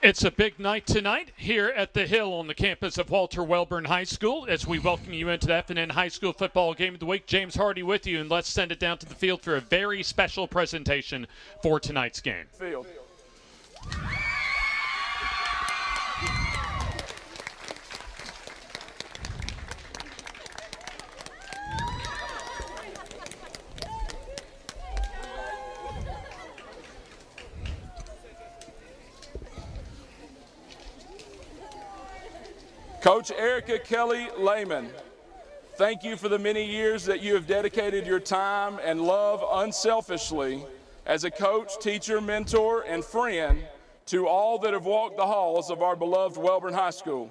It's a big night tonight here at the Hill on the campus of Walter Wellborn High School as we welcome you into the F&N High School Football Game of the Week. James Hardy with you, and let's send it down to the field for a very special presentation for tonight's game. Field. Coach Erica Kelly Lehman, thank you for the many years that you have dedicated your time and love unselfishly as a coach, teacher, mentor, and friend to all that have walked the halls of our beloved Wellborn High School.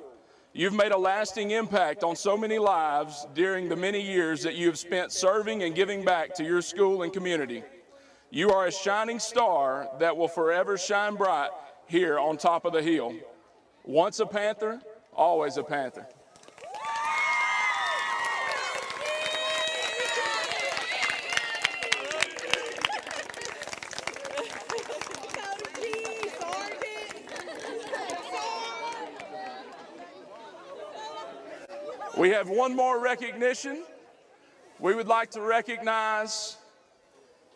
You've made a lasting impact on so many lives during the many years that you have spent serving and giving back to your school and community. You are a shining star that will forever shine bright here on top of the hill. Once a Panther, always a Panther. We have one more recognition. We would like to recognize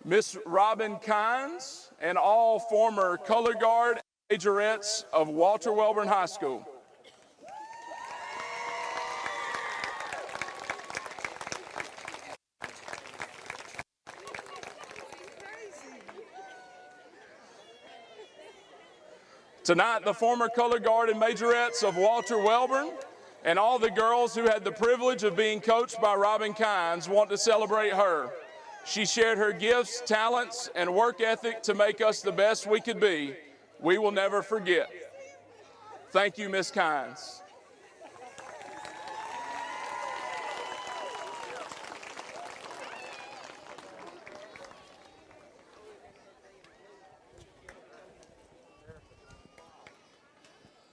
Miss Robin Kynes and all former color guard majorettes of Walter Wellborn High School. Tonight, the former color guard and majorettes of Walter Wellborn and all the girls who had the privilege of being coached by Robin Kynes want to celebrate her. She shared her gifts, talents, and work ethic to make us the best we could be. We will never forget. Thank you, Miss Kynes.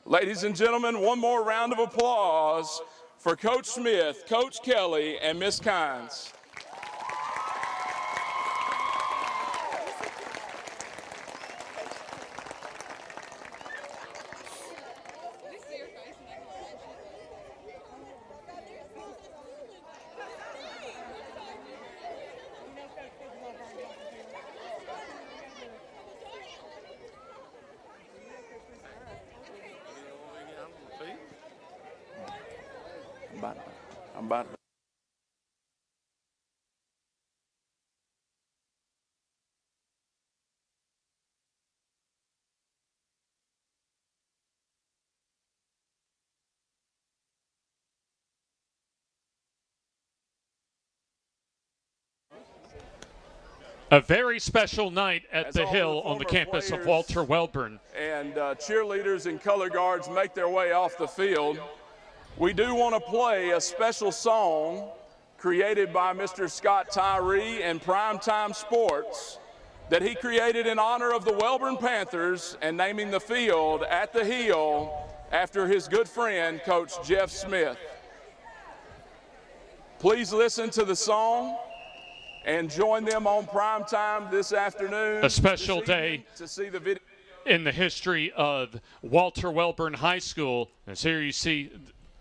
Ladies and gentlemen, one more round of applause for Coach Smith, Coach Kelly, and Miss Kynes. I'm about to. A very special night at the Hill on the campus of Walter Wellborn. And cheerleaders and color guards make their way off the field. We do want to play a special song created by Mr. Scott Tyree and Primetime Sports that he created in honor of the Wellborn Panthers and naming the field at the Hill after his good friend, Coach Jeff Smith. Please listen to the song and join them on Primetime this afternoon. A special day to see the video in the history of Walter Wellborn High School. As here you see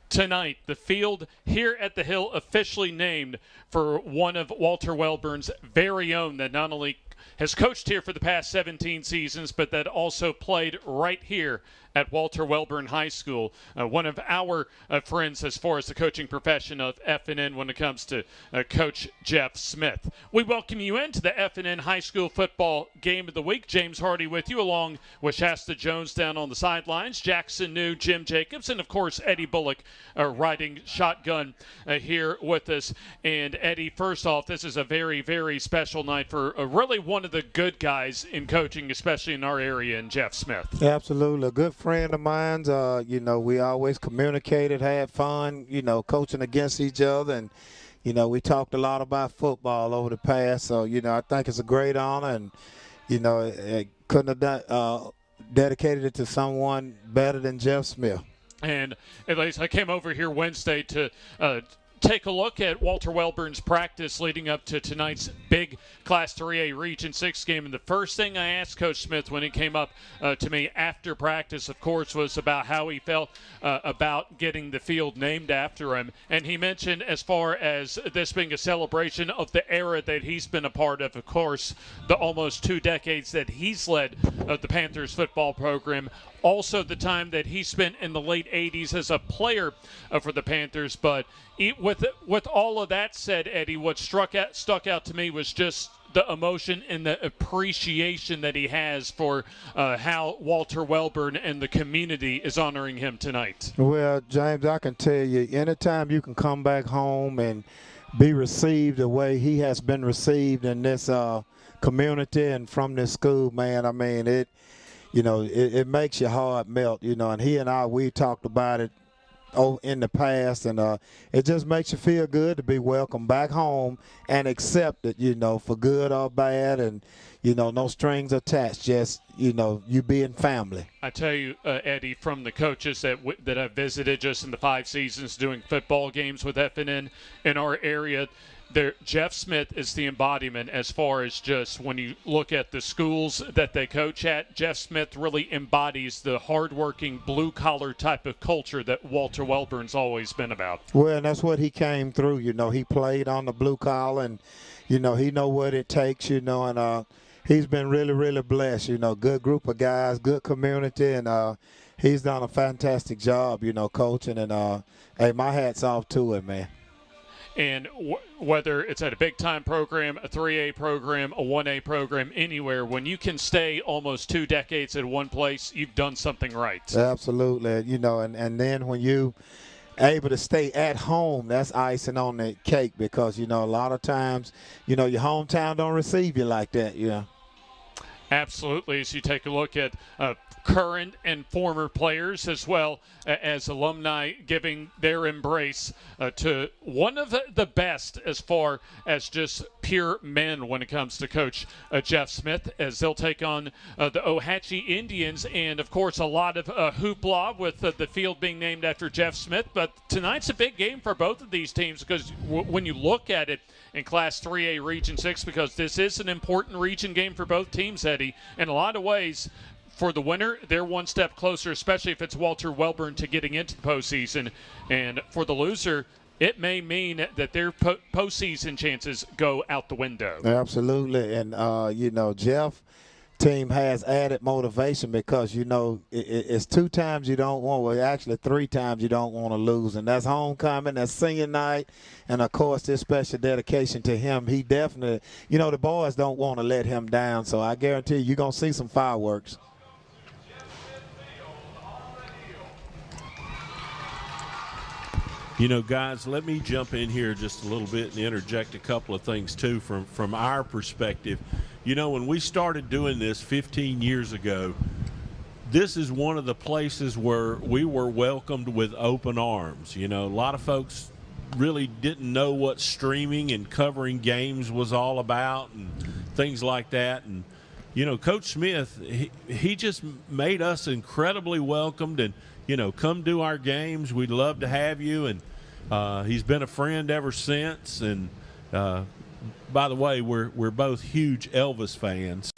tonight, the field here at the Hill officially named for one of Walter Wellborn's very own that not only has coached here for the past 17 seasons, but that also played right here at Walter Wellborn High School. One of our friends as far as the coaching profession of F&N when it comes to Coach Jeff Smith. We welcome you into the F&N High School Football Game of the Week. James Hardy with you, along with Shasta Jones down on the sidelines, Jackson New, Jim Jacobs, and of course Eddie Bullock riding shotgun here with us. And Eddie, first off, this is a very, very special night for really one of the good guys in coaching, especially in our area, in Jeff Smith. Absolutely. A good friend of mine. We always communicated, had fun, coaching against each other. And, we talked a lot about football over the past. So, I think it's a great honor. And, I couldn't have done, dedicated it to someone better than Jeff Smith. And at least I came over here Wednesday to take a look at Walter Wellburn's practice leading up to tonight's big Class 3A Region 6 game. And the first thing I asked Coach Smith when he came up to me after practice, of course, was about how he felt about getting the field named after him. And he mentioned, as far as this being a celebration of the era that he's been a part of course, the almost 2 decades that he's led the Panthers football program. Also the time that he spent in the late 80s as a player for the Panthers. But with all of that said, Eddie, what stuck out to me was just the emotion and the appreciation that he has for how Walter Wellborn and the community is honoring him tonight. Well, James, I can tell you, anytime you can come back home and be received the way he has been received in this community and from this school, man, I mean, it makes your heart melt, and he and I, we talked about it in the past, and it just makes you feel good to be welcomed back home and accepted, for good or bad, and, no strings attached, just, you being family. I tell you, Eddie, from the coaches that I've visited just in the 5 seasons doing football games with FNN in our area, Jeff Smith is the embodiment as far as just when you look at the schools that they coach at. Jeff Smith really embodies the hardworking, blue-collar type of culture that Walter Wellburn's always been about. Well, and that's what he came through. He played on the blue collar, and, he know what it takes, and he's been really, really blessed, good group of guys, good community, and he's done a fantastic job, coaching, and, hey, my hat's off to him, man. And whether it's at a big-time program, a 3A program, a 1A program, anywhere, when you can stay almost 2 decades at one place, you've done something right. Absolutely. And then when you able to stay at home, that's icing on the cake because, a lot of times, your hometown don't receive you like that, Absolutely. As you take a look at current and former players as well as alumni giving their embrace to one of the best as far as just pure men when it comes to Coach Jeff Smith, as they'll take on the Ohatchee Indians. And, of course, a lot of hoopla with the field being named after Jeff Smith. But tonight's a big game for both of these teams because when you look at it in Class 3A Region 6, because this is an important region game for both teams, Eddie, in a lot of ways. For the winner, they're one step closer, especially if it's Walter Wellborn, to getting into the postseason. And for the loser, it may mean that their postseason chances go out the window. Absolutely. And, Jeff team has added motivation because, it's 2 times you don't want, well, actually 3 times you don't want to lose. And that's homecoming, that's senior night, and, of course, this special dedication to him. He definitely, the boys don't want to let him down. So I guarantee you're going to see some fireworks. Guys, let me jump in here just a little bit and interject a couple of things, too, from our perspective. When we started doing this 15 years ago, this is one of the places where we were welcomed with open arms. A lot of folks really didn't know what streaming and covering games was all about and things like that. And, Coach Smith, he just made us incredibly welcomed and, come do our games. We'd love to have you. And he's been a friend ever since. And by the way, we're both huge Elvis fans.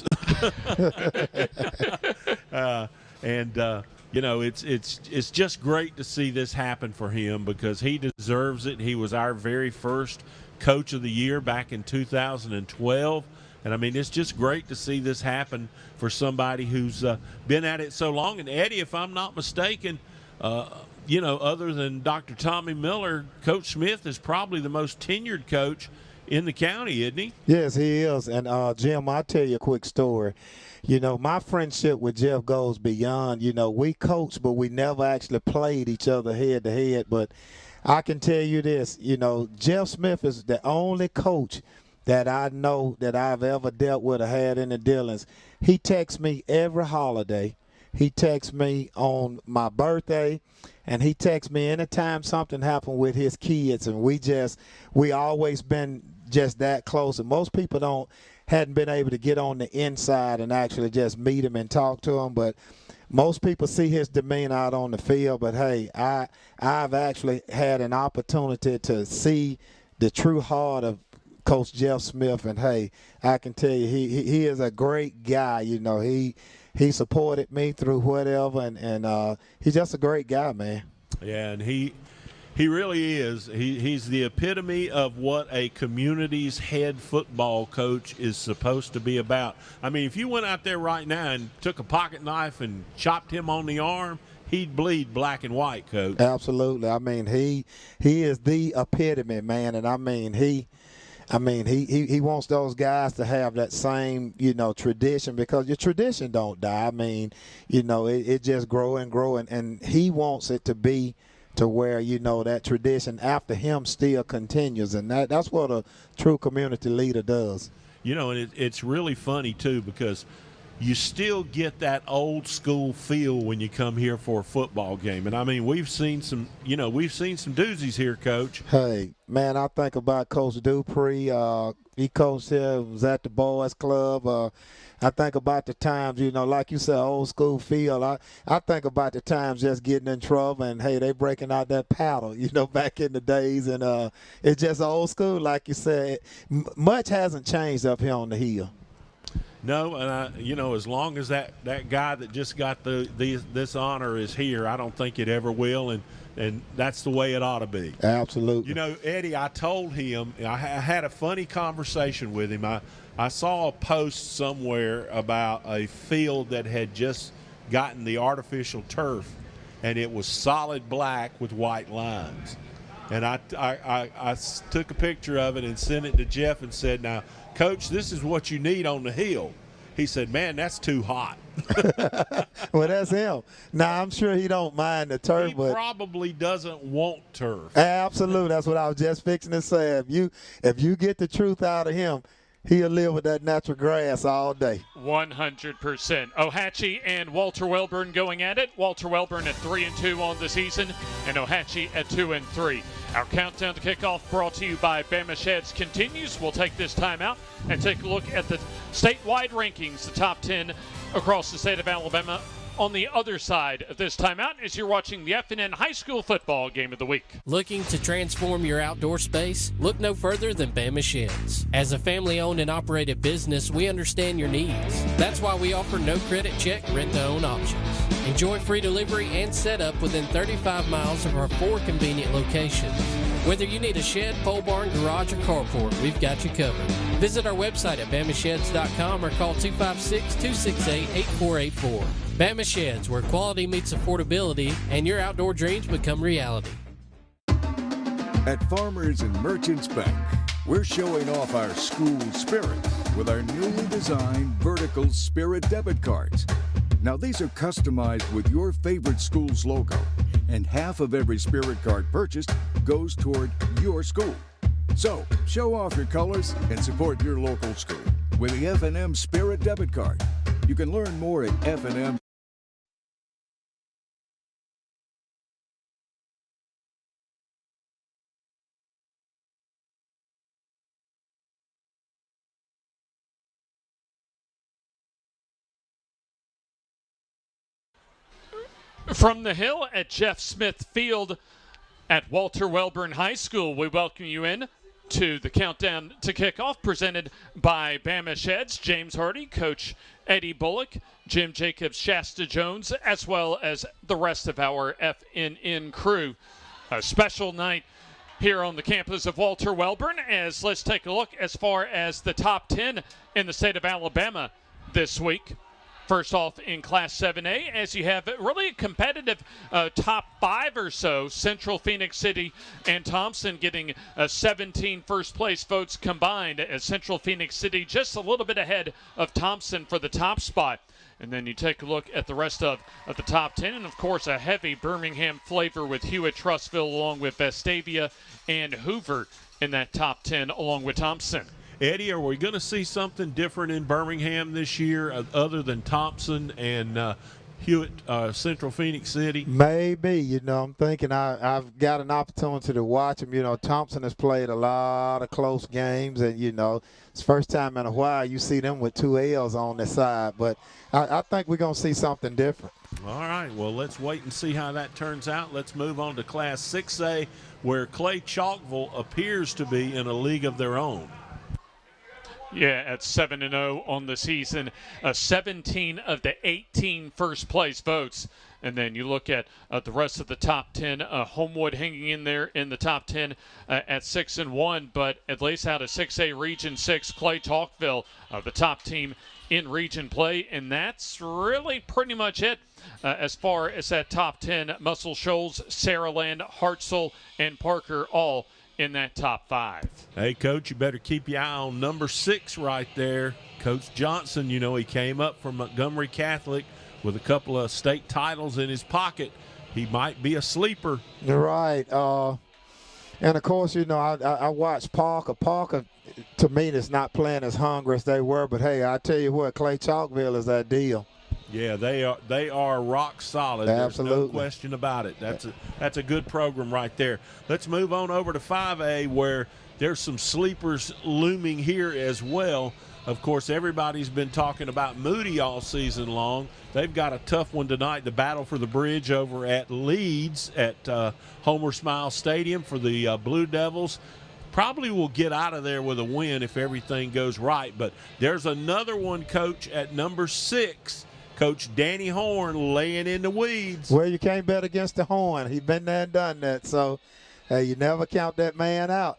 It's just great to see this happen for him because he deserves it. He was our very first Coach of the Year back in 2012. And, I mean, it's just great to see this happen for somebody who's been at it so long. And, Eddie, if I'm not mistaken, other than Dr. Tommy Miller, Coach Smith is probably the most tenured coach in the county, isn't he? Yes, he is. And, Jim, I'll tell you a quick story. My friendship with Jeff goes beyond, we coached, but we never actually played each other head to head. But I can tell you this, Jeff Smith is the only coach that I know that I've ever dealt with or had any dealings. He texts me every holiday. He texts me on my birthday, and he texts me anytime something happened with his kids. And we always been just that close. And most people don't hadn't been able to get on the inside and actually just meet him and talk to him. But most people see his demeanor out on the field. But, hey, I've actually had an opportunity to see the true heart of Coach Jeff Smith. And, hey, I can tell you he is a great guy. You know, he supported me through whatever, and he's just a great guy, man. Yeah, and he really is. He's the epitome of what a community's head football coach is supposed to be about. I mean, if you went out there right now and took a pocket knife and chopped him on the arm, he'd bleed black and white, Coach. Absolutely. I mean, he is the epitome, man, and I mean he wants those guys to have that same, you know, tradition, because your tradition don't die. I mean, you know, it just grow and grow, and he wants it to be to where, you know, that tradition after him still continues, and that's what a true community leader does. You know, and it's really funny, too, because you still get that old school feel when you come here for a football game. And, I mean, we've seen some doozies here, Coach. Hey, man, I think about Coach Dupree. He coached here, was at the boys club. I think about the times, you know, like you said, old school feel. I think about the times just getting in trouble and, hey, they breaking out that paddle, you know, back in the days. And it's just old school, like you said. Much hasn't changed up here on the hill. No, and you know, as long as that guy that just got this honor is here, I don't think it ever will, and that's the way it ought to be. Absolutely. You know, Eddie, I told him, I had a funny conversation with him. I saw a post somewhere about a field that had just gotten the artificial turf, and it was solid black with white lines. And I took a picture of it and sent it to Jeff and said, now, Coach, this is what you need on the hill. He said, man, that's too hot. Well, that's him. Now, I'm sure he don't mind the turf. He probably doesn't want turf. Absolutely. That's what I was just fixing to say. If you get the truth out of him, he'll live with that natural grass all day. 100%. Ohatchee and Walter Wellborn going at it. Walter Wellborn at 3-2 on the season, and Ohatchee at 2-3. Our countdown to kickoff brought to you by Bama Sheds continues. We'll take this time out and take a look at the statewide rankings, the top 10 across the state of Alabama. On the other side of this timeout, as you're watching the FNN High School Football Game of the Week. Looking to transform your outdoor space? Look no further than Bama Sheds. As a family-owned and operated business, we understand your needs. That's why we offer no credit check, rent-to-own options. Enjoy free delivery and setup within 35 miles of our 4 convenient locations. Whether you need a shed, pole barn, garage, or carport, we've got you covered. Visit our website at bamasheds.com or call 256-268-8484. Bama Sheds, where quality meets affordability and your outdoor dreams become reality. At Farmers and Merchants Bank, we're showing off our school spirit with our newly designed vertical Spirit debit cards. Now, these are customized with your favorite school's logo, and half of every Spirit card purchased goes toward your school. So, show off your colors and support your local school with the F&M Spirit debit card. You can learn more at F&M. From the Hill at Jeff Smith Field at Walter Wellborn High School, we welcome you in to the countdown to kickoff presented by Bama Sheds. James Hardy, Coach Eddie Bullock, Jim Jacobs, Shasta Jones, as well as the rest of our FNN crew. A special night here on the campus of Walter Wellborn, as let's take a look as far as the top 10 in the state of Alabama this week. First off in Class 7A, as you have really a competitive top 5 or so. Central, Phoenix City, and Thompson getting 17 first-place votes combined, as Central Phoenix City just a little bit ahead of Thompson for the top spot. And then you take a look at the rest of the top 10, and of course a heavy Birmingham flavor with Hewitt, Trussville, along with Vestavia and Hoover in that top 10, along with Thompson. Eddie, are we going to see something different in Birmingham this year other than Thompson and Hewitt, Central Phoenix City? Maybe. You know, I'm thinking I've got an opportunity to watch him. You know, Thompson has played a lot of close games, and, you know, it's the first time in a while you see them with 2 L's on the side. But I think we're going to see something different. All right, well, let's wait and see how that turns out. Let's move on to Class 6A, where Clay Chalkville appears to be in a league of their own. Yeah, at 7-0 on the season, 17 of the 18 first-place votes. And then you look at the rest of the top 10, Homewood hanging in there in the top 10 at 6-1, but at least out of 6A Region 6, Clay Chalkville, the top team in region play, and that's really pretty much it as far as that top 10. Muscle Shoals, Saraland, Hartselle, and Parker all in that top 5. Hey, Coach, you better keep your eye on number 6 right there. Coach Johnson, you know, he came up from Montgomery Catholic with a couple of state titles in his pocket. He might be a sleeper. You're right. And, of course, you know, I watched Parker. Parker, to me, is not playing as hungry as they were. But, hey, I tell you what, Clay Chalkville is that deal. Yeah, they are rock solid. Absolutely. There's no question about it. That's a good program right there. Let's move on over to 5A, where there's some sleepers looming here as well. Of course, everybody's been talking about Moody all season long. They've got a tough one tonight, the battle for the bridge over at Leeds at Homer Smile Stadium for the Blue Devils. Probably will get out of there with a win if everything goes right. But there's another one, Coach, at number 6. Coach Danny Horn laying in the weeds. Well, you can't bet against the Horn. He's been there and done that. So, you never count that man out.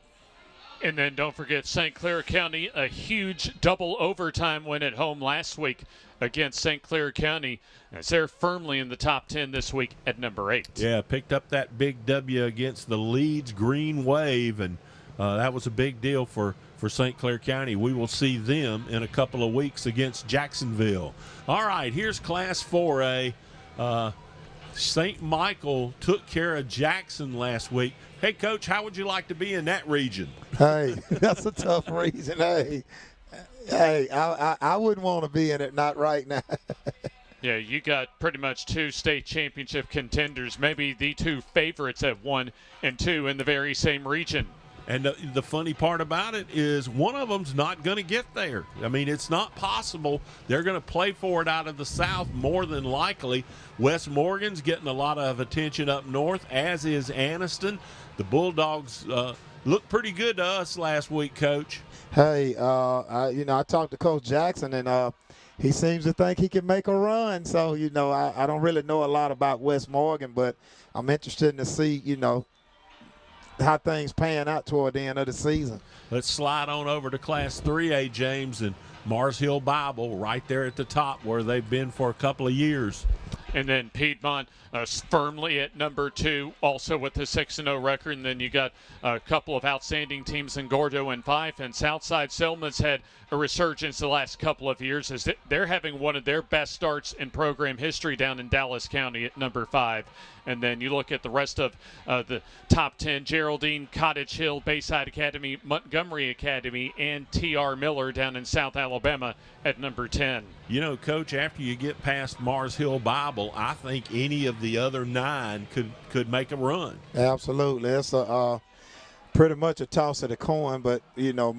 And then don't forget St. Clair County, a huge double overtime win at home last week against St. Clair County, as they're firmly in the top 10 this week at number 8. Yeah, picked up that big W against the Leeds Green Wave, and that was a big deal for St. Clair County. We will see them in a couple of weeks against Jacksonville. All right, here's Class 4A. St. Michael took care of Jackson last week. Hey, Coach, how would you like to be in that region? Hey, that's a tough region. Hey, I wouldn't want to be in it, not right now. Yeah, you got pretty much 2 state championship contenders, maybe the 2 favorites at 1 and 2 in the very same region. And the funny part about it is one of them's not going to get there. I mean, it's not possible. They're going to play for it out of the South more than likely. West Morgan's getting a lot of attention up north, as is Anniston. The Bulldogs looked pretty good to us last week, Coach. Hey, I talked to Coach Jackson, and he seems to think he can make a run. So, I don't really know a lot about West Morgan, but I'm interested to see, how things pan out toward the end of the season. Let's slide on over to Class 3A, James, and Mars Hill Bible right there at the top where they've been for a couple of years. And then Piedmont firmly at number 2, also with a 6-0 record. And then you got a couple of outstanding teams in Gordo and Fife. And Southside Selma's had a resurgence the last couple of years as they're having one of their best starts in program history down in Dallas County at number 5. And then you look at the rest of the top 10, Geraldine, Cottage Hill, Bayside Academy, Montgomery Academy, and T.R. Miller down in South Alabama at number 10. Coach, after you get past Mars Hill Bible, I think any of the other 9 could make a run. Absolutely. It's pretty much a toss of the coin, but,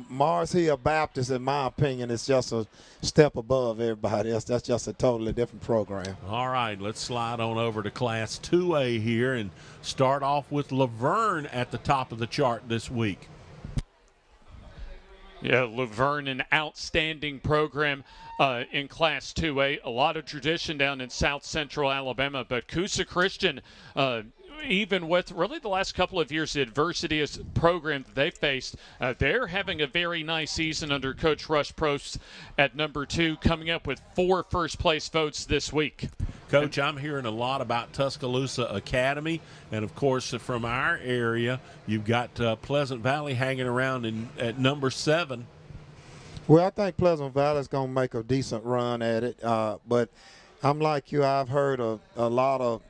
Mars Hill Baptist, in my opinion, is just a step above everybody else. That's just a totally different program. All right, let's slide on over to Class 2A here and start off with Laverne at the top of the chart this week. Yeah, Laverne, an outstanding program in Class 2A. A lot of tradition down in South Central Alabama, but Coosa Christian, even with really the last couple of years, the adversity as program that they faced, they're having a very nice season under Coach Rush Probst at number 2, coming up with 4 first-place votes this week. Coach, I'm hearing a lot about Tuscaloosa Academy, and, of course, from our area, you've got Pleasant Valley hanging around at number 7. Well, I think Pleasant Valley's going to make a decent run at it, but I'm like you. I've heheard a lot of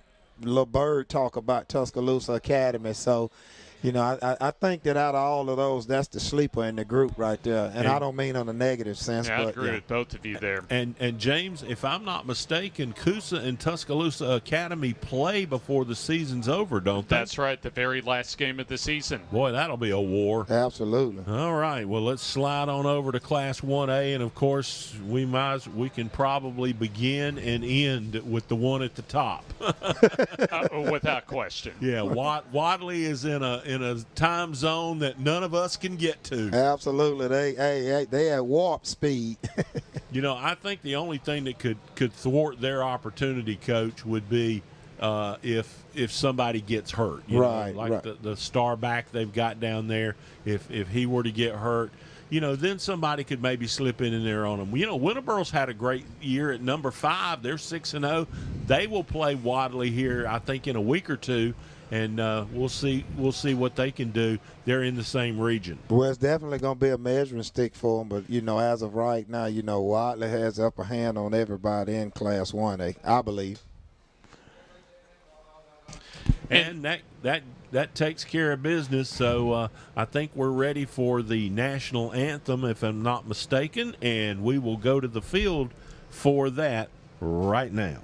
Lil Bird talk about Tuscaloosa Academy, so I think that out of all of those, that's the sleeper in the group right there. And I don't mean on a negative sense. Yeah, I but agree with both of you there. And James, if I'm not mistaken, Coosa and Tuscaloosa Academy play before the season's over, don't they? That's right, the very last game of the season. Boy, that'll be a war. Absolutely. All right, well, let's slide on over to Class 1A, and of course, we can probably begin and end with the one at the top. Without question. Yeah, Wadley is in a time zone that none of us can get to. Absolutely. They at warp speed. I think the only thing that could thwart their opportunity, Coach, would be if somebody gets hurt. The star back they've got down there, if he were to get hurt, then somebody could maybe slip in there on them. Winterboro's had a great year at number 5. They're 6-0. They will play Wadley here, I think, in a week or two, and we'll see what they can do. They're in the same region. Well, it's definitely going to be a measuring stick for them, but, as of right now, Wadley has the upper hand on everybody in Class 1A, I believe. And that takes care of business. So I think we're ready for the national anthem, if I'm not mistaken, and we will go to the field for that right now.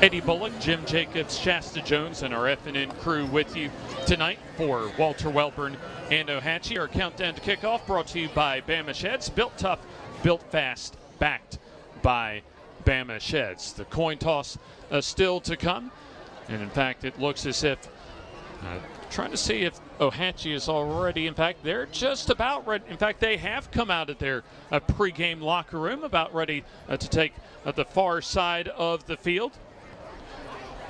Eddie Bullock, Jim Jacobs, Shasta Jones, and our F&N crew with you tonight for Walter Wellborn and Ohatchee. Our countdown to kickoff brought to you by Bama Sheds. Built tough, built fast, backed by Bama Sheds. The coin toss still to come. And in fact, it looks as if, trying to see if Ohatchee is already, in fact, they're just about ready. In fact, they have come out of their pregame locker room, about ready to take the far side of the field.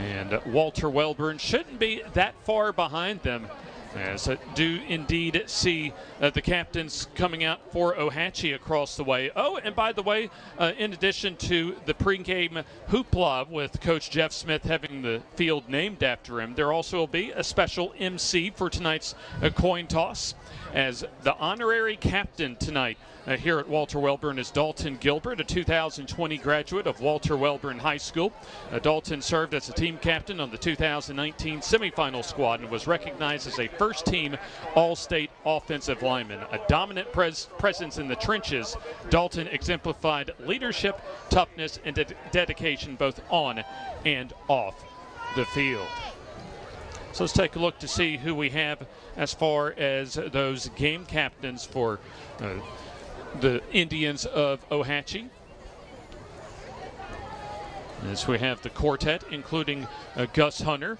And Walter Wellborn shouldn't be that far behind them, as I do indeed see the captains coming out for Ohatchee across the way. Oh, and by the way, in addition to the pregame hoopla with Coach Jeff Smith having the field named after him, there also will be a special MC for tonight's coin toss, as the honorary captain tonight here at Walter Wellborn is Dalton Gilbert, a 2020 graduate of Walter Wellborn High School. Dalton served as a team captain on the 2019 semifinal squad and was recognized as a first-team All-State offensive lineman. A dominant presence in the trenches, Dalton exemplified leadership, toughness, and dedication both on and off the field. So let's take a look to see who we have as far as those game captains for the Indians of Ohatchee. As we have the quartet, including Gus Hunter.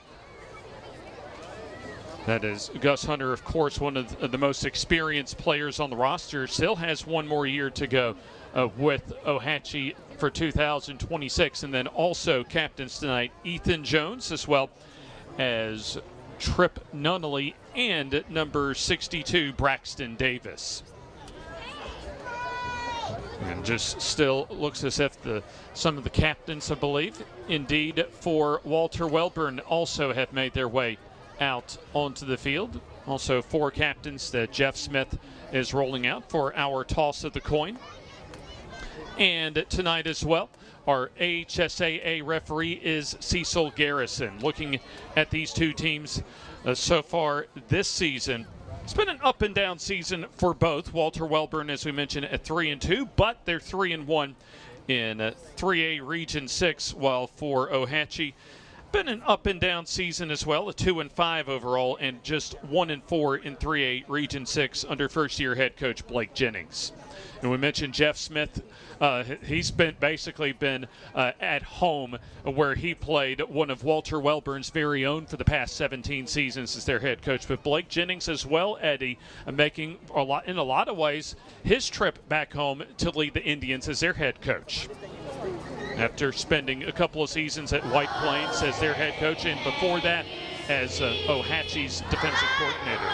That is Gus Hunter, of course, one of the most experienced players on the roster. Still has one more year to go with Ohatchee for 2026. And then also captains tonight, Ethan Jones, as well as Tripp Nunnally and number 62, Braxton Davis. And just still looks as if some of the captains, I believe, indeed for Walter Wellborn also have made their way out onto the field. Also 4 captains that Jeff Smith is rolling out for our toss of the coin. And tonight as well, our HSAA referee is Cecil Garrison. Looking at these two teams so far this season, it's been an up and down season for both. Walter Wellborn, as we mentioned, at 3-2, but they're 3-1 in 3A Region 6, while for Ohatchee, been an up and down season as well, a 2-5 overall, and just 1-4 in 3A Region 6 under first-year head coach Blake Jennings. And we mentioned Jeff Smith. He's basically been at home where he played one of Walter Wellborn's very own for the past 17 seasons as their head coach. But Blake Jennings as well, Eddie, making in a lot of ways his trip back home to lead the Indians as their head coach. After spending a couple of seasons at White Plains as their head coach, and before that as Ohatchee's defensive coordinator.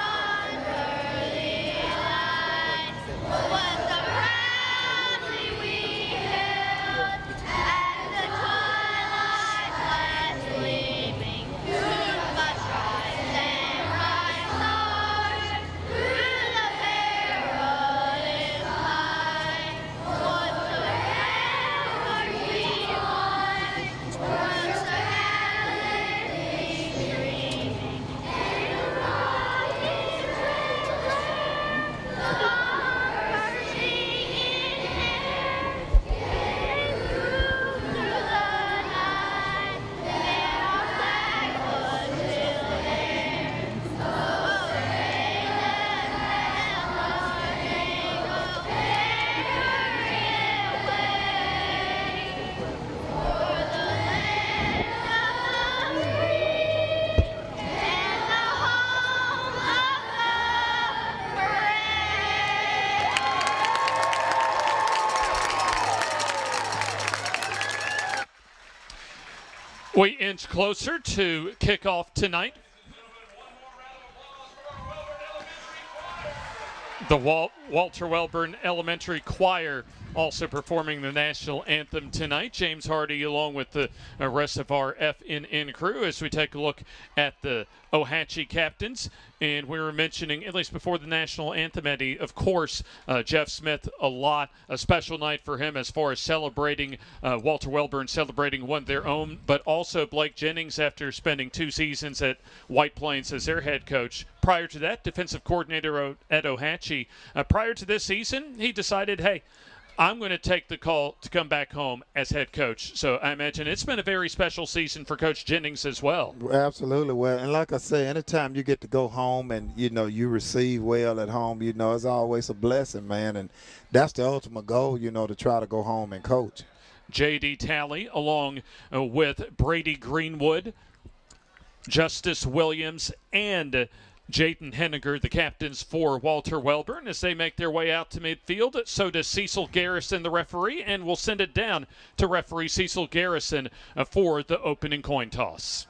We inch closer to kickoff tonight. The Walter Wellborn Elementary Choir also performing the national anthem tonight. James Hardy along with the rest of our FNN crew as we take a look at the Ohatchee captains. And we were mentioning, at least before the national anthem, Eddie, of course, Jeff Smith, a special night for him as far as celebrating Walter Wellborn celebrating one of their own, but also Blake Jennings after spending 2 seasons at White Plains as their head coach. Prior to that, defensive coordinator at Ohatchee. Prior to this season, he decided, hey, I'm going to take the call to come back home as head coach. So I imagine it's been a very special season for Coach Jennings as well. Absolutely. Well, and like I say, anytime you get to go home and, you receive well at home, it's always a blessing, man. And that's the ultimate goal, to try to go home and coach. J.D. Talley along with Brady Greenwood, Justice Williams, and Jayden Henniger, the captains for Walter Wellborn, as they make their way out to midfield. So does Cecil Garrison, the referee, and we'll send it down to referee Cecil Garrison for the opening coin toss.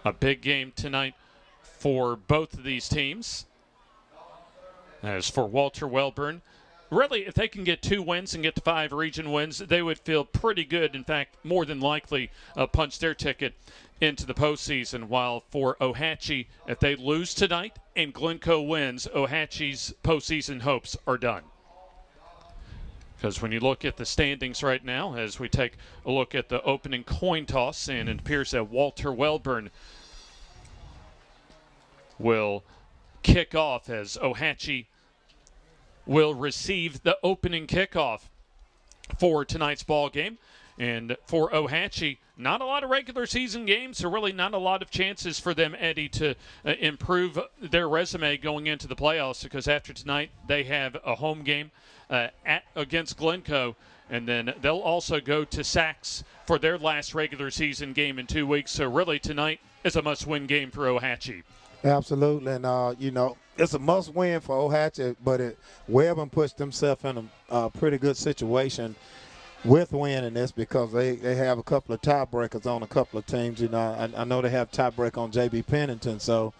A big game tonight for both of these teams. As for Walter Wellborn, really, if they can get 2 wins and get to 5 region wins, they would feel pretty good. In fact, more than likely punch their ticket into the postseason. While for Ohatchee, if they lose tonight and Glencoe wins, Ohatchee's postseason hopes are done. Because when you look at the standings right now, as we take a look at the opening coin toss, and it appears that Walter Wellborn will kick off as Ohatchee will receive the opening kickoff for tonight's ball game. And for Ohatchee, not a lot of regular season games, so really not a lot of chances for them, Eddie, to improve their resume going into the playoffs, because after tonight they have a home game against Glencoe, and then they'll also go to Sachs for their last regular season game in 2 weeks. So really tonight is a must-win game for Ohatchee. Absolutely, and it's a must-win for Ohatchee, but Wellborn puts themselves in a pretty good situation with winning this, because they have a couple of tiebreakers on a couple of teams. I know they have tiebreak on J.B. Pennington, so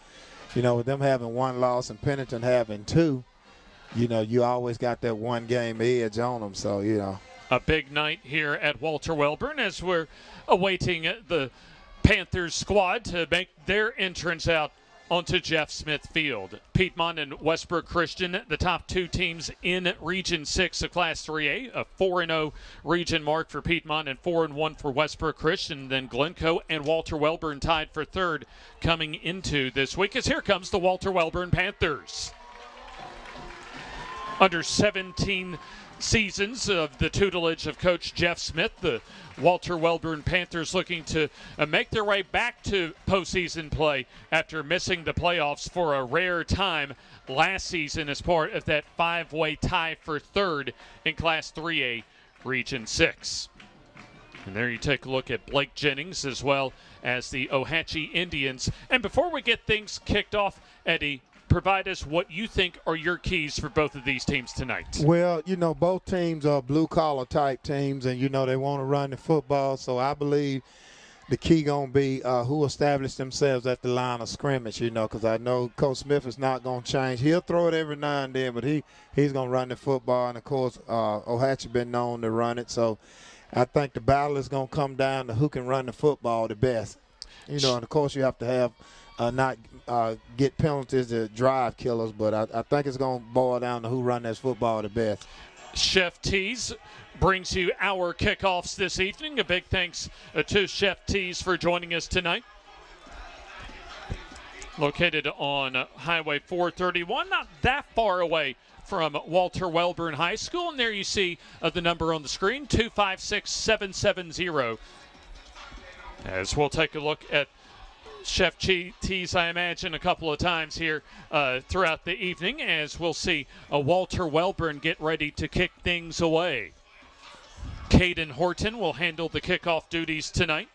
with them having 1 loss and Pennington having 2, you always got that 1 game edge on them. So a big night here at Walter Wellborn as we're awaiting the Panthers squad to make their entrance out onto Jeff Smith Field. Piedmont and Westbrook Christian, the top two teams in Region 6 of Class 3A. A 4-0 region mark for Piedmont and 4-1 for Westbrook Christian. Then Glencoe and Walter Wellborn tied for third coming into this week, as here comes the Walter Wellborn Panthers. Under 17 seasons of the tutelage of Coach Jeff Smith, the Walter Wellborn Panthers looking to make their way back to postseason play after missing the playoffs for a rare time last season as part of that five-way tie for third in Class 3A Region 6. And there you take a look at Blake Jennings as well as the Ohatchee Indians. And before we get things kicked off, Eddie, provide us what you think are your keys for both of these teams tonight. Well, both teams are blue-collar type teams, and, they want to run the football. So I believe the key going to be who establish themselves at the line of scrimmage, because I know Coach Smith is not going to change. He'll throw it every now and then, but he's going to run the football. And, of course, Ohatchee been known to run it. So I think the battle is going to come down to who can run the football the best. And, of course, you have to have not get penalties to drive killers, but I think it's going to boil down to who run this football the best. Chef Tees brings you our kickoffs this evening. A big thanks to Chef Tees for joining us tonight. Located on Highway 431, not that far away from Walter Wellborn High School. And there you see the number on the screen, 256-770. As we'll take a look at Chef Tees, I imagine, a couple of times here throughout the evening, as we'll see Walter Wellborn get ready to kick things away. Caden Horton will handle the kickoff duties tonight.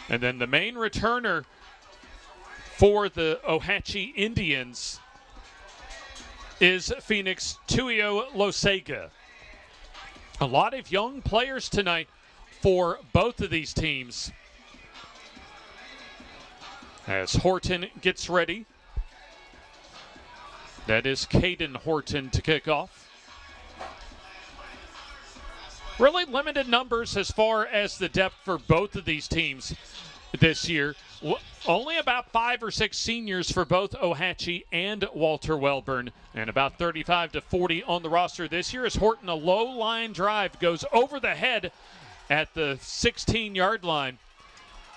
And then the main returner for the Ohatchee Indians is Phoenix Tuio Losega. A lot of young players tonight for both of these teams. As Horton gets ready, that is Caden Horton to kick off. Really limited numbers as far as the depth for both of these teams this year. Only about 5 or 6 seniors for both Ohatchee and Walter Wellborn, and about 35 to 40 on the roster this year, as Horton, a low line drive, goes over the head at the 16-yard line.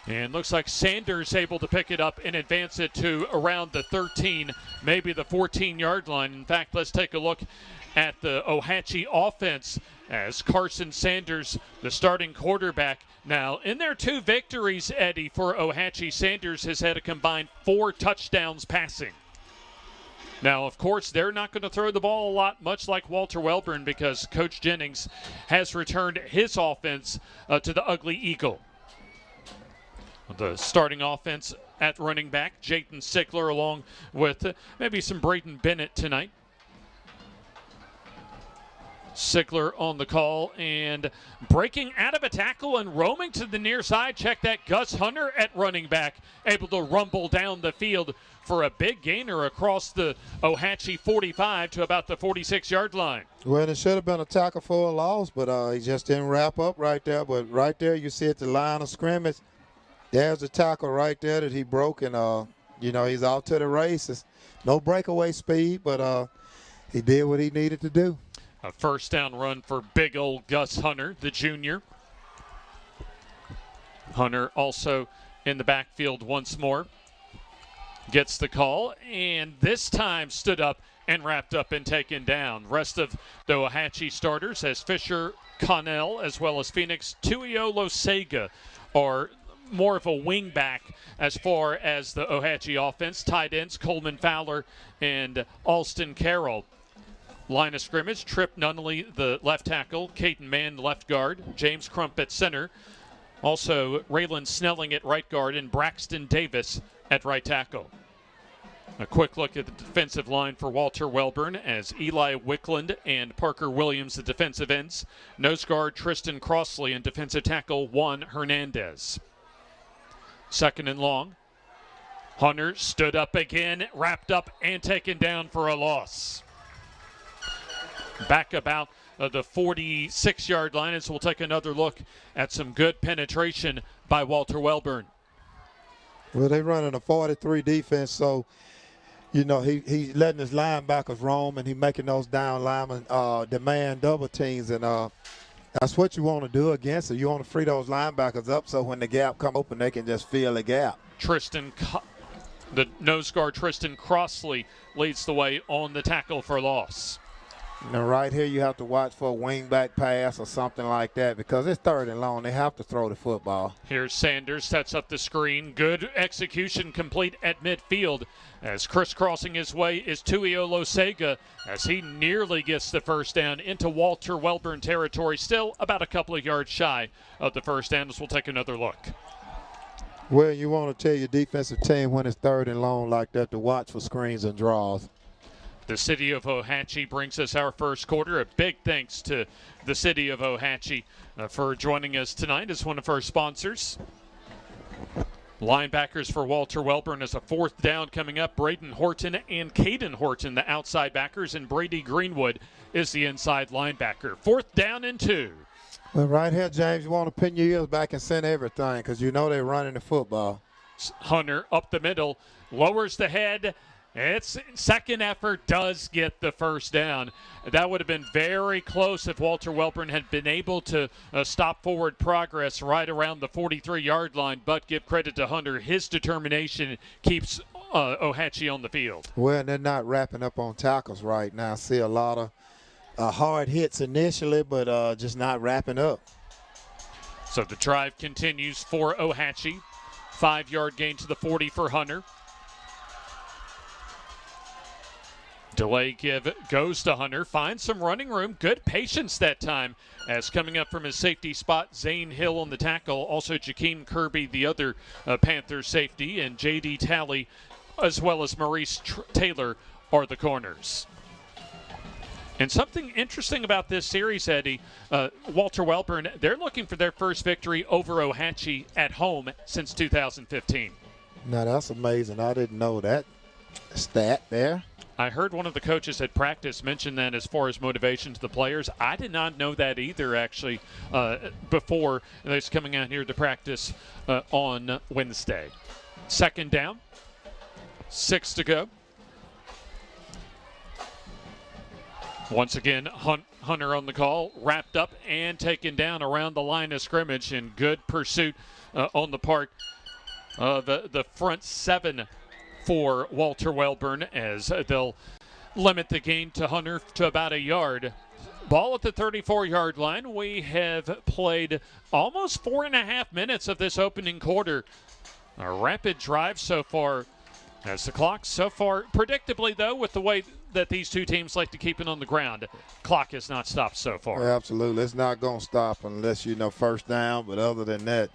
And looks like Sanders able to pick it up and advance it to around the 13, maybe the 14-yard line. In fact, let's take a look at the Ohatchee offense as Carson Sanders, the starting quarterback. Now, in their 2 victories, Eddie, for Ohatchee, Sanders has had a combined 4 touchdowns passing. Now, of course, they're not going to throw the ball a lot, much like Walter Wellborn, because Coach Jennings has returned his offense to the Ugly Eagle. The starting offense at running back, Jayton Sickler, along with maybe some Braden Bennett tonight. Sickler on the call and breaking out of a tackle and roaming to the near side. Check that, Gus Hunter at running back, able to rumble down the field for a big gainer across the Ohatchee 45 to about the 46-yard line. Well, it should have been a tackle for a loss, but he just didn't wrap up right there. But right there, you see at the line of scrimmage, there's the tackle right there that he broke, and, he's out to the races. No breakaway speed, but he did what he needed to do. A first down run for big old Gus Hunter, the junior. Hunter also in the backfield once more. Gets the call, and this time stood up and wrapped up and taken down. Rest of the Ohatchee starters, as Fisher Connell as well as Phoenix Tuio Losega, are more of a wing back as far as the Ohatchee offense. Tight ends, Coleman Fowler and Alston Carroll. Line of scrimmage, Tripp Nunnally, the left tackle, Caden Mann, left guard, James Crump at center. Also, Raylan Snelling at right guard and Braxton Davis at right tackle. A quick look at the defensive line for Walter Wellborn, as Eli Wickland and Parker Williams, the defensive ends. Nose guard, Tristan Crossley, and defensive tackle, Juan Hernandez. Second and long. Hunter stood up again, wrapped up and taken down for a loss. Back about the 46-yard line, as we'll take another look at some good penetration by Walter Wellborn. Well, they running a 43 defense, so you know he letting his linebackers roam, and he making those down linemen demand double teams, and that's what you want to do against it. You want to free those linebackers up so when the gap come open, they can just fill the gap. The nose guard Tristan Crossley leads the way on the tackle for loss. Now, right here, you have to watch for a wing-back pass or something like that because it's 3rd and long. They have to throw the football. Here's Sanders, sets up the screen. Good execution complete at midfield. As crisscrossing his way is Tuio Sega as he nearly gets the first down into Walter Wellborn territory. Still about a couple of yards shy of the first down as we'll take another look. Well, you want to tell your defensive team when it's 3rd and long like that to watch for screens and draws. The city of Ohatchee brings us our first quarter. A big thanks to the city of Ohatchee for joining us tonight as one of our sponsors. Linebackers for Walter Wellborn as a 4th down coming up. Braden Horton and Caden Horton, the outside backers, and Brady Greenwood is the inside linebacker. 4th down and 2. Well, right here, James, you want to pin your ears back and send everything because you know they're running the football. Hunter up the middle, lowers the head. Its second effort does get the first down. That would have been very close if Walter Wellborn had been able to stop forward progress right around the 43-yard line, but give credit to Hunter. His determination keeps Ohatchee on the field. Well, they're not wrapping up on tackles right now. I see a lot of hard hits initially, but just not wrapping up. So the drive continues for Ohatchee. 5-yard gain to the 40 for Hunter. Delay give goes to Hunter. Finds some running room. Good patience that time as coming up from his safety spot, Zane Hill on the tackle. Also Jakeem Kirby, the other Panthers safety, and J.D. Talley, as well as Maurice Taylor are the corners. And something interesting about this series, Eddie, Walter Wellborn, they're looking for their first victory over Ohatchee at home since 2015. Now, that's amazing. I didn't know that stat there. I heard one of the coaches at practice mention that as far as motivation to the players. I did not know that either, actually, before they was coming out here to practice on Wednesday. 2nd down, 6 to go. Once again, Hunter on the call, wrapped up and taken down around the line of scrimmage, in good pursuit on the part of the front 7 for Walter Wellborn, as they'll limit the gain to Hunter to about a yard. Ball at the 34-yard line. We have played almost 4.5 minutes of this opening quarter. A rapid drive so far as the clock so far, predictably though, with the way that these two teams like to keep it on the ground, clock has not stopped so far. Yeah, absolutely. It's not going to stop unless, first down, but other than that.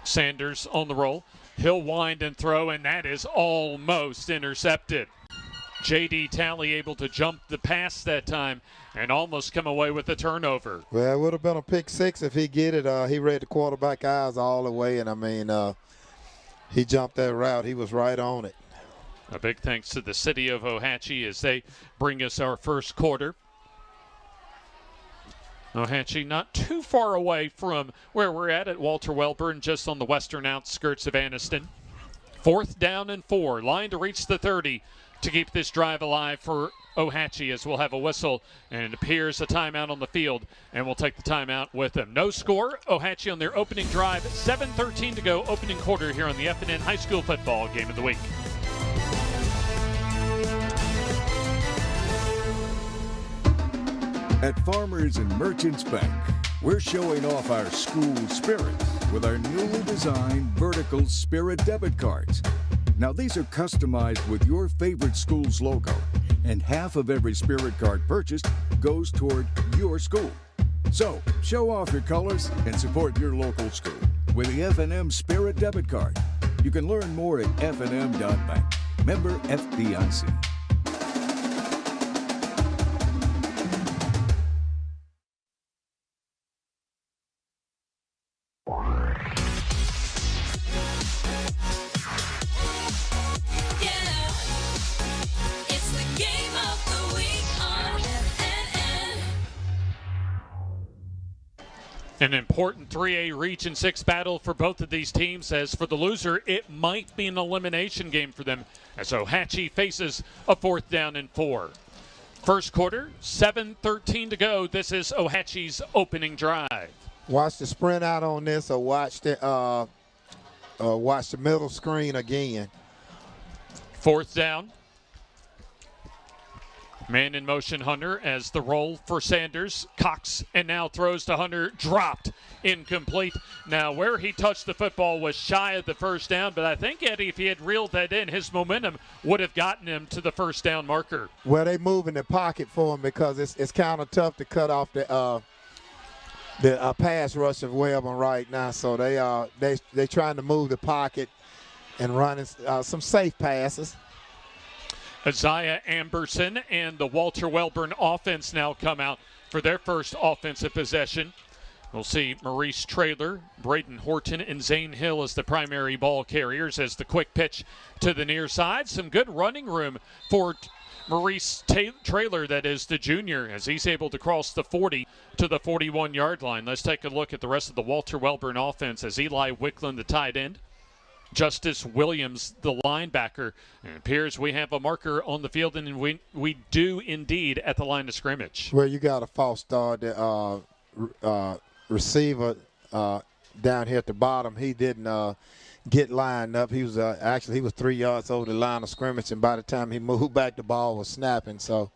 Sanders on the roll. He'll wind and throw, and that is almost intercepted. J.D. Talley able to jump the pass that time and almost come away with a turnover. Well, it would have been a pick 6 if he get it. He read the quarterback eyes all the way, and, he jumped that route. He was right on it. A big thanks to the city of Ohatchee as they bring us our first quarter. Ohatchee not too far away from where we're at Walter Wellborn, just on the western outskirts of Anniston. 4th down and 4. Line to reach the 30 to keep this drive alive for Ohatchee, as we'll have a whistle, and it appears a timeout on the field, and we'll take the timeout with them. No score. Ohatchee on their opening drive. 7:13 to go, opening quarter here on the F&N High School Football Game of the Week. At Farmers and Merchants Bank, we're showing off our school spirit with our newly designed vertical Spirit debit cards. Now, these are customized with your favorite school's logo, and half of every Spirit card purchased goes toward your school. So, show off your colors and support your local school with the F&M Spirit debit card. You can learn more at fnm.bank. Member FDIC. An important 3A Region 6 battle for both of these teams, as for the loser, it might be an elimination game for them as Ohatchee faces a 4th down and 4. First quarter, 7:13 to go. This is Ohatchee's opening drive. Watch the sprint out on this, or watch the middle screen again. 4th down. Man in motion, Hunter, as the roll for Sanders. Cox, and now throws to Hunter, dropped, incomplete. Now, where he touched the football was shy of the first down, but I think, Eddie, if he had reeled that in, his momentum would have gotten him to the first down marker. Well, they move in the pocket for him because it's kind of tough to cut off the pass rush of Wellborn right now. So they trying to move the pocket and running some safe passes. Isaiah Amberson and the Walter Wellborn offense now come out for their first offensive possession. We'll see Maurice Traylor, Braden Horton, and Zane Hill as the primary ball carriers, as the quick pitch to the near side. Some good running room for Maurice Traylor, that is the junior, as he's able to cross the 40 to the 41-yard line. Let's take a look at the rest of the Walter Wellborn offense, as Eli Wicklund, the tight end, Justice Williams, the linebacker. It appears we have a marker on the field, and we do indeed at the line of scrimmage. Well, you got a false start. The receiver down here at the bottom, he didn't get lined up. He was actually 3 yards over the line of scrimmage, and by the time he moved back, the ball was snapping. So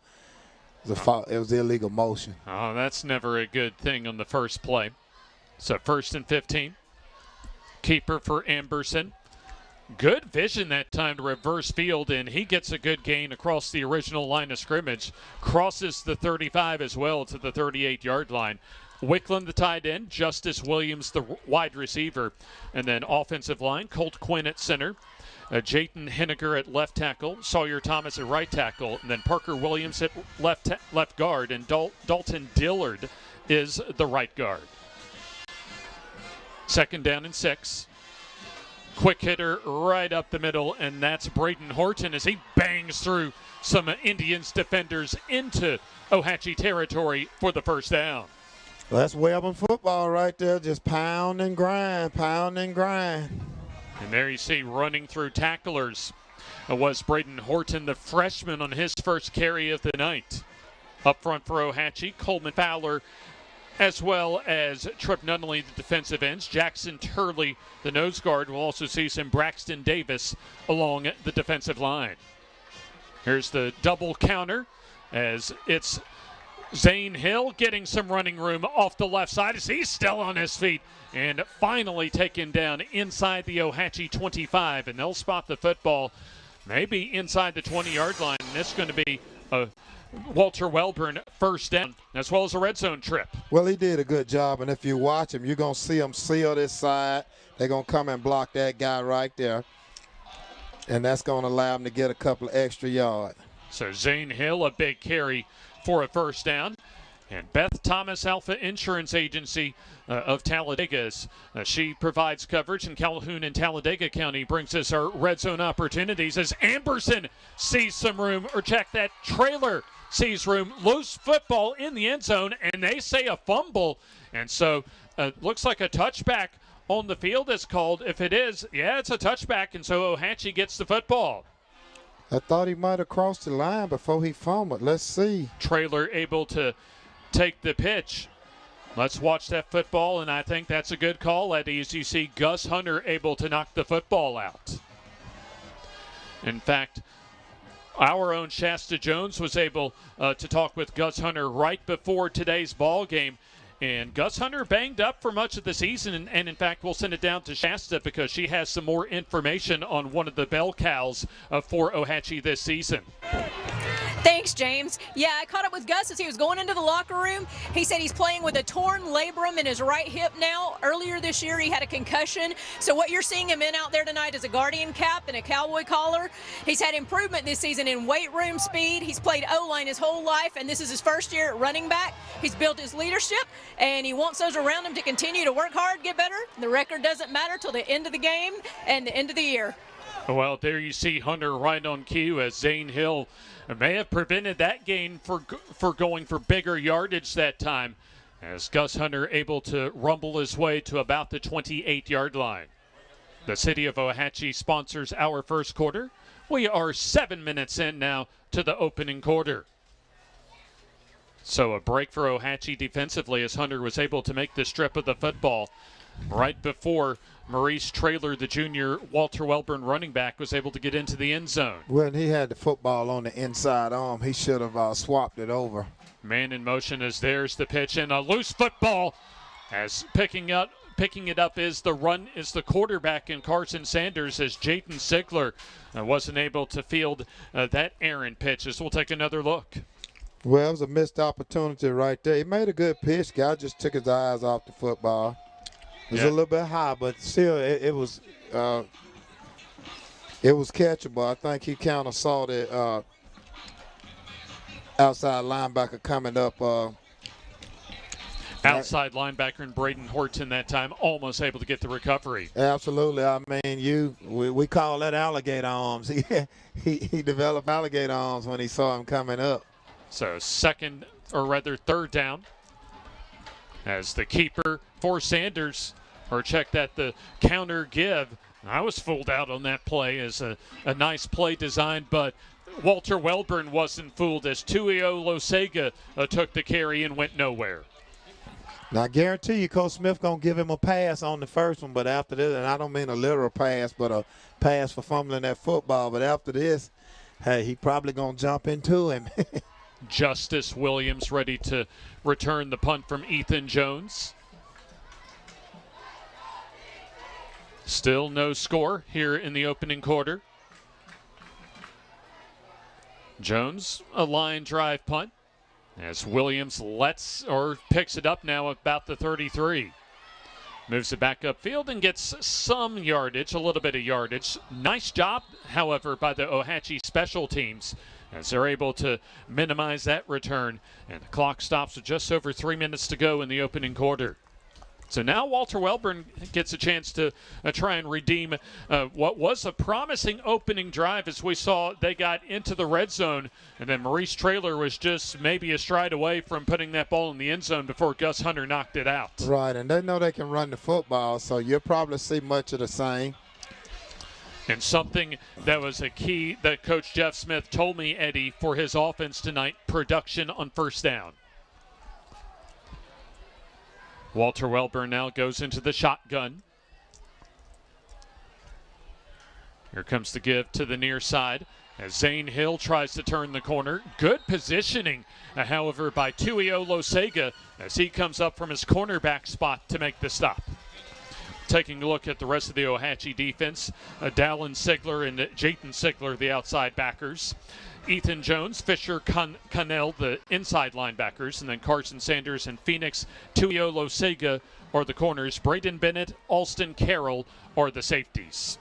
it was illegal motion. Oh, that's never a good thing on the first play. So 1st and 15. Keeper for Amberson. Good vision that time to reverse field, and he gets a good gain across the original line of scrimmage. Crosses the 35 as well to the 38-yard line. Wicklund, the tight end, Justice Williams, the wide receiver, and then offensive line, Colt Quinn at center, Jayton Henniger at left tackle, Sawyer Thomas at right tackle, and then Parker Williams at left guard, and Dalton Dillard is the right guard. 2nd down and 6. Quick hitter right up the middle, and that's Braden Horton as he bangs through some Indians defenders into Ohatchee territory for the first down. Well, that's Wellborn football right there, just pound and grind, pound and grind. And there you see running through tacklers was Braden Horton, the freshman, on his first carry of the night. Up front for Ohatchee, Coleman Fowler, as well as Tripp Nunnally, the defensive ends. Jackson Turley, the nose guard. We'll also see some Braxton Davis along the defensive line. Here's the double counter, as it's Zane Hill getting some running room off the left side as he's still on his feet and finally taken down inside the Ohatchee 25. And they'll spot the football maybe inside the 20-yard line. And it's going to be a Walter Wellborn first down, as well as a red zone trip. Well, he did a good job, and if you watch him, you're going to see him seal this side. They're going to come and block that guy right there, and that's going to allow him to get a couple of extra yards. So Zane Hill, a big carry for a first down. And Beth Thomas, Alpha Insurance Agency of Talladega. She provides coverage in Calhoun and Talladega County, brings us our red zone opportunities as Amberson sees some room, or check that, Trailer sees room, loose football in the end zone, and they say a fumble. And so looks like a touchback on the field is called. If it is, yeah, it's a touchback, and so Ohatchee gets the football. I thought he might have crossed the line before he fumbled. Let's see. Trailer able to take the pitch. Let's watch that football, and I think that's a good call, Eddie, as you see Gus Hunter able to knock the football out. In fact, our own Shasta Jones was able to talk with Gus Hunter right before today's ball game. And Gus Hunter banged up for much of the season, and in fact, we'll send it down to Shasta because she has some more information on one of the bell cows for Ohatchee this season. Thanks, James. Yeah, I caught up with Gus as he was going into the locker room. He said he's playing with a torn labrum in his right hip now. Earlier this year, he had a concussion. So what you're seeing him in out there tonight is a guardian cap and a cowboy collar. He's had improvement this season in weight room speed. He's played O-line his whole life, and this is his first year at running back. He's built his leadership, and he wants those around him to continue to work hard, get better. The record doesn't matter till the end of the game and the end of the year. Well, there you see Hunter right on cue as Zane Hill may have prevented that gain for going for bigger yardage that time. as Gus Hunter able to rumble his way to about the 28-yard line. The City of Ohatchee sponsors our first quarter. We are 7 minutes in now to the opening quarter. So a break for Ohatchee defensively as Hunter was able to make the strip of the football right before Maurice Traylor, the junior Walter Wellborn running back, was able to get into the end zone. When he had the football on the inside arm, he should have swapped it over. Man in motion as there's the pitch and a loose football as picking it up is the quarterback in Carson Sanders as Jayden Sigler wasn't able to field that errant pitch. As we'll take another look. Well, it was a missed opportunity right there. He made a good pitch. Guy just took his eyes off the football. It was a little bit high, but still it was catchable. I think he kind of saw the outside linebacker coming up. Outside linebacker and Braden Horton that time almost able to get the recovery. Absolutely. I mean, we call that alligator arms. He developed alligator arms when he saw him coming up. So third down as the keeper for Sanders, or check that, the counter give. I was fooled out on that play as a nice play designed, but Walter Wellborn wasn't fooled as Tuio Losega took the carry and went nowhere. Now, I guarantee you Coach Smith going to give him a pass on the first one, but after this, and I don't mean a literal pass, but a pass for fumbling that football, but after this, hey, he probably going to jump into him. Justice Williams ready to return the punt from Ethan Jones. Still no score here in the opening quarter. Jones, a line drive punt as Williams picks it up now about the 33. Moves it back upfield and gets some yardage, a little bit of yardage. Nice job, however, by the Ohatchee special teams as they're able to minimize that return. And the clock stops with just over 3 minutes to go in the opening quarter. So now Walter Wellborn gets a chance to try and redeem what was a promising opening drive, as we saw they got into the red zone, and then Maurice Traylor was just maybe a stride away from putting that ball in the end zone before Gus Hunter knocked it out. Right, and they know they can run the football, so you'll probably see much of the same. And something that was a key that Coach Jeff Smith told me, Eddie, for his offense tonight, production on first down. Walter Wellborn now goes into the shotgun. Here comes the give to the near side as Zane Hill tries to turn the corner. Good positioning, however, by Tuio Losega as he comes up from his cornerback spot to make the stop. Taking a look at the rest of the Ohatchee defense, Dallin Sigler and Jayden Sigler, the outside backers. Ethan Jones, Fisher Connell, the inside linebackers, and then Carson Sanders and Phoenix, Tuio Losega are the corners. Braden Bennett, Alston Carroll are the safeties.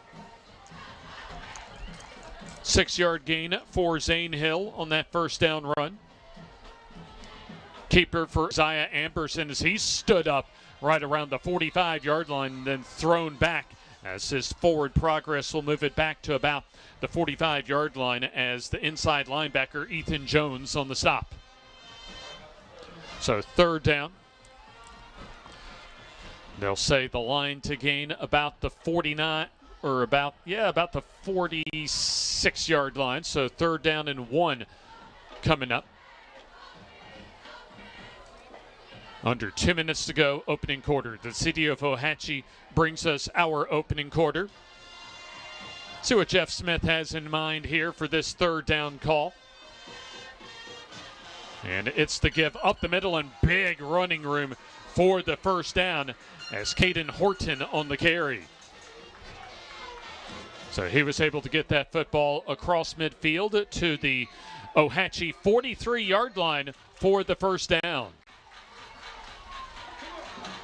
6-yard gain for Zane Hill on that first down run. Keeper for Isaiah Amberson as he stood up right around the 45-yard line and then thrown back as his forward progress will move it back to about the 45-yard line as the inside linebacker Ethan Jones on the stop. So third down. They'll say the line to gain about the 49 or about the 46-yard line. So third down and 1 coming up. Under 2 minutes to go, opening quarter. The City of Ohatchee brings us our opening quarter. See what Jeff Smith has in mind here for this third down call. And it's the give up the middle and big running room for the first down as Caden Horton on the carry. So he was able to get that football across midfield to the Ohatchee 43-yard line for the first down.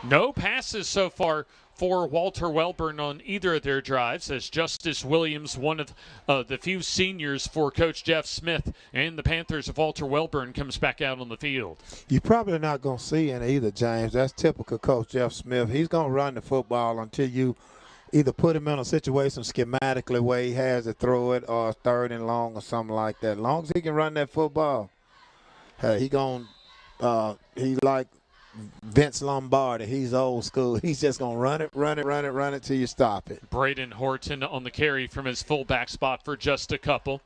No passes so far for Walter Wellborn on either of their drives as Justice Williams, one of the few seniors for Coach Jeff Smith and the Panthers of Walter Wellborn, comes back out on the field. You're probably not going to see it either, James. That's typical Coach Jeff Smith. He's going to run the football until you either put him in a situation schematically where he has to throw it or third and long or something like that. As long as he can run that football, he like Vince Lombardi. He's old school. He's just going to run it till you stop it. Braden Horton on the carry from his fullback spot for just a couple.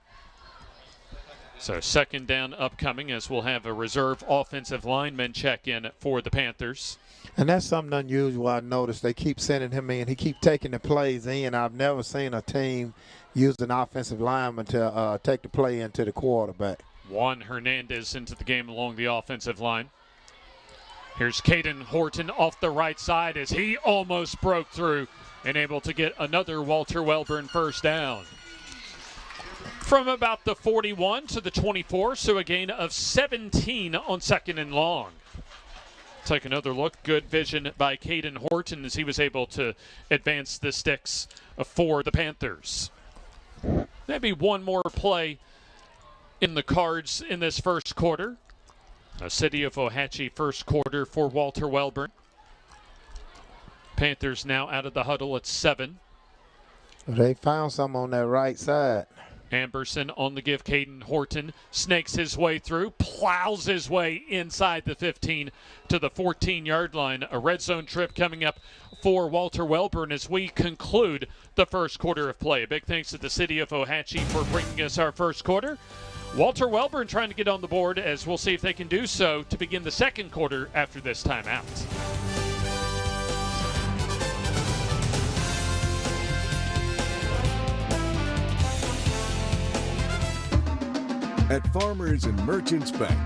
So second down upcoming as we'll have a reserve offensive lineman check in for the Panthers. And that's something unusual I noticed. They keep sending him in. He keep taking the plays in. I've never seen a team use an offensive lineman to take the play into the quarterback. Juan Hernandez into the game along the offensive line. Here's Caden Horton off the right side as he almost broke through and able to get another Walter Wellborn first down. From about the 41 to the 24, so a gain of 17 on second and long. Take another look. Good vision by Caden Horton as he was able to advance the sticks for the Panthers. Maybe one more play in the cards in this first quarter. A City of Ohatchee first quarter for Walter Wellborn. Panthers now out of the huddle at 7. They found some on that right side. Amberson on the give. Caden Horton snakes his way through, plows his way inside the 15 to the 14-yard line. A red zone trip coming up for Walter Wellborn as we conclude the first quarter of play. A big thanks to the City of Ohatchee for bringing us our first quarter. Walter Wellborn trying to get on the board as we'll see if they can do so to begin the second quarter after this timeout. At Farmers and Merchants Bank,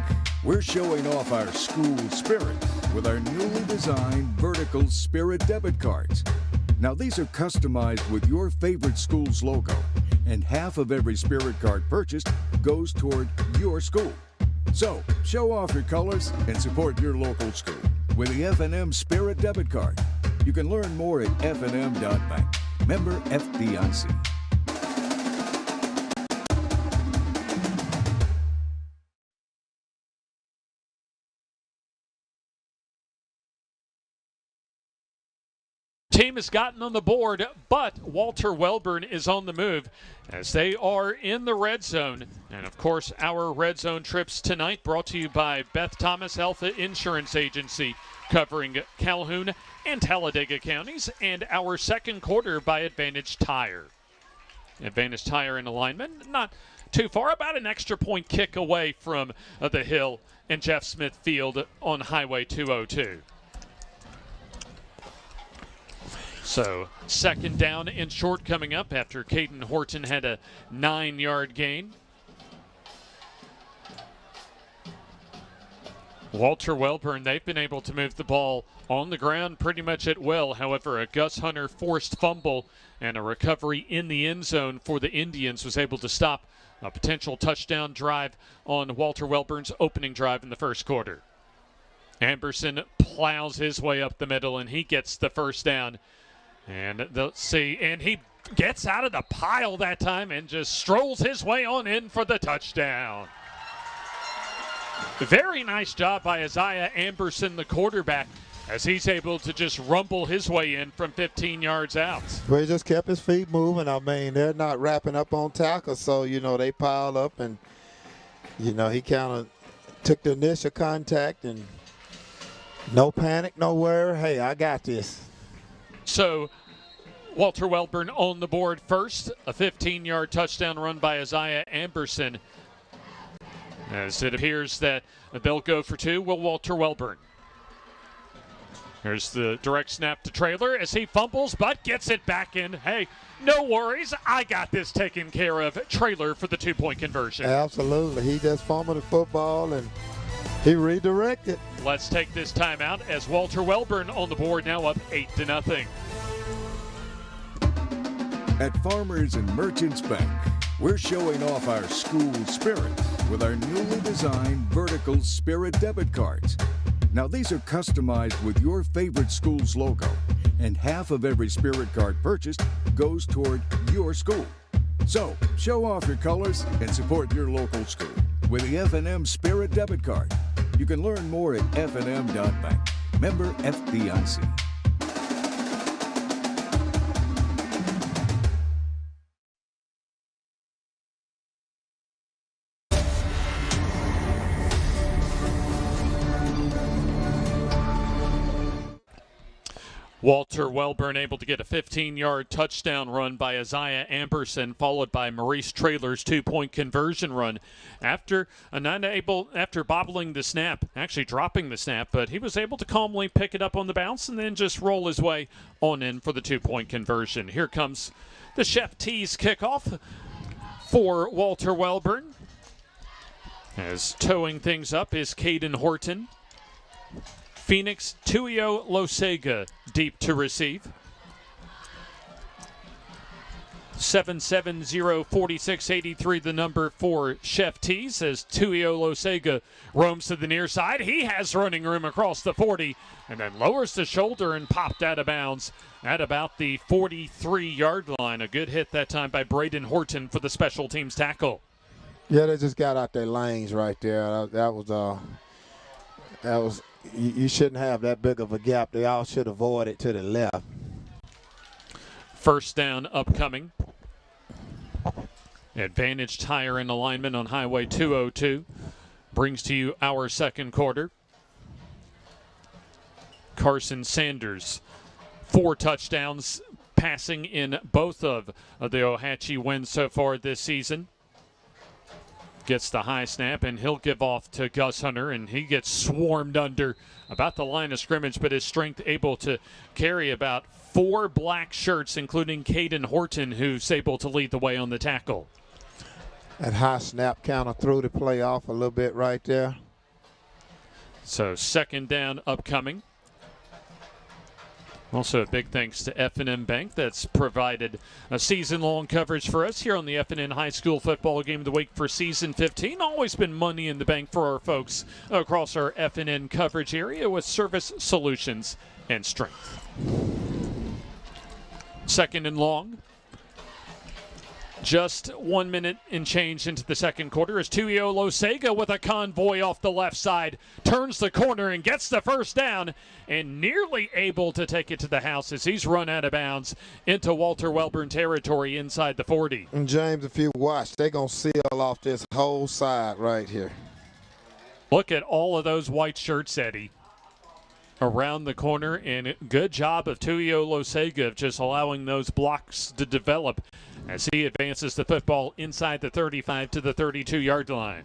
we're showing off our school spirit with our newly designed vertical Spirit debit cards. Now these are customized with your favorite school's logo, and half of every Spirit card purchased goes toward your school. So, show off your colors and support your local school with the F&M Spirit debit card. You can learn more at fnm.bank. Member FDIC. Team has gotten on the board, but Walter Wellborn is on the move as they are in the red zone. And of course, our red zone trips tonight brought to you by Beth Thomas Alpha Insurance Agency, covering Calhoun and Talladega counties, and our second quarter by Advantage Tire. Advantage Tire in alignment, not too far, about an extra point kick away from the Hill and Jeff Smith Field on Highway 202. So second down and short coming up after Caden Horton had a 9-yard gain. Walter Wellborn, they've been able to move the ball on the ground pretty much at will. However, a Gus Hunter forced fumble and a recovery in the end zone for the Indians was able to stop a potential touchdown drive on Walter Wellborn's opening drive in the first quarter. Amberson plows his way up the middle and he gets the first down. And let's see, and he gets out of the pile that time and just strolls his way on in for the touchdown. Very nice job by Isaiah Amberson, the quarterback, as he's able to just rumble his way in from 15 yards out. Well, he just kept his feet moving. I mean, they're not wrapping up on tackles, so, they piled up and, he kind of took the initial contact and no panic, no worry. Hey, I got this. So Walter Wellborn on the board first, a 15-yard touchdown run by Isaiah Amberson. As it appears that they'll go for two, will Walter Wellborn. Here's the direct snap to Traylor as he fumbles, but gets it back in. Hey, no worries, I got this taken care of. Traylor for the 2-point conversion. Absolutely. He just fumbled the football and he redirected. Let's take this timeout as Walter Wellborn on the board now up 8-0. At Farmers and Merchants Bank, we're showing off our school spirit with our newly designed vertical Spirit debit cards. Now these are customized with your favorite school's logo, and half of every Spirit card purchased goes toward your school. So, show off your colors and support your local school with the F&M Spirit debit card. You can learn more at fnm.bank. Member FDIC. Walter Wellborn able to get a 15-yard touchdown run by Isaiah Amberson, followed by Maurice Traylor's 2-point conversion run. After bobbling the snap, actually dropping the snap, but he was able to calmly pick it up on the bounce and then just roll his way on in for the 2-point conversion. Here comes the Chef T's kickoff for Walter Wellborn. As towing things up is Caden Horton. Phoenix Tuio Losega deep to receive. 770-4683 the number for Chef T's as Tuio Losega roams to the near side. He has running room across the 40 and then lowers the shoulder and popped out of bounds at about the 43-yard line. A good hit that time by Braden Horton for the special teams tackle. Yeah, they just got out their lanes right there. That was you shouldn't have that big of a gap. They all should avoid it to the left. First down upcoming. Advantage tire in alignment on Highway 202 brings to you our second quarter. Carson Sanders, 4 touchdowns passing in both of the Ohatchee wins so far this season. Gets the high snap, and he'll give off to Gus Hunter, and he gets swarmed under about the line of scrimmage, but his strength able to carry about 4 black shirts, including Caden Horton, who's able to lead the way on the tackle. That high snap counter threw the play off a little bit right there. So second down upcoming. Also a big thanks to F&M Bank that's provided a season-long coverage for us here on the F&N High School Football Game of the Week for Season 15. Always been money in the bank for our folks across our F&N coverage area with service, solutions, and strength. Second and long. Just 1 minute and change into the second quarter as Tuio Losega with a convoy off the left side turns the corner and gets the first down and nearly able to take it to the house as he's run out of bounds into Walter Wellborn territory inside the 40. And James, if you watch, they're going to seal off this whole side right here. Look at all of those white shirts, Eddie, around the corner, and good job of Tuio Losega of just allowing those blocks to develop as he advances the football inside the 35 to the 32-yard line.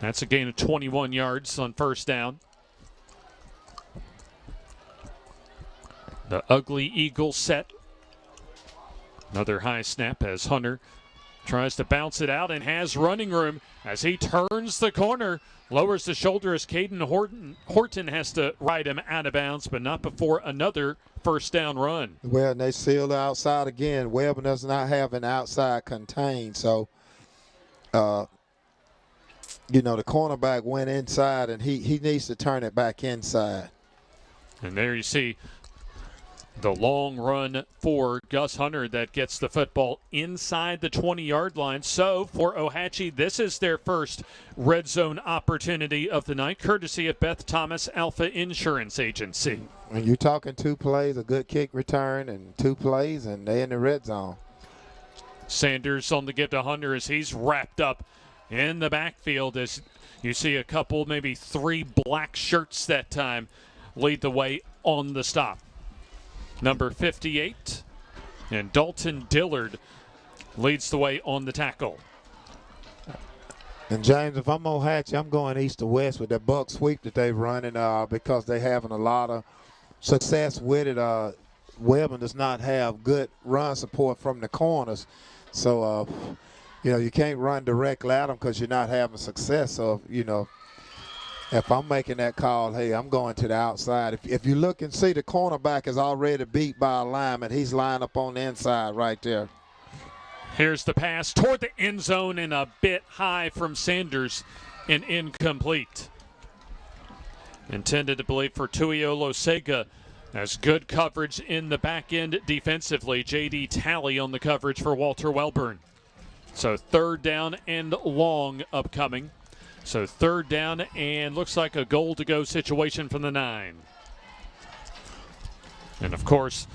That's a gain of 21 yards on first down. The ugly eagle set. Another high snap as Hunter tries to bounce it out and has running room as he turns the corner, lowers the shoulder as Caden Horton has to ride him out of bounds, but not before another first down run. Well, and they sealed the outside again. Webb does not have an outside contained, so, the cornerback went inside, and he needs to turn it back inside. And there you see the long run for Gus Hunter that gets the football inside the 20-yard line. So for Ohatchee, this is their first red zone opportunity of the night, courtesy of Beth Thomas Alpha Insurance Agency. When you're talking 2 plays, a good kick return, and 2 plays, and they're in the red zone. Sanders on the give to Hunter as he's wrapped up in the backfield as you see a couple, maybe 3 black shirts that time lead the way on the stop. Number 58, and Dalton Dillard leads the way on the tackle. And James, if I'm Ohatchee, I'm going east to west with that buck sweep that they're running because they're having a lot of success with it. Wellborn does not have good run support from the corners. So, you can't run directly at them because you're not having success. So, if I'm making that call, hey, I'm going to the outside. If you look and see, the cornerback is already beat by a lineman. He's lined up on the inside right there. Here's the pass toward the end zone and a bit high from Sanders and incomplete. Intended to believe for Tuio Losega as good coverage in the back end defensively. J.D. Talley on the coverage for Walter Wellborn. So third down and long upcoming. So third down and looks like a goal to go situation from the 9. And of course,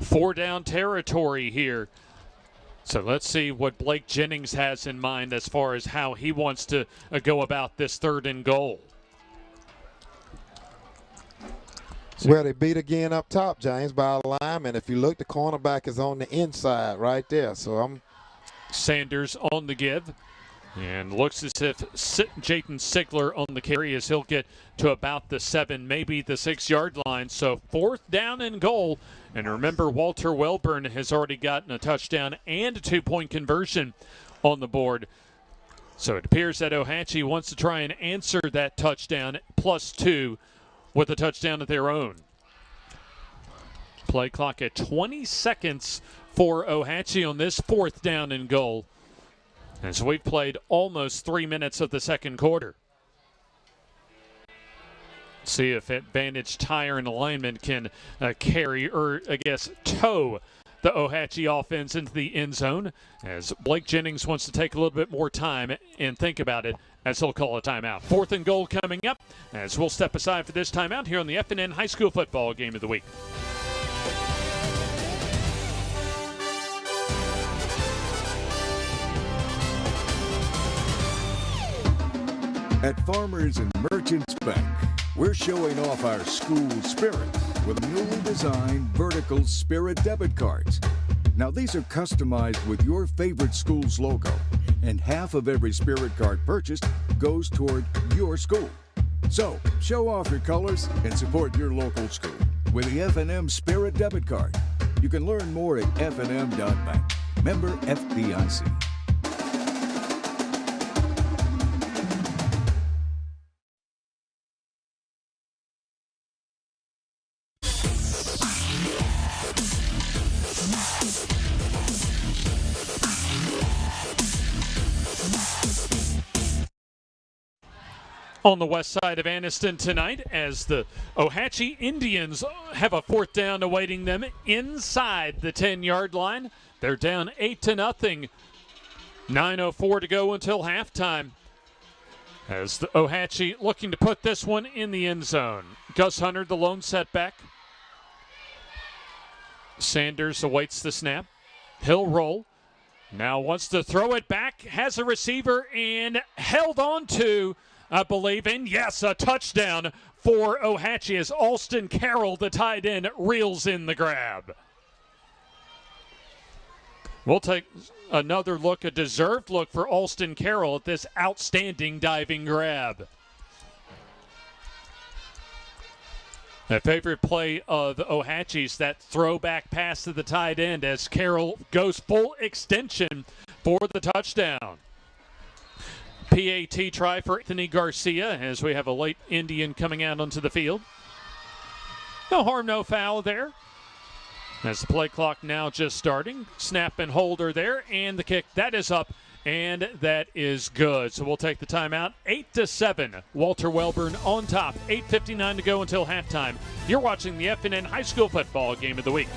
4 down territory here. So let's see what Blake Jennings has in mind as far as how he wants to go about this 3rd and goal. Well, they beat again up top, James, by a lineman. If you look, the cornerback is on the inside right there. So Sanders on the give. And looks as if Jayden Sigler on the carry as he'll get to about the 7, maybe the 6-yard line. So 4th down and goal. And remember, Walter Wellborn has already gotten a touchdown and a 2-point conversion on the board. So it appears that Ohatchee wants to try and answer that touchdown +2 with a touchdown of their own. Play clock at 20 seconds for Ohatchee on this 4th down and goal. As we've played almost 3 minutes of the second quarter. See if Advantage Tire and Alignment can carry, or I guess tow, the Ohatchee offense into the end zone, as Blake Jennings wants to take a little bit more time and think about it as he'll call a timeout. 4th and goal coming up as we'll step aside for this timeout here on the FNN High School Football Game of the Week. At Farmers and Merchants Bank, we're showing off our school spirit with newly designed vertical Spirit debit cards. Now, these are customized with your favorite school's logo, and half of every Spirit card purchased goes toward your school. So, show off your colors and support your local school with the F&M Spirit debit card. You can learn more at fnm.bank. Member FDIC. On the west side of Anniston tonight, as the Ohatchee Indians have a 4th down awaiting them inside the 10-yard line. They're down 8-0. 9:04 to go until halftime. As the Ohatchee looking to put this one in the end zone. Gus Hunter, the lone setback. Sanders awaits the snap. He'll roll. Now wants to throw it back. Has a receiver and held on to, I believe, and yes, a touchdown for Ohatchee as Alston Carroll, the tight end, reels in the grab. We'll take another look, a deserved look for Alston Carroll at this outstanding diving grab. A favorite play of Ohatchee's, that throwback pass to the tight end as Carroll goes full extension for the touchdown. PAT try for Anthony Garcia as we have a late Indian coming out onto the field. No harm, no foul there. As the play clock now just starting. Snap and holder there, and the kick, that is up, and that is good. So we'll take the timeout. 8-7, Walter Wellborn on top. 8:59 to go until halftime. You're watching the FNN High School Football Game of the Week.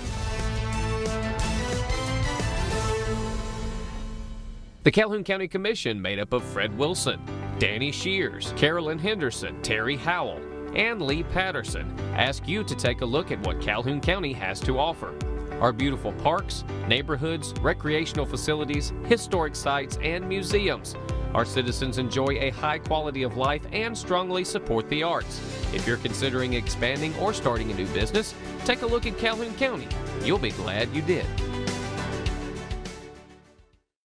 The Calhoun County Commission, made up of Fred Wilson, Danny Shears, Carolyn Henderson, Terry Howell, and Lee Patterson, ask you to take a look at what Calhoun County has to offer. Our beautiful parks, neighborhoods, recreational facilities, historic sites, and museums. Our citizens enjoy a high quality of life and strongly support the arts. If you're considering expanding or starting a new business, take a look at Calhoun County. You'll be glad you did.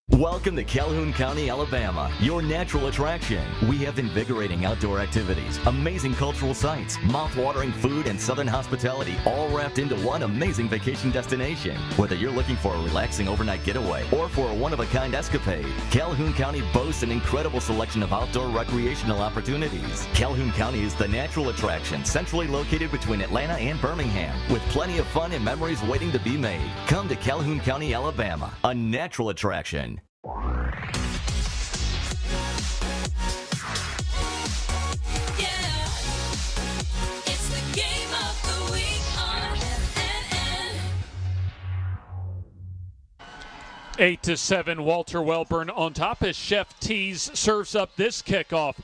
Welcome to Calhoun County, Alabama, your natural attraction. We have invigorating outdoor activities, amazing cultural sites, mouth-watering food, and southern hospitality, all wrapped into one amazing vacation destination. Whether you're looking for a relaxing overnight getaway or for a one-of-a-kind escapade, Calhoun County boasts an incredible selection of outdoor recreational opportunities. Calhoun County is the natural attraction, centrally located between Atlanta and Birmingham, with plenty of fun and memories waiting to be made. Come to Calhoun County, Alabama, a natural attraction. Yeah, it's the game of the week on FNN. 8-7, Walter Wellborn on top as Chef Tees serves up this kickoff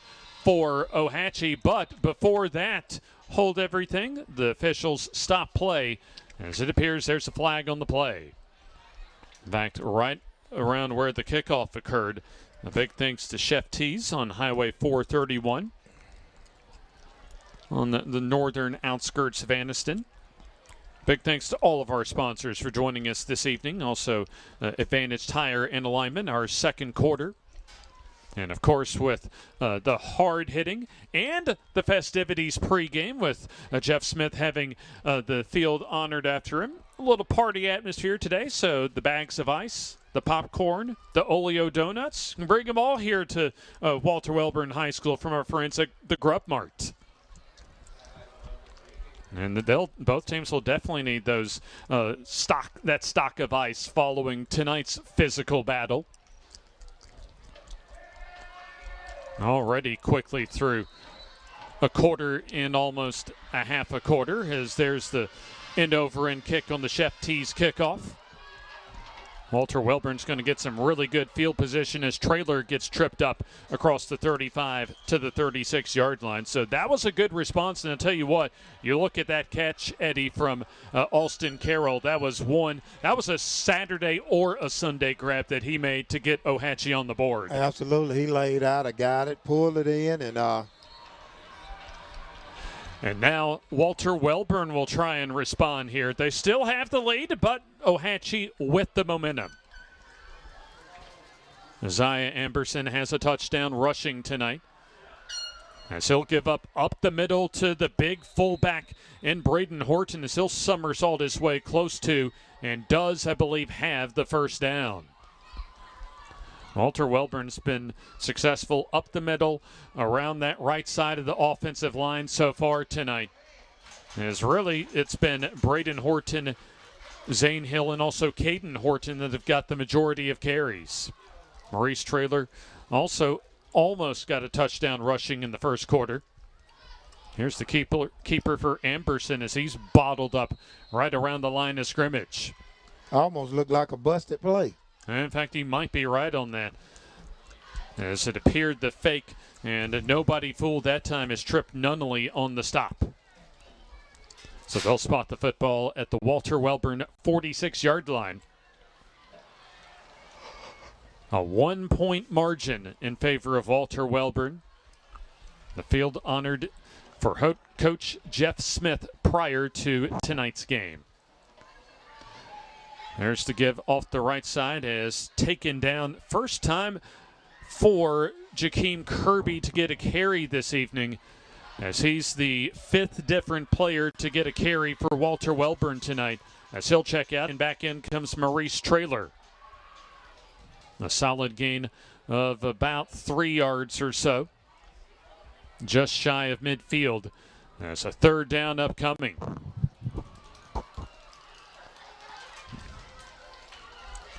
for Ohatchee. But before that, hold everything. The officials stop play as it appears there's a flag on the play. In fact, right around where the kickoff occurred. A big thanks to Chef Tees on Highway 431. on the northern outskirts of Anniston. Big thanks to all of our sponsors for joining us this evening. Also, Advantage Tire and Alignment, our second quarter. And, of course, with the hard hitting and the festivities pregame with Jeff Smith having the field honored after him. A little party atmosphere today, so the bags of ice, the popcorn, the Oleo donuts, bring them all here to Walter Wellborn High School from our friends at the Grub Mart. And both teams will definitely need those stock of ice following tonight's physical battle. Already quickly through a quarter and almost a half a quarter, as there's the end-over-end kick on the Chef T's kickoff. Walter Wellborn's going to get some really good field position as Traylor gets tripped up across the 35 to the 36-yard line. So that was a good response. And I'll tell you what, you look at that catch, Eddie, from Alston Carroll. That was a Saturday or a Sunday grab that he made to get Ohatchee on the board. Absolutely. He laid out, I got it, pulled it in, And now Walter Wellborn will try and respond here. They still have the lead, but Ohatchee with the momentum. Isaiah Amberson has a touchdown rushing tonight, as he'll give up the middle to the big fullback in Braden Horton, as he'll somersault his way close to and does, I believe, have the first down. Walter Wellborn's been successful up the middle around that right side of the offensive line so far tonight. It's been Braden Horton, Zane Hill, and also Caden Horton that have got the majority of carries. Maurice Traylor also almost got a touchdown rushing in the first quarter. Here's the keeper for Amberson as he's bottled up right around the line of scrimmage. almost looked like a busted play. In fact, he might be right on that, as it appeared the fake, and nobody fooled that time as Tripp Nunnally on the stop. So they'll spot the football at the Walter Wellborn 46-yard line. A 1-point margin in favor of Walter Wellborn. The field honored for Coach Jeff Smith prior to tonight's game. There's the give off the right side as taken down. First time for Jakeem Kirby to get a carry this evening, as he's the fifth different player to get a carry for Walter Wellborn tonight. As he'll check out, and back in comes Maurice Traylor. A solid gain of about 3 yards or so, just shy of midfield. There's a third down upcoming.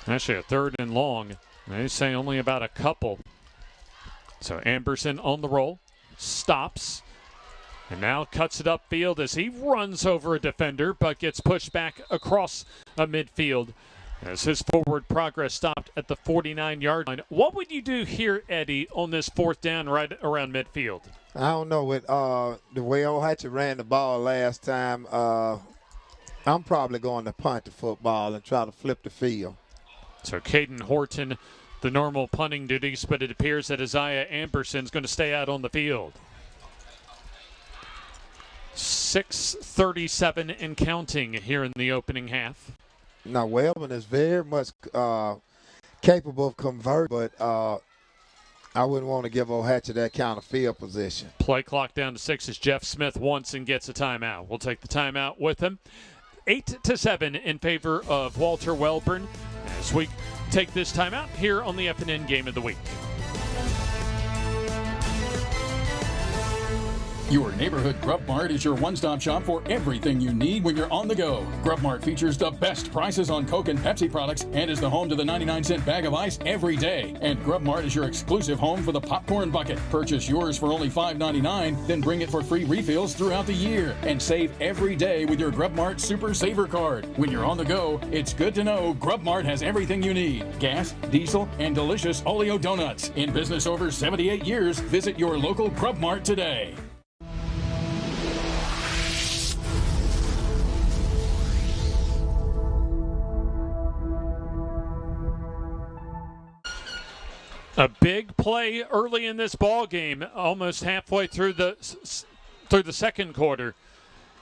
Actually, a third and long. They say only about a couple. So Amberson on the roll, stops, and now cuts it upfield as he runs over a defender, but gets pushed back across a midfield as his forward progress stopped at the 49-yard line. What would you do here, Eddie, on this fourth down right around midfield? I don't know. With the way Ohatchee ran the ball last time, I'm probably going to punt the football and try to flip the field. So Caden Horton, the normal punting duties, but it appears that Isaiah Amberson's going to stay out on the field. 6:37 and counting here in the opening half. Now, Wellborn is very much capable of converting, but I wouldn't want to give Ohatchee that kind of field position. Play clock down to 6 as Jeff Smith wants and gets a timeout. We'll take the timeout with him. 8-7 in favor of Walter Wellborn as we take this timeout here on the FNN Game of the Week. Your neighborhood Grub Mart is your one-stop shop for everything you need when you're on the go. Grub Mart features the best prices on Coke and Pepsi products and is the home to the 99-cent bag of ice every day. And Grub Mart is your exclusive home for the popcorn bucket. Purchase yours for only $5.99, then bring it for free refills throughout the year. And save every day with your Grub Mart Super Saver card. When you're on the go, it's good to know Grub Mart has everything you need. Gas, diesel, and delicious Oleo donuts. In business over 78 years, visit your local Grub Mart today. A big play early in this ball game, almost halfway through the through the second quarter,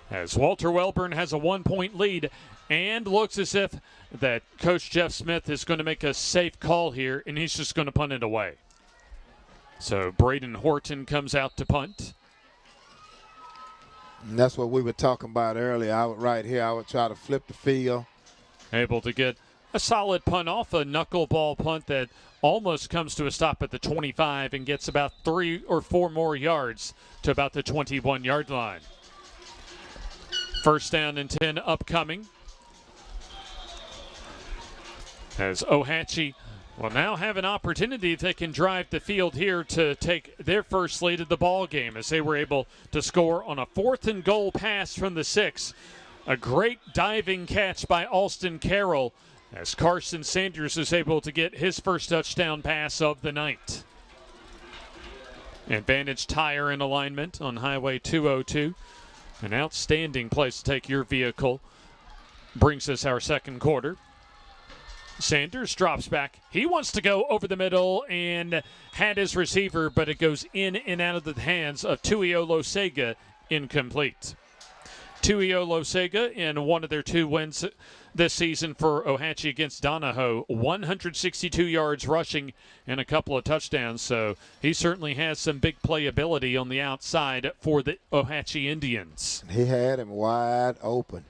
as Walter Wellborn has a 1-point lead and looks as if that Coach Jeff Smith is going to make a safe call here, and he's just going to punt it away. So Braden Horton comes out to punt. And that's what we were talking about earlier. I would try to flip the field. Able to get a solid punt off, a knuckleball punt that almost comes to a stop at the 25 and gets about 3 or 4 more yards to about the 21-yard line. First down and 10 upcoming. As Ohatchee will now have an opportunity if they can drive the field here to take their first lead of the ball game, as they were able to score on a 4th and goal pass from the 6. A great diving catch by Alston Carroll, as Carson Sanders is able to get his first touchdown pass of the night. Advantage tire in alignment on Highway 202. An outstanding place to take your vehicle. Brings us our second quarter. Sanders drops back. He wants to go over the middle and had his receiver, but it goes in and out of the hands of Tuio Losega, incomplete. Tuio Losega in one of their 2 wins this season for Ohatchee against Donahoe, 162 yards rushing and a couple of touchdowns, so he certainly has some big playability on the outside for the Ohatchee Indians. He had him wide open.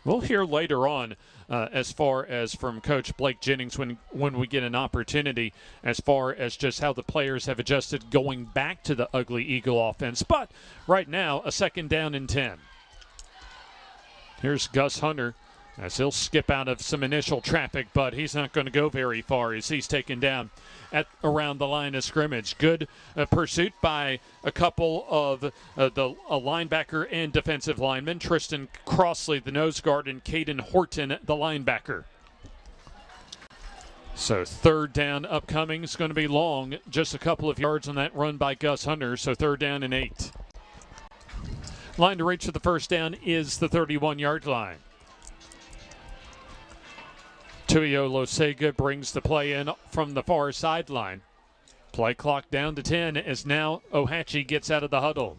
We'll hear later on as far as from Coach Blake Jennings when we get an opportunity as far as just how the players have adjusted going back to the Ugly Eagle offense. But right now, a second down and 10. Here's Gus Hunter as he'll skip out of some initial traffic, but he's not going to go very far as he's taken down at around the line of scrimmage. Good pursuit by a couple of a linebacker and defensive lineman, Tristan Crossley, the nose guard, and Caden Horton, the linebacker. So third down upcoming is going to be long, just a couple of yards on that run by Gus Hunter, so third down and 8. Line to reach for the first down is the 31-yard line. Tuio Losega brings the play in from the far sideline. Play clock down to 10 as now Ohatchee gets out of the huddle.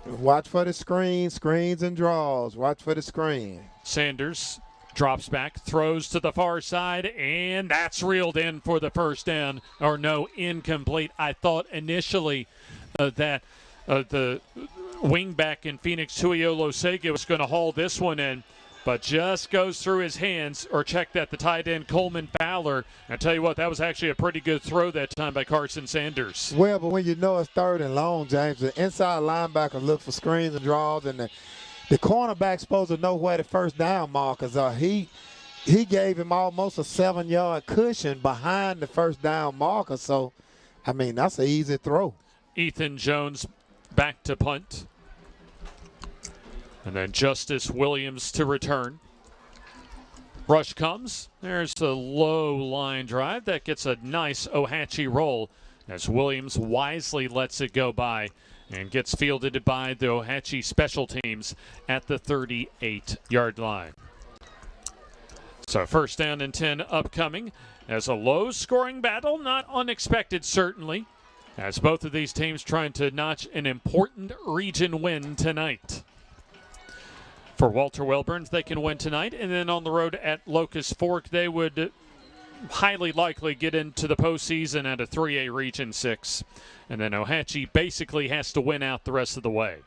Watch for the screens and draws. Watch for the screen. Sanders drops back, throws to the far side, and that's reeled in for the first down. Or no, incomplete. I thought initially that the wingback in Phoenix, Tuio Losega, was going to haul this one in, but just goes through his hands. Or check that, the tight end Coleman Fowler. I tell you what, that was actually a pretty good throw that time by Carson Sanders. Well, but when you know it's third and long, James, the inside linebacker look for screens and draws, and the cornerback's supposed to know where the first down markers are. He gave him almost a 7-yard cushion behind the first down marker, so, I mean, that's an easy throw. Ethan Jones back to punt. And then Justice Williams to return. Rush comes. There's a low line drive. That gets a nice Ohatchee roll as Williams wisely lets it go by and gets fielded by the Ohatchee special teams at the 38-yard line. So first down and 10 upcoming as a low-scoring battle, not unexpected certainly, as both of these teams trying to notch an important region win tonight. For Walter Wellborn, they can win tonight, and then on the road at Locust Fork, they would highly likely get into the postseason at a 3A Region 6. And then Ohatchee basically has to win out the rest of the way.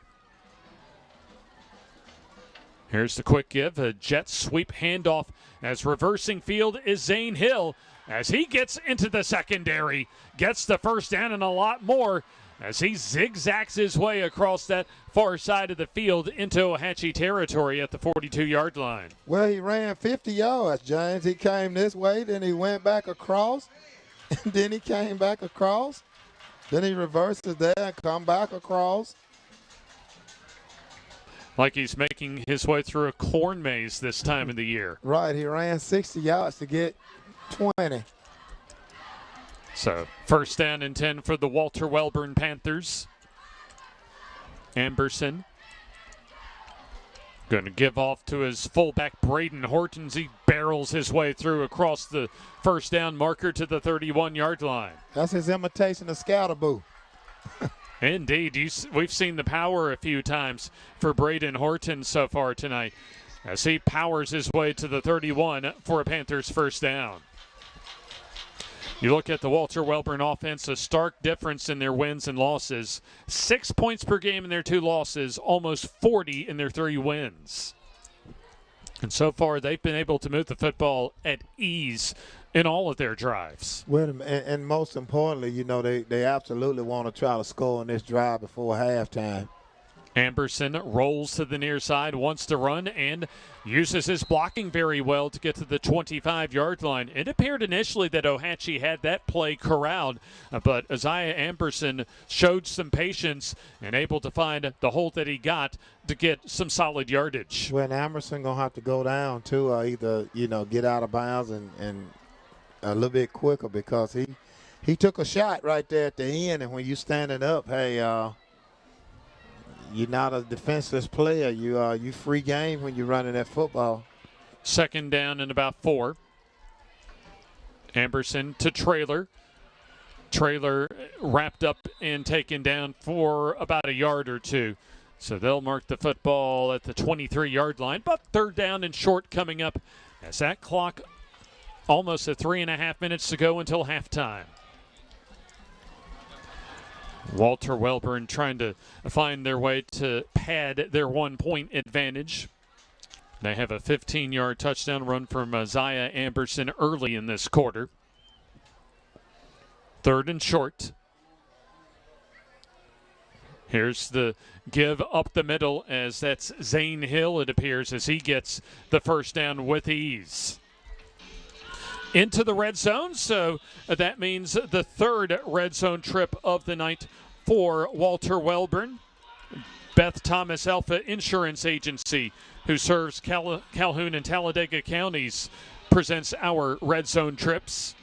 Here's the quick give, a jet sweep handoff as reversing field is Zane Hill as he gets into the secondary, gets the first down and a lot more as he zigzags his way across that far side of the field into Ohatchee territory at the 42-yard line. Well, he ran 50 yards, James. He came this way, then he went back across, and then he came back across. Then he reverses there and come back across. Like he's making his way through a corn maze this time of the year. Right, he ran 60 yards to get 20. So first down and 10 for the Walter Wellborn Panthers. Amberson going to give off to his fullback Braden Horton. He barrels his way through across the first down marker to the 31-yard line. That's his imitation of Scatterboo. Indeed. We've seen the power a few times for Braden Horton so far tonight as he powers his way to the 31 for a Panthers first down. You look at the Walter Wellborn offense, a stark difference in their wins and losses. 6 points per game in their 2 losses, almost 40 in their 3 wins. And so far, they've been able to move the football at ease in all of their drives. Well, and most importantly, you know, they absolutely want to try to score on this drive before halftime. Amberson rolls to the near side, wants to run, and uses his blocking very well to get to the 25-yard line. It appeared initially that Ohatchee had that play corralled, but Isaiah Amberson showed some patience and able to find the hole that he got to get some solid yardage. Well, Amberson going to have to go down, too, either, you know, get out of bounds and a little bit quicker because he took a shot right there at the end, and when you're standing up, hey, you're not a defenseless player. You free game when you're running that football. Second down and about 4. Amberson to Trailer. Trailer wrapped up and taken down for about a yard or 2. So they'll mark the football at the 23-yard line. But third down and short coming up as that clock almost at 3.5 minutes to go until halftime. Walter Wellborn trying to find their way to pad their 1-point advantage. They have a 15-yard touchdown run from Isaiah Amberson early in this quarter. Third and short. Here's the give up the middle as that's Zane Hill, it appears, as he gets the first down with ease. Into the red zone, so that means the third red zone trip of the night for Walter Wellborn. Beth Thomas Alpha Insurance Agency, who serves Calhoun and Talladega counties, presents our red zone trips.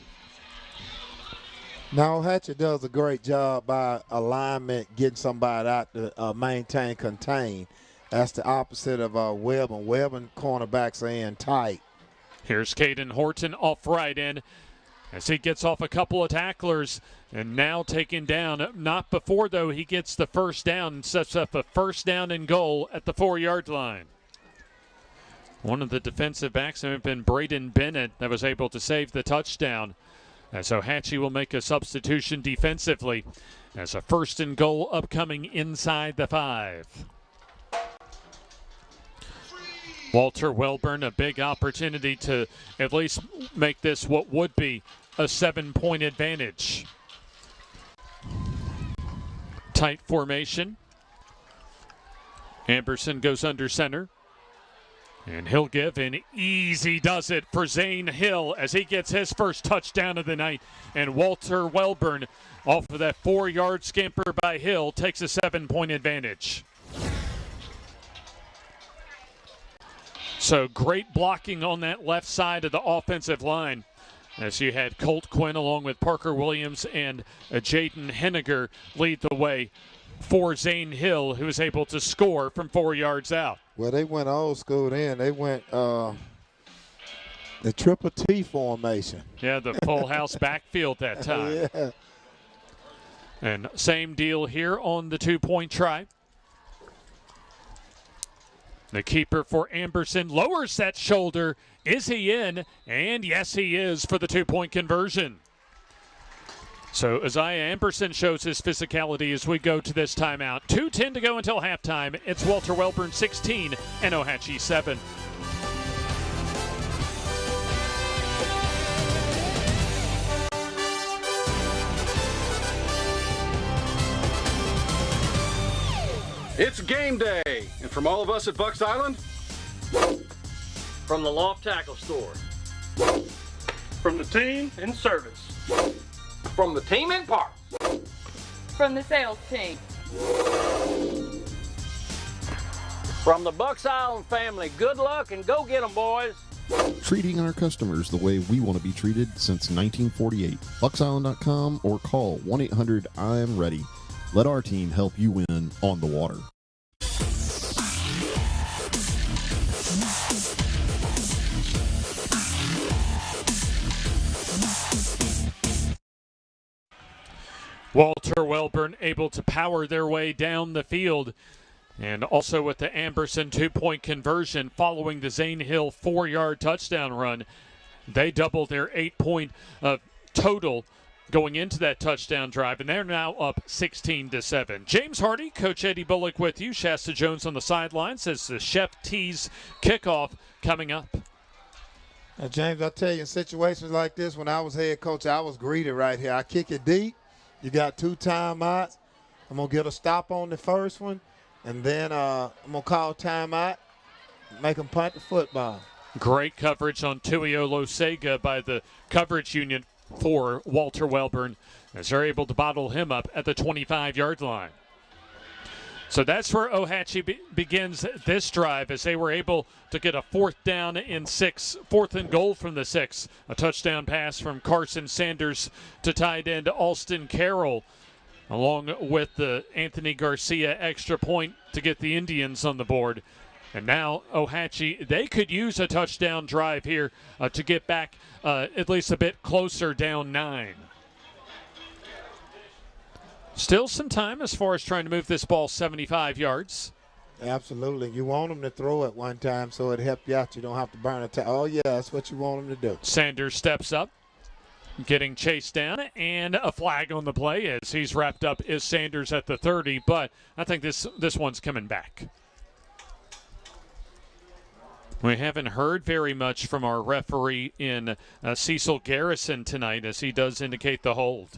Now, Ohatchee does a great job by alignment, getting somebody out to maintain, contain. That's the opposite of Wellborn. Wellborn cornerbacks are in tight. Here's Caden Horton off right in as he gets off a couple of tacklers and now taken down. Not before, though, he gets the first down and sets up a first down and goal at the 4-yard line. One of the defensive backs had been Braden Bennett that was able to save the touchdown. As Ohatchee will make a substitution defensively as a first and goal upcoming inside the 5. Walter Wellborn, a big opportunity to at least make this what would be a 7-point advantage. Tight formation. Amberson goes under center. And he'll give an easy does it for Zane Hill as he gets his first touchdown of the night. And Walter Wellborn, off of that 4-yard scamper by Hill, takes a 7-point advantage. So great blocking on that left side of the offensive line as you had Colt Quinn along with Parker Williams and Jaden Henniger lead the way for Zane Hill, who was able to score from 4 yards out. Well, they went old school then. They went the triple T formation. Yeah, the full house backfield that time. Yeah. And same deal here on the 2-point try. The keeper for Amberson lowers that shoulder. Is he in? And yes, he is for the 2-point conversion. So Isaiah Amberson shows his physicality as we go to this timeout. 2:10 to go until halftime. It's Walter Wellborn 16 and Ohatchee 7. It's game day, and from all of us at Bucks Island, from the Loft Tackle Store, from the team in service, from the team in parts, from the sales team, from the Bucks Island family, good luck and go get 'em, boys. Treating our customers the way we want to be treated since 1948. BucksIsland.com or call 1-800-I'm-READY. Let our team help you win on the water. Walter Wellborn able to power their way down the field. And also with the Amberson 2-point conversion following the Zane Hill 4-yard touchdown run, they doubled their 8-point total going into that touchdown drive, and they're now up 16-7. James Hardy, Coach Eddie Bullock with you. Shasta Jones on the sideline says the Chef T's kickoff coming up. Now, James, I tell you, in situations like this, when I was head coach, I was greedy right here. I kick it deep. You got 2 timeouts. I'm going to get a stop on the first one, and then I'm going to call timeout, make them punt the football. Great coverage on Tuio Losega by the coverage unit for Walter Wellborn as they're able to bottle him up at the 25-yard line. So that's where Ohatchee begins this drive as they were able to get a 4th and goal from the 6. A touchdown pass from Carson Sanders to tight end Alston Carroll, along with the Anthony Garcia extra point to get the Indians on the board. And now Ohatchee, they could use a touchdown drive here to get back at least a bit closer, down 9. Still some time as far as trying to move this ball 75 yards. Absolutely. You want them to throw it one time so it help you out. You don't have to burn it. Oh, yeah, that's what you want them to do. Sanders steps up, getting chased down, and a flag on the play as he's wrapped up is Sanders at the 30, but I think this one's coming back. We haven't heard very much from our referee in Cecil Garrison tonight as he does indicate the hold.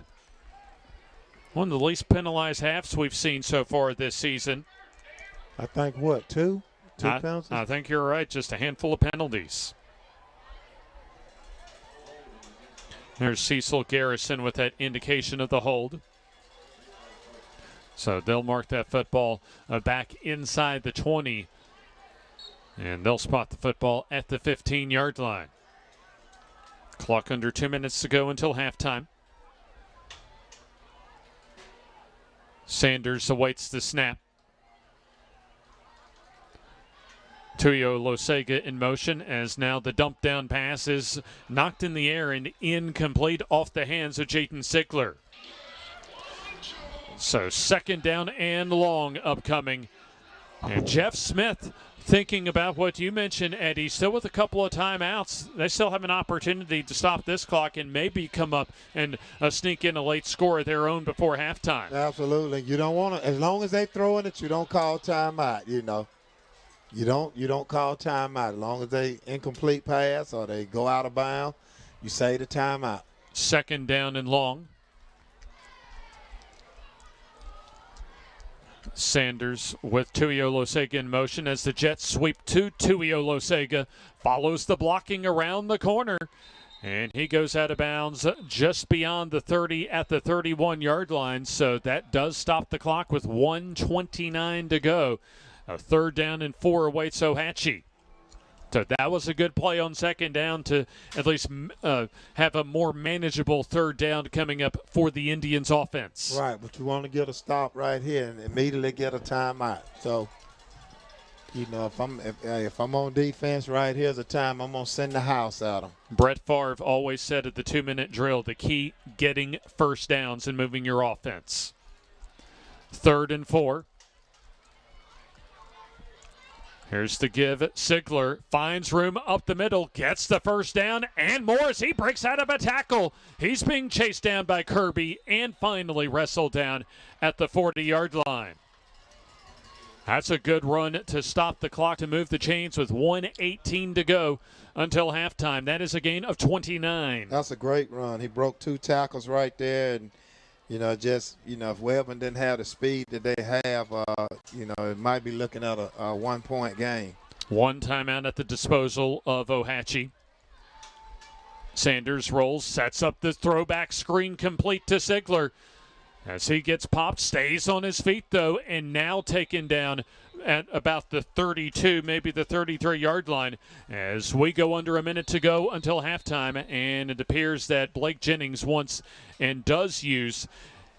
One of the least penalized halves we've seen so far this season. I think, what, 2? 2 penalties? I think you're right, just a handful of penalties. There's Cecil Garrison with that indication of the hold. So they'll mark that football back inside the 20. And they'll spot the football at the 15-yard line. Clock under 2 minutes to go until halftime. Sanders awaits the snap. Tuio Losega in motion as now the dump down pass is knocked in the air and incomplete off the hands of Jayden Sigler. So 2nd down and long upcoming. And Jeff Smith thinking about what you mentioned, Eddie, still with a couple of timeouts. They still have an opportunity to stop this clock and maybe come up and sneak in a late score of their own before halftime. Absolutely. You don't want to, as long as they throwing it, you don't call timeout, you know. You don't call timeout. As long as they incomplete pass or they go out of bounds, you say the timeout. 2nd down and long. Sanders with Tuio Losega in motion as the Jets sweep to Tuio Losega. Follows the blocking around the corner. And he goes out of bounds just beyond the 30 at the 31-yard line. So that does stop the clock with 1:29 to go. A 3rd down and 4 awaits Ohatchee. So that was a good play on 2nd down to at least have a more manageable 3rd down coming up for the Indians offense. Right, but you want to get a stop right here and immediately get a timeout. So, you know, if I'm on defense right here's the time, I'm going to send the house at them. Brett Favre always said at the 2-minute drill, the key getting first downs and moving your offense. 3rd and 4. Here's the give. Sigler finds room up the middle, gets the 1st down, and more as he breaks out of a tackle. He's being chased down by Kirby and finally wrestled down at the 40-yard line. That's a good run to stop the clock to move the chains with 1:18 to go until halftime. That is a gain of 29. That's a great run. He broke 2 tackles right there, and if Wellborn didn't have the speed that they have, it might be looking at a 1-point game. 1 timeout at the disposal of Ohatchee. Sanders rolls, sets up the throwback screen complete to Sigler. As he gets popped, stays on his feet, though, and now taken down at about the 32, maybe the 33-yard line as we go under a minute to go until halftime. And it appears that Blake Jennings wants and does use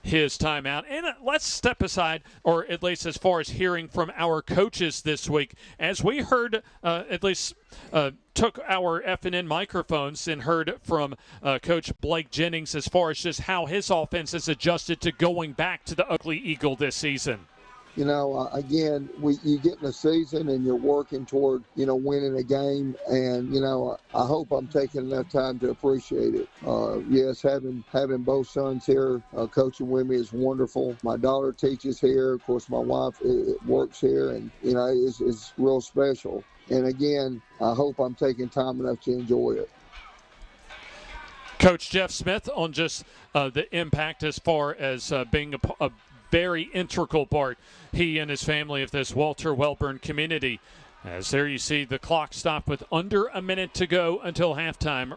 his timeout. And let's step aside, or at least as far as hearing from our coaches this week, as we heard, took our F&N microphones and heard from Coach Blake Jennings as far as just how his offense has adjusted to going back to the Ugly Eagle this season. You know, again, you get in a season and you're working toward, winning a game. And, I hope I'm taking enough time to appreciate it. Yes, having both sons here coaching with me is wonderful. My daughter teaches here. Of course, my wife works here, and, it's real special. And, again, I hope I'm taking time enough to enjoy it. Coach Jeff Smith on just the impact as far as being a very integral part, he and his family, of this Walter Wellborn community. As there you see the clock stop with under a minute to go until halftime.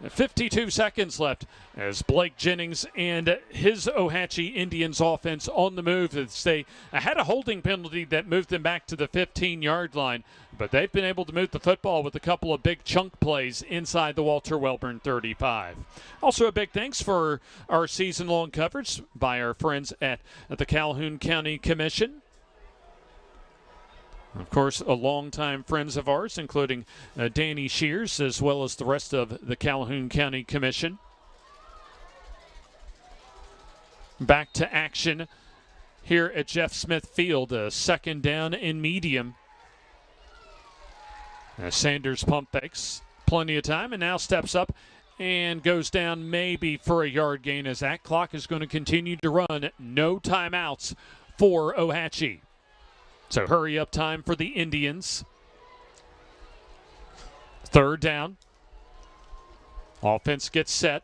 52 seconds left as Blake Jennings and his Ohatchee Indians offense on the move. As they had a holding penalty that moved them back to the 15-yard line, but they've been able to move the football with a couple of big chunk plays inside the Walter Wellborn 35. Also a big thanks for our season-long coverage by our friends at the Calhoun County Commission. Of course, a longtime friends of ours, including Danny Shears, as well as the rest of the Calhoun County Commission. Back to action here at Jeff Smith Field, a second down and medium. Sanders pump fakes, plenty of time, and now steps up and goes down maybe for a yard gain, as that clock is going to continue to run. No timeouts for Ohatchee. So hurry up time for the Indians. Third down. Offense gets set.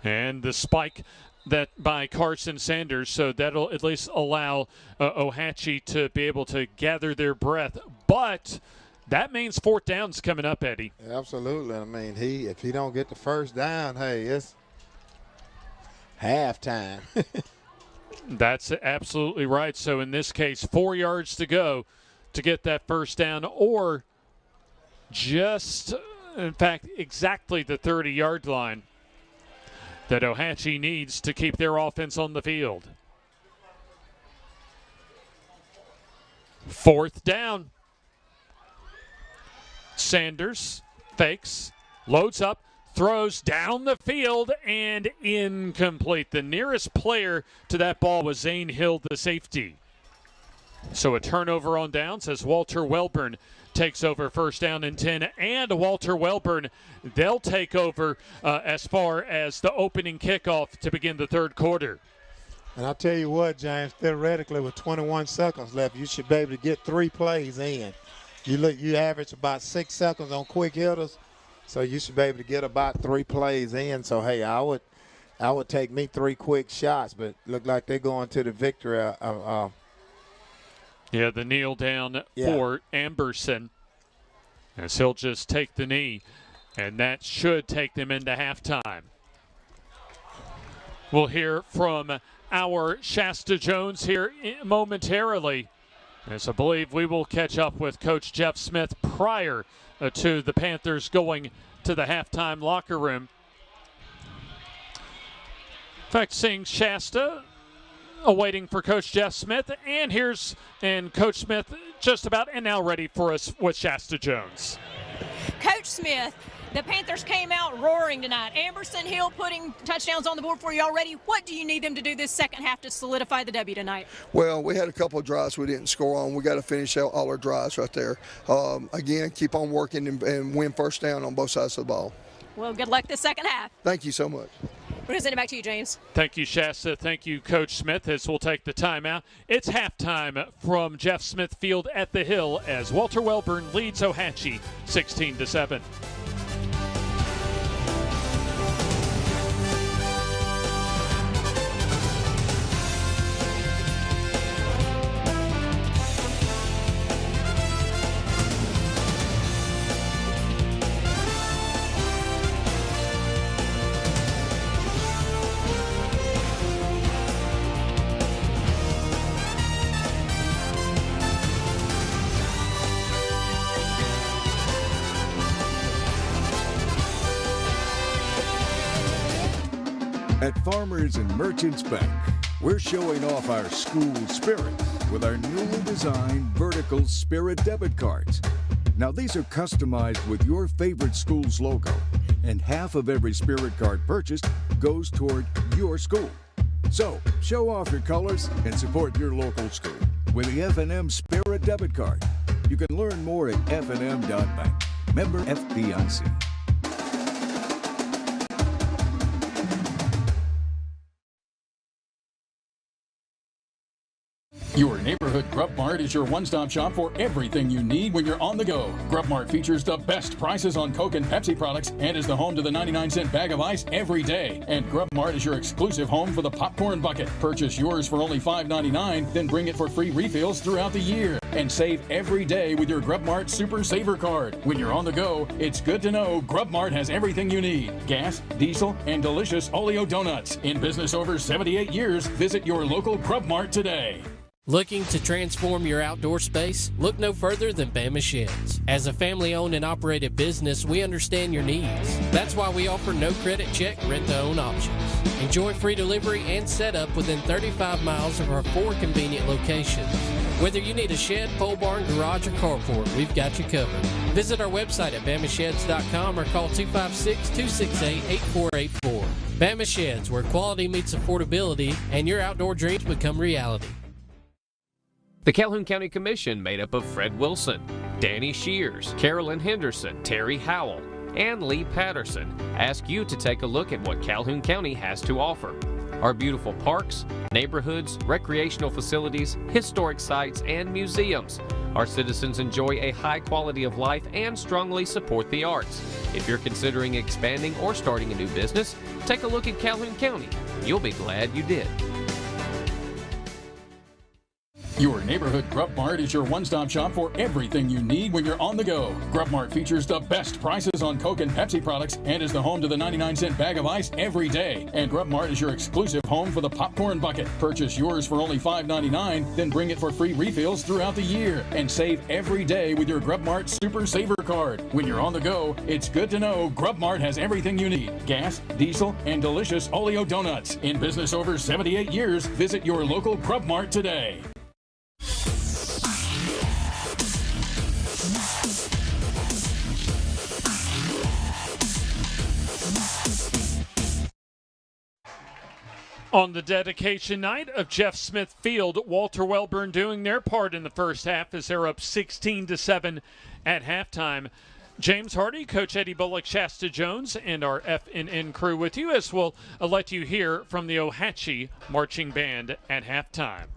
And the spike that by Carson Sanders, so that'll at least allow Ohatchee to be able to gather their breath. But that means fourth down's coming up, Eddie. Absolutely. I mean, if he don't get the first down, hey, it's halftime. That's absolutely right. So in this case, 4 yards to go to get that first down, or just, in fact, exactly the 30-yard line that Ohatchee needs to keep their offense on the field. Fourth down. Sanders fakes, loads up, throws down the field, and incomplete. The nearest player to that ball was Zane Hill, the safety. So a turnover on downs as Walter Wellborn takes over first down and 10. And Walter Wellborn, they'll take over as far as the opening kickoff to begin the third quarter. And I'll tell you what, James, theoretically with 21 seconds left, you should be able to get 3 plays in. You average about 6 seconds on quick hitters. So you should be able to get about 3 plays in. So, hey, I would take me 3 quick shots, but look like they're going to the victory. Yeah, the kneel down for Amberson, as he'll just take the knee, and that should take them into halftime. We'll hear from our Shasta Jones here momentarily, as I believe we will catch up with Coach Jeff Smith prior to the Panthers going to the halftime locker room. In fact, seeing Shasta awaiting for Coach Jeff Smith, and Coach Smith just about and now ready for us with Shasta Jones. Coach Smith, the Panthers came out roaring tonight. Amberson, Hill putting touchdowns on the board for you already. What do you need them to do this second half to solidify the W tonight? Well, we had a couple of drives we didn't score on. We got to finish out all our drives right there. Again, keep on working and win first down on both sides of the ball. Well, good luck this second half. Thank you so much. We're going to send it back to you, James. Thank you, Shasta. Thank you, Coach Smith, as we'll take the timeout. It's halftime from Jeff Smith Field at the Hill as Walter Wellborn leads Ohatchee 16-7. At Farmers and Merchants Bank, we're showing off our school spirit with our newly designed vertical Spirit debit cards. Now, these are customized with your favorite school's logo, and half of every Spirit card purchased goes toward your school. So, show off your colors and support your local school with the F&M Spirit debit card. You can learn more at fnm.bank. Member FDIC. Your neighborhood Grub Mart is your one-stop shop for everything you need when you're on the go. Grub Mart features the best prices on Coke and Pepsi products and is the home to the 99-cent bag of ice every day. And Grub Mart is your exclusive home for the popcorn bucket. Purchase yours for only $5.99, then bring it for free refills throughout the year. And save every day with your Grub Mart Super Saver card. When you're on the go, it's good to know Grub Mart has everything you need. Gas, diesel, and delicious Oleo donuts. In business over 78 years, visit your local Grub Mart today. Looking to transform your outdoor space? Look no further than Bama Sheds. As a family-owned and operated business, we understand your needs. That's why we offer no credit check, rent-to-own options. Enjoy free delivery and setup within 35 miles of our 4 convenient locations. Whether you need a shed, pole barn, garage, or carport, we've got you covered. Visit our website at bamasheds.com or call 256-268-8484. Bama Sheds, where quality meets affordability and your outdoor dreams become reality. The Calhoun County Commission, made up of Fred Wilson, Danny Shears, Carolyn Henderson, Terry Howell, and Lee Patterson, ask you to take a look at what Calhoun County has to offer. Our beautiful parks, neighborhoods, recreational facilities, historic sites, and museums. Our citizens enjoy a high quality of life and strongly support the arts. If you're considering expanding or starting a new business, take a look at Calhoun County. You'll be glad you did. Your neighborhood Grub Mart is your one-stop shop for everything you need when you're on the go. Grub Mart features the best prices on Coke and Pepsi products and is the home to the 99-cent bag of ice every day. And Grub Mart is your exclusive home for the popcorn bucket. Purchase yours for only $5.99, then bring it for free refills throughout the year. And save every day with your Grub Mart Super Saver card. When you're on the go, it's good to know Grub Mart has everything you need. Gas, diesel, and delicious Oleo donuts. In business over 78 years, visit your local Grub Mart today. On the dedication night of Jeff Smith Field, Walter Wellborn doing their part in the first half as they're up 16-7 at halftime. James Hardy, Coach Eddie Bullock, Shasta Jones, and our FNN crew with you as we'll let you hear from the Ohatchee Marching Band at halftime.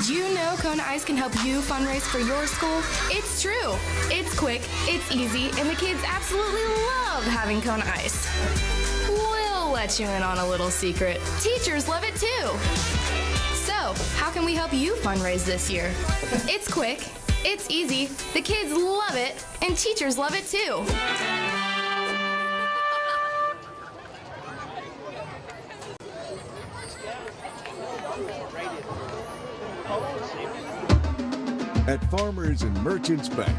Did you know Kona Ice can help you fundraise for your school? It's true. It's quick, it's easy, and the kids absolutely love having Kona Ice. We'll let you in on a little secret. Teachers love it too. So, how can we help you fundraise this year? It's quick, it's easy, the kids love it, and teachers love it too. At Farmers and Merchants Bank,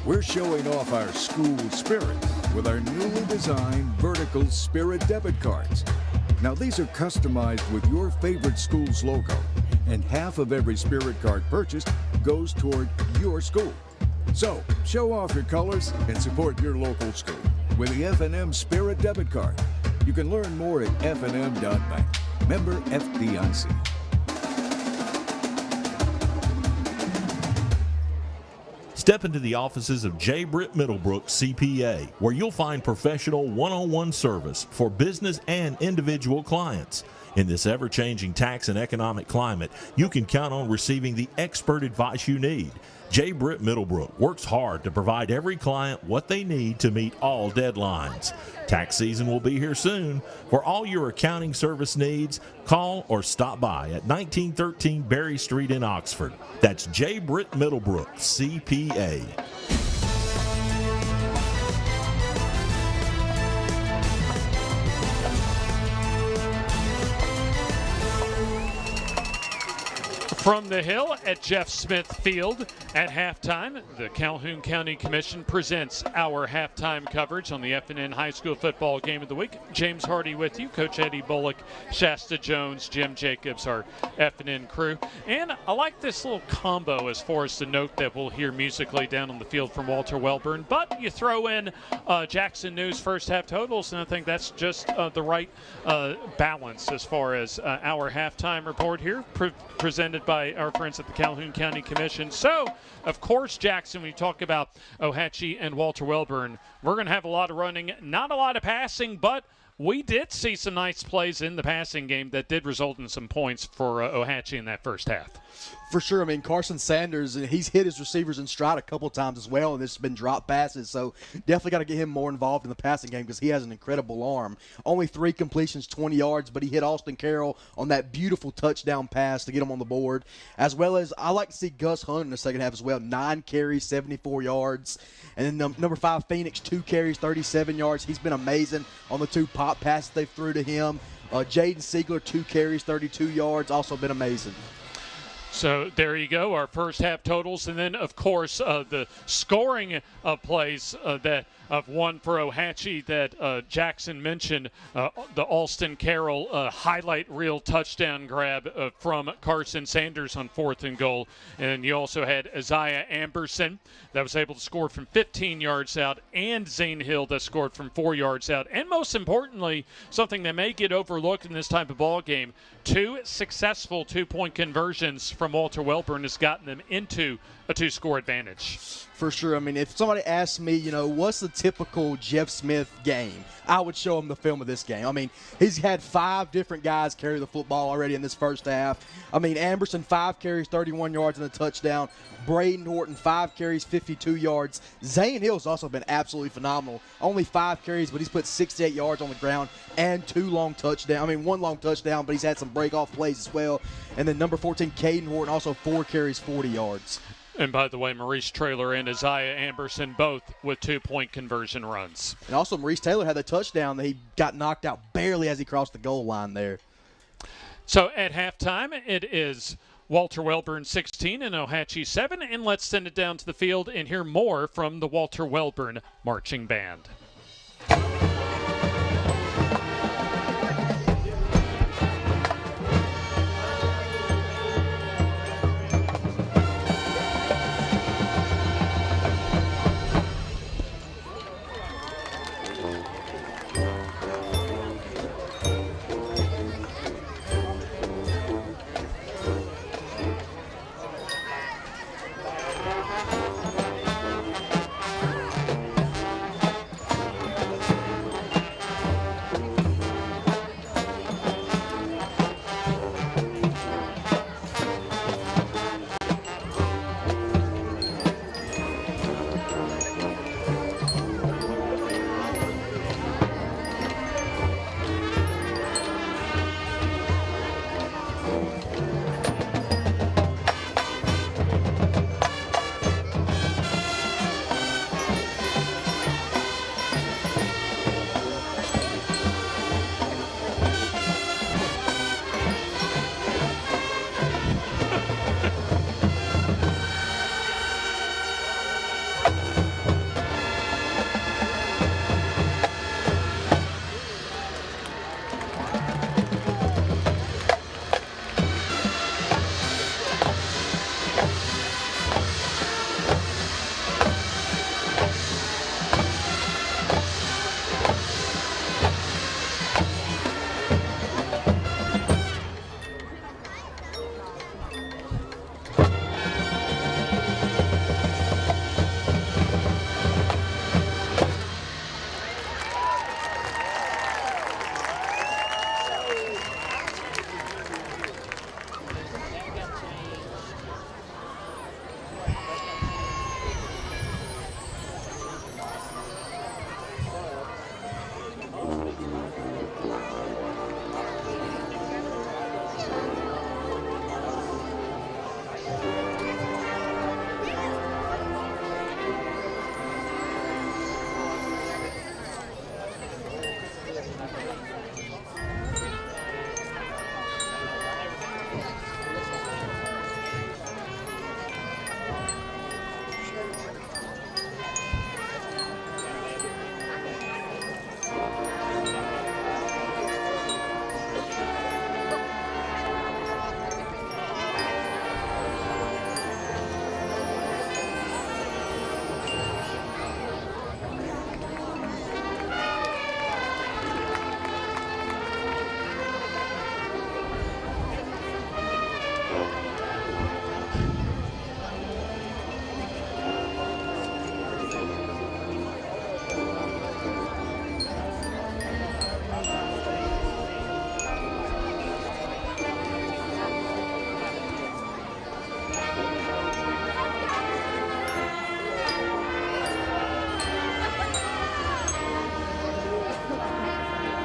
we're showing off our school spirit with our newly designed vertical Spirit debit cards. Now these are customized with your favorite school's logo, and half of every Spirit card purchased goes toward your school. So show off your colors and support your local school with the F&M Spirit debit card. You can learn more at fnm.bank. Member FDIC. Step into the offices of J. Britt Middlebrook CPA, where you'll find professional one-on-one service for business and individual clients. In this ever-changing tax and economic climate, you can count on receiving the expert advice you need. J. Britt Middlebrook works hard to provide every client what they need to meet all deadlines. Tax season will be here soon. For all your accounting service needs, call or stop by at 1913 Berry Street in Oxford. That's J. Britt Middlebrook, CPA. From the Hill at Jeff Smith Field at halftime, the Calhoun County Commission presents our halftime coverage on the FNN High School Football Game of the Week. James Hardy with you, Coach Eddie Bullock, Shasta Jones, Jim Jacobs, our FNN crew. And I like this little combo as far as the note that we'll hear musically down on the field from Walter Wellborn. But you throw in Jackson News first half totals, and I think that's just the right balance as far as our halftime report here, presented by our friends at the Calhoun County Commission. So, of course, Jackson, when you talk about Ohatchee and Walter Wellborn, we're going to have a lot of running, not a lot of passing, but we did see some nice plays in the passing game that did result in some points for Ohatchee in that first half. For sure. I mean, Carson Sanders, he's hit his receivers in stride a couple times as well, and there's been drop passes. So definitely got to get him more involved in the passing game because he has an incredible arm. Only 3 completions, 20 yards, but he hit Austin Carroll on that beautiful touchdown pass to get him on the board. As well as I like to see Gus Hunt in the second half as well. 9 carries, 74 yards. And then number 5, Phoenix, 2 carries, 37 yards. He's been amazing on the 2 pop passes they threw to him. Jaden Siegler, 2 carries, 32 yards. Also been amazing. So there you go, our first half totals. And then, of course, the scoring plays that of one for Ohatchee that Jackson mentioned, the Alston Carroll highlight reel touchdown grab from Carson Sanders on 4th and goal. And you also had Isaiah Amberson that was able to score from 15 yards out, and Zane Hill that scored from 4 yards out. And most importantly, something that may get overlooked in this type of ball game, 2 successful 2-point conversions from Walter Wellborn has gotten them into a 2-score advantage. For sure. I mean, if somebody asked me, what's the typical Jeff Smith game, I would show them the film of this game. I mean, he's had 5 different guys carry the football already in this first half. I mean, Amberson, 5 carries, 31 yards and a touchdown. Braden Horton, 5 carries, 52 yards. Zane Hill's also been absolutely phenomenal. Only 5 carries, but he's put 68 yards on the ground and 2 long touchdowns. I mean, 1 long touchdown, but he's had some break-off plays as well. And then number 14, Caden Horton, also 4 carries, 40 yards. And by the way, Maurice Traylor and Isaiah Amberson both with 2-point conversion runs. And also Maurice Taylor had the touchdown that he got knocked out barely as he crossed the goal line there. So at halftime, it is Walter Wellborn 16 and Ohatchee 7. And let's send it down to the field and hear more from the Walter Wellborn Marching Band.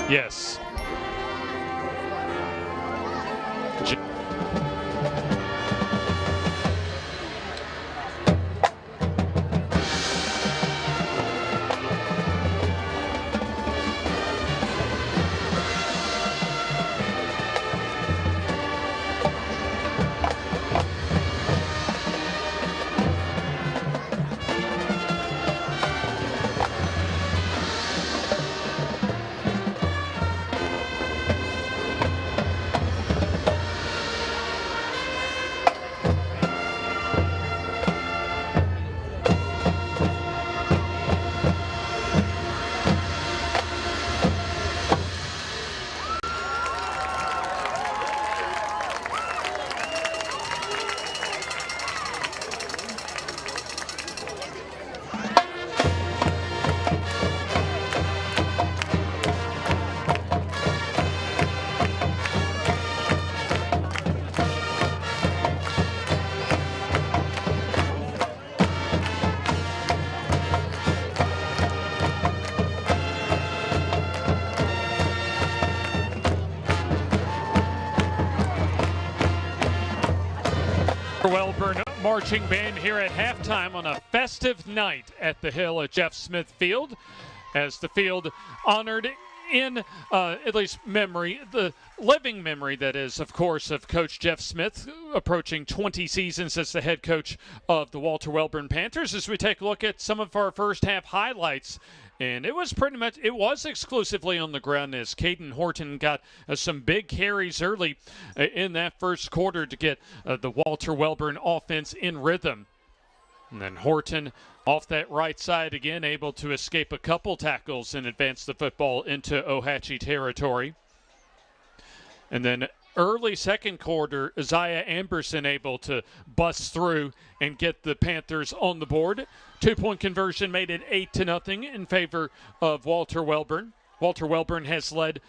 Yes. Wellborn marching band here at halftime on a festive night at the Hill at Jeff Smith Field, as the field honored in at least memory, the living memory, that is, of course, of Coach Jeff Smith, approaching 20 seasons as the head coach of the Walter Wellborn Panthers, as we take a look at some of our first half highlights. And it was exclusively on the ground, as Caden Horton got some big carries early in that first quarter to get the Walter Wellborn offense in rhythm. And then Horton off that right side again, able to escape a couple tackles and advance the football into Ohatchee territory. And then early second quarter, Isaiah Amberson able to bust through and get the Panthers on the board. 2-point conversion made it 8-0 in favor of Walter Wellborn. Walter Wellborn has led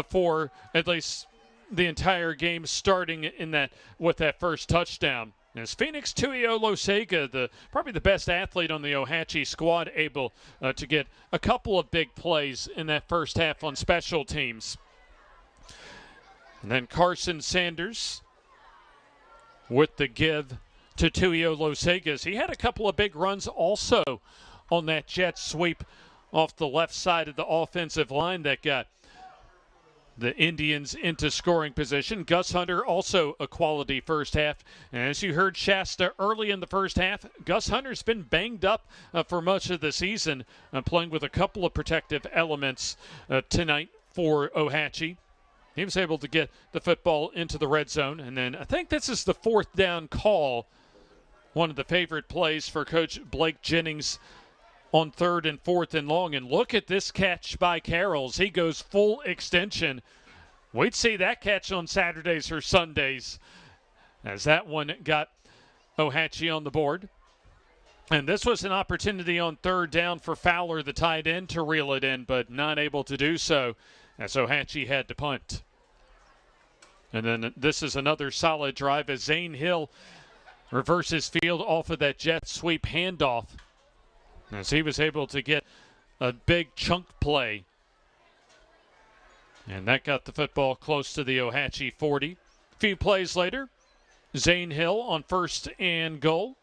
for at least the entire game, starting in that with that first touchdown. As Phoenix Tuiolosega, probably the best athlete on the Ohatchee squad, able to get a couple of big plays in that first half on special teams. And then Carson Sanders with the give to Tuiolosega. He had a couple of big runs also on that jet sweep off the left side of the offensive line that got the Indians into scoring position. Gus Hunter also a quality first half. And as you heard Shasta early in the first half, Gus Hunter's been banged up for much of the season, playing with a couple of protective elements tonight for Ohatchee. He was able to get the football into the red zone. And then I think this is the fourth down call, one of the favorite plays for Coach Blake Jennings on 3rd and 4th and long. And look at this catch by Carrolls. He goes full extension. We'd see that catch on Saturdays or Sundays, as that one got Ohatchee on the board. And this was an opportunity on 3rd down for Fowler, the tight end, to reel it in, but not able to do so, as Ohatchee had to punt. And then this is another solid drive as Zane Hill reverses field off of that jet sweep handoff, as he was able to get a big chunk play. And that got the football close to the Ohatchee 40. A few plays later, Zane Hill on 1st and goal,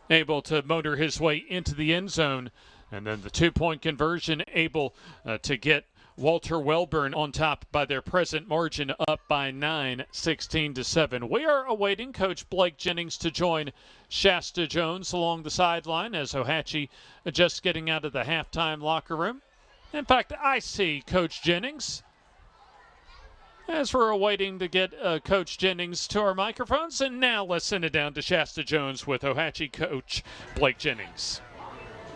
able to motor his way into the end zone. And then the 2-point conversion, able to get Walter Wellborn on top by their present margin, up by 9, 16-7. We are awaiting Coach Blake Jennings to join Shasta Jones along the sideline, as Ohatchee just getting out of the halftime locker room. In fact, I see Coach Jennings as we're awaiting to get Coach Jennings to our microphones. And now let's send it down to Shasta Jones with Ohatchee coach Blake Jennings.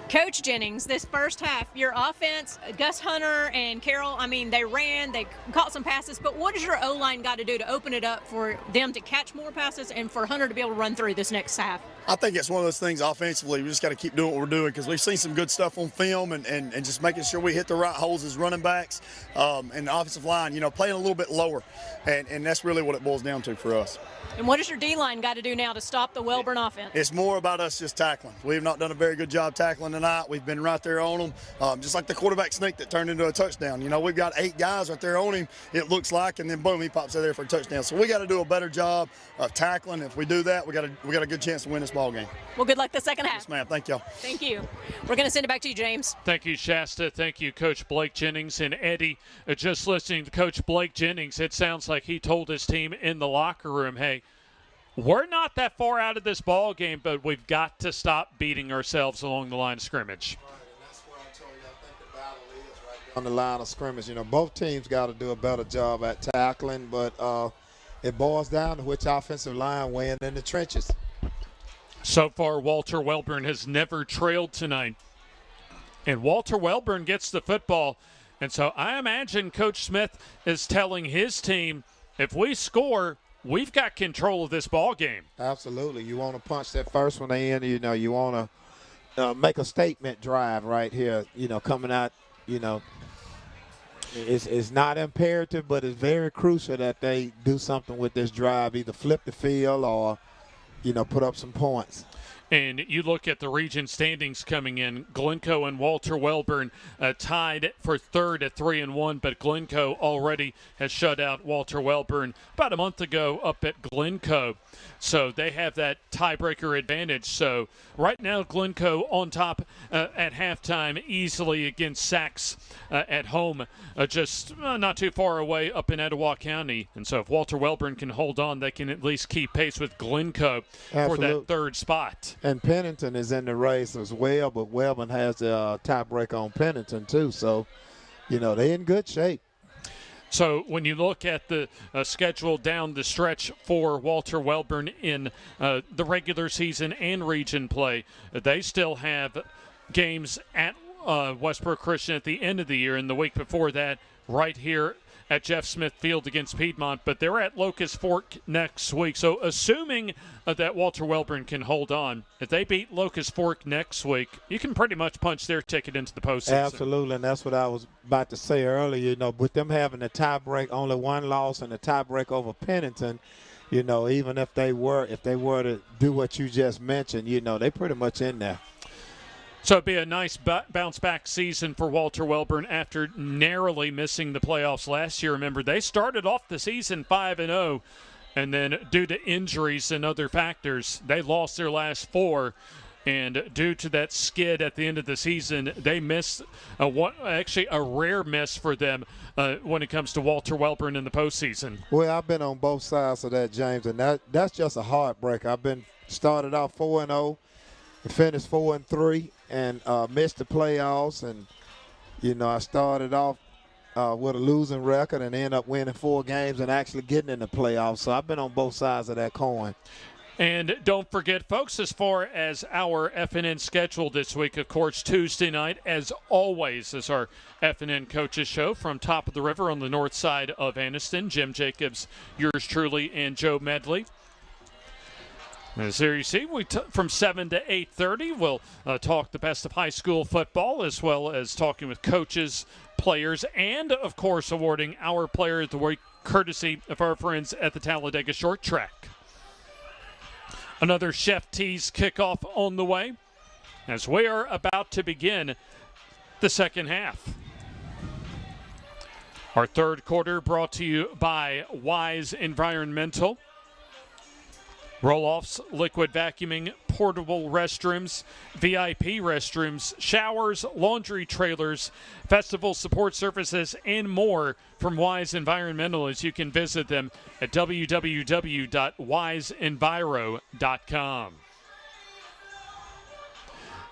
Coach Jennings, this first half, your offense, Gus Hunter and Carroll, I mean, they ran, they caught some passes, but what has your O-line got to do to open it up for them to catch more passes and for Hunter to be able to run through this next half? I think it's one of those things offensively. We just got to keep doing what we're doing because we've seen some good stuff on film and just making sure we hit the right holes as running backs and the offensive line, playing a little bit lower. And that's really what it boils down to for us. And what has your D-line got to do now to stop the Wellborn offense? It's more about us just tackling. We have not done a very good job tackling tonight. We've been right there on them, just like the quarterback sneak that turned into a touchdown. We've got 8 guys right there on him, it looks like, and then boom, he pops out there for a touchdown. So we got to do a better job of tackling. If we do that, we got a good chance to win this ball game. Well, good luck the second half. Yes, ma'am. Thank y'all. Thank you. We're going to send it back to you, James. Thank you, Shasta. Thank you, Coach Blake Jennings. And Eddie, just listening to Coach Blake Jennings, it sounds like he told his team in the locker room, hey, we're not that far out of this ball game, but we've got to stop beating ourselves along the line of scrimmage. Right, and that's where I told you I think the battle is right there on the line of scrimmage. Both teams got to do a better job at tackling, but it boils down to which offensive line weighing in the trenches. So far, Walter Wellborn has never trailed tonight. And Walter Wellborn gets the football. And so I imagine Coach Smith is telling his team, if we score, we've got control of this ball game. Absolutely. You want to punch that first one in. You want to make a statement drive right here, coming out, It's not imperative, but it's very crucial that they do something with this drive, either flip the field or, put up some points. And you look at the region standings coming in, Glencoe and Walter Wellborn tied for third at 3-1, but Glencoe already has shut out Walter Wellborn about a month ago up at Glencoe. So they have that tiebreaker advantage. So right now Glencoe on top at halftime easily against Sachs at home, just not too far away up in Etowah County. And so if Walter Wellborn can hold on, they can at least keep pace with Glencoe for that third spot. And Pennington is in the race as well, but Wellborn has a tiebreaker on Pennington too. So, they're in good shape. So when you look at the schedule down the stretch for Walter Wellborn in the regular season and region play, they still have games at Westbrook Christian at the end of the year, and the week before that right here at Jeff Smith Field against Piedmont, but they're at Locust Fork next week. So assuming that Walter Wellborn can hold on, if they beat Locust Fork next week, you can pretty much punch their ticket into the postseason. Absolutely, and that's what I was about to say earlier. With them having a tiebreak, only one loss and a tiebreak over Pennington, even if they were to do what you just mentioned, they pretty much in there. So it'd be a nice bounce-back season for Walter Wellborn after narrowly missing the playoffs last year. Remember, they started off the season 5-0, and then due to injuries and other factors, they lost their last 4. And due to that skid at the end of the season, they missed a rare miss for them when it comes to Walter Wellborn in the postseason. Well, I've been on both sides of that, James, and that's just a heartbreak. I've been started off 4-0. Finished 4-3 and missed the playoffs, and I started off with a losing record and ended up winning 4 games and actually getting in the playoffs. So I've been on both sides of that coin. And don't forget, folks, as far as our FNN schedule this week, of course, Tuesday night, as always, is our FNN Coaches Show from Top of the River on the north side of Anniston. Jim Jacobs, yours truly, and Joe Medley. As there you see, from 7 to 8:30, we'll talk the best of high school football, as well as talking with coaches, players, and, of course, awarding our player of the week, courtesy of our friends at the Talladega Short Track. Another Chef T's kickoff on the way, as we are about to begin the second half. Our third quarter brought to you by Wise Environmental. Roll-offs, liquid vacuuming, portable restrooms, VIP restrooms, showers, laundry trailers, festival support services, and more from Wise Environmental, as you can visit them at www.wiseenviro.com.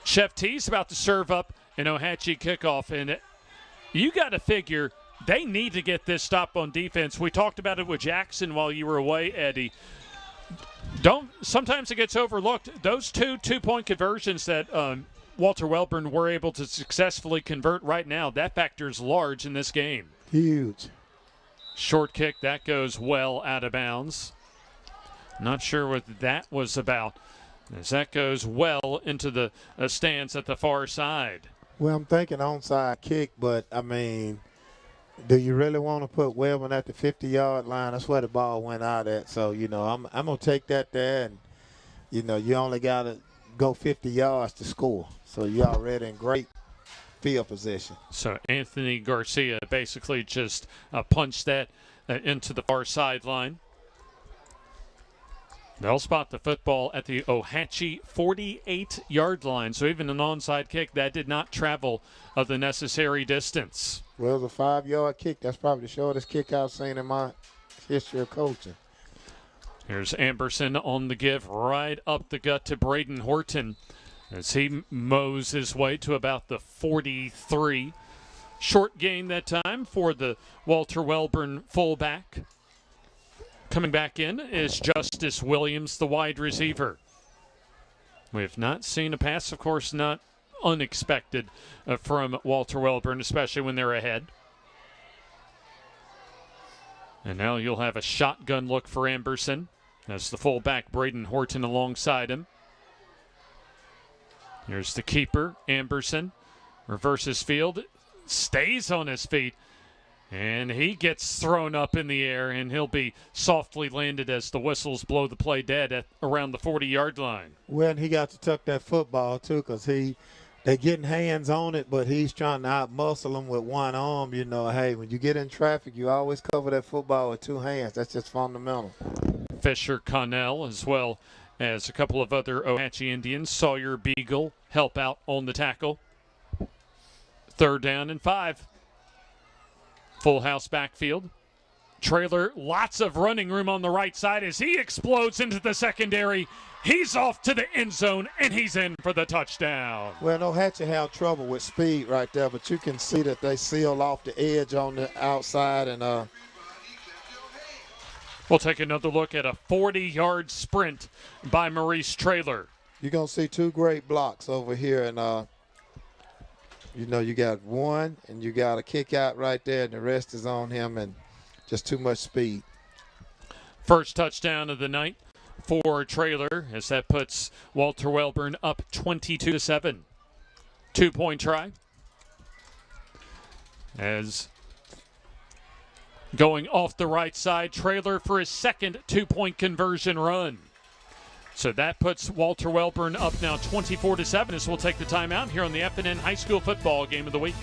Chef T's about to serve up an Ohatchee kickoff, and you got to figure they need to get this stop on defense. We talked about it with Jackson while you were away, Eddie. Sometimes it gets overlooked. Those two-point conversions that Walter Wellborn were able to successfully convert right now, that factor is large in this game. Huge. Short kick, that goes well out of bounds. Not sure what that was about. as that goes well into the stands at the far side. Well, I'm thinking onside kick, but, I mean, do you really want to put Wellborn at the 50-yard line? That's where the ball went out at. So, you know, I'm going to take that there, and, you know, you only got to go 50 yards to score. So you're already in great field position. So Anthony Garcia basically just punched that into the far sideline. They'll spot the football at the Ohatchee 48-yard line. So even an onside kick, that did not travel of the necessary distance. Well, it was a 5-yard kick. That's probably the shortest kick I've seen in my history of coaching. Here's Amberson on the give right up the gut to Braden Horton as he mows his way to about the 43. Short gain that time for the Walter Wellborn fullback. Coming back in is Justice Williams, the wide receiver. We have not seen a pass, of course, not unexpected from Walter Wellborn, especially when they're ahead. And now you'll have a shotgun look for Amberson as the fullback Braden Horton alongside him. Here's the keeper, Amberson. Reverses field, stays on his feet. And he gets thrown up in the air, and he'll be softly landed as the whistles blow the play dead at around the 40-yard line. Well, and he got to tuck that football, too, because they're getting hands on it, but he's trying to out-muscle them with one arm. You know, hey, when you get in traffic, you always cover that football with two hands. That's just fundamental. Fisher Connell, as well as a couple of other Ohatchee Indians. Sawyer Beagle help out on the tackle. 3rd down and 5. Full house backfield. Trailer, lots of running room on the right side as he explodes into the secondary. He's off to the end zone, and he's in for the touchdown. Well, Ohatchee have trouble with speed right there, but you can see that they seal off the edge on the outside. And we'll take another look at a 40-yard sprint by Maurice Trailer. You're going to see 2 great blocks over here, and you know, you got one, and you got a kick out right there, and the rest is on him, and just too much speed. First touchdown of the night for Trailer, as that puts Walter Wellborn up 22-7. 2-point try. As going off the right side, Trailer for his second 2-point conversion run. So that puts Walter Wellborn up now 24-7 as we'll take the timeout here on the F&N High School Football Game of the Week.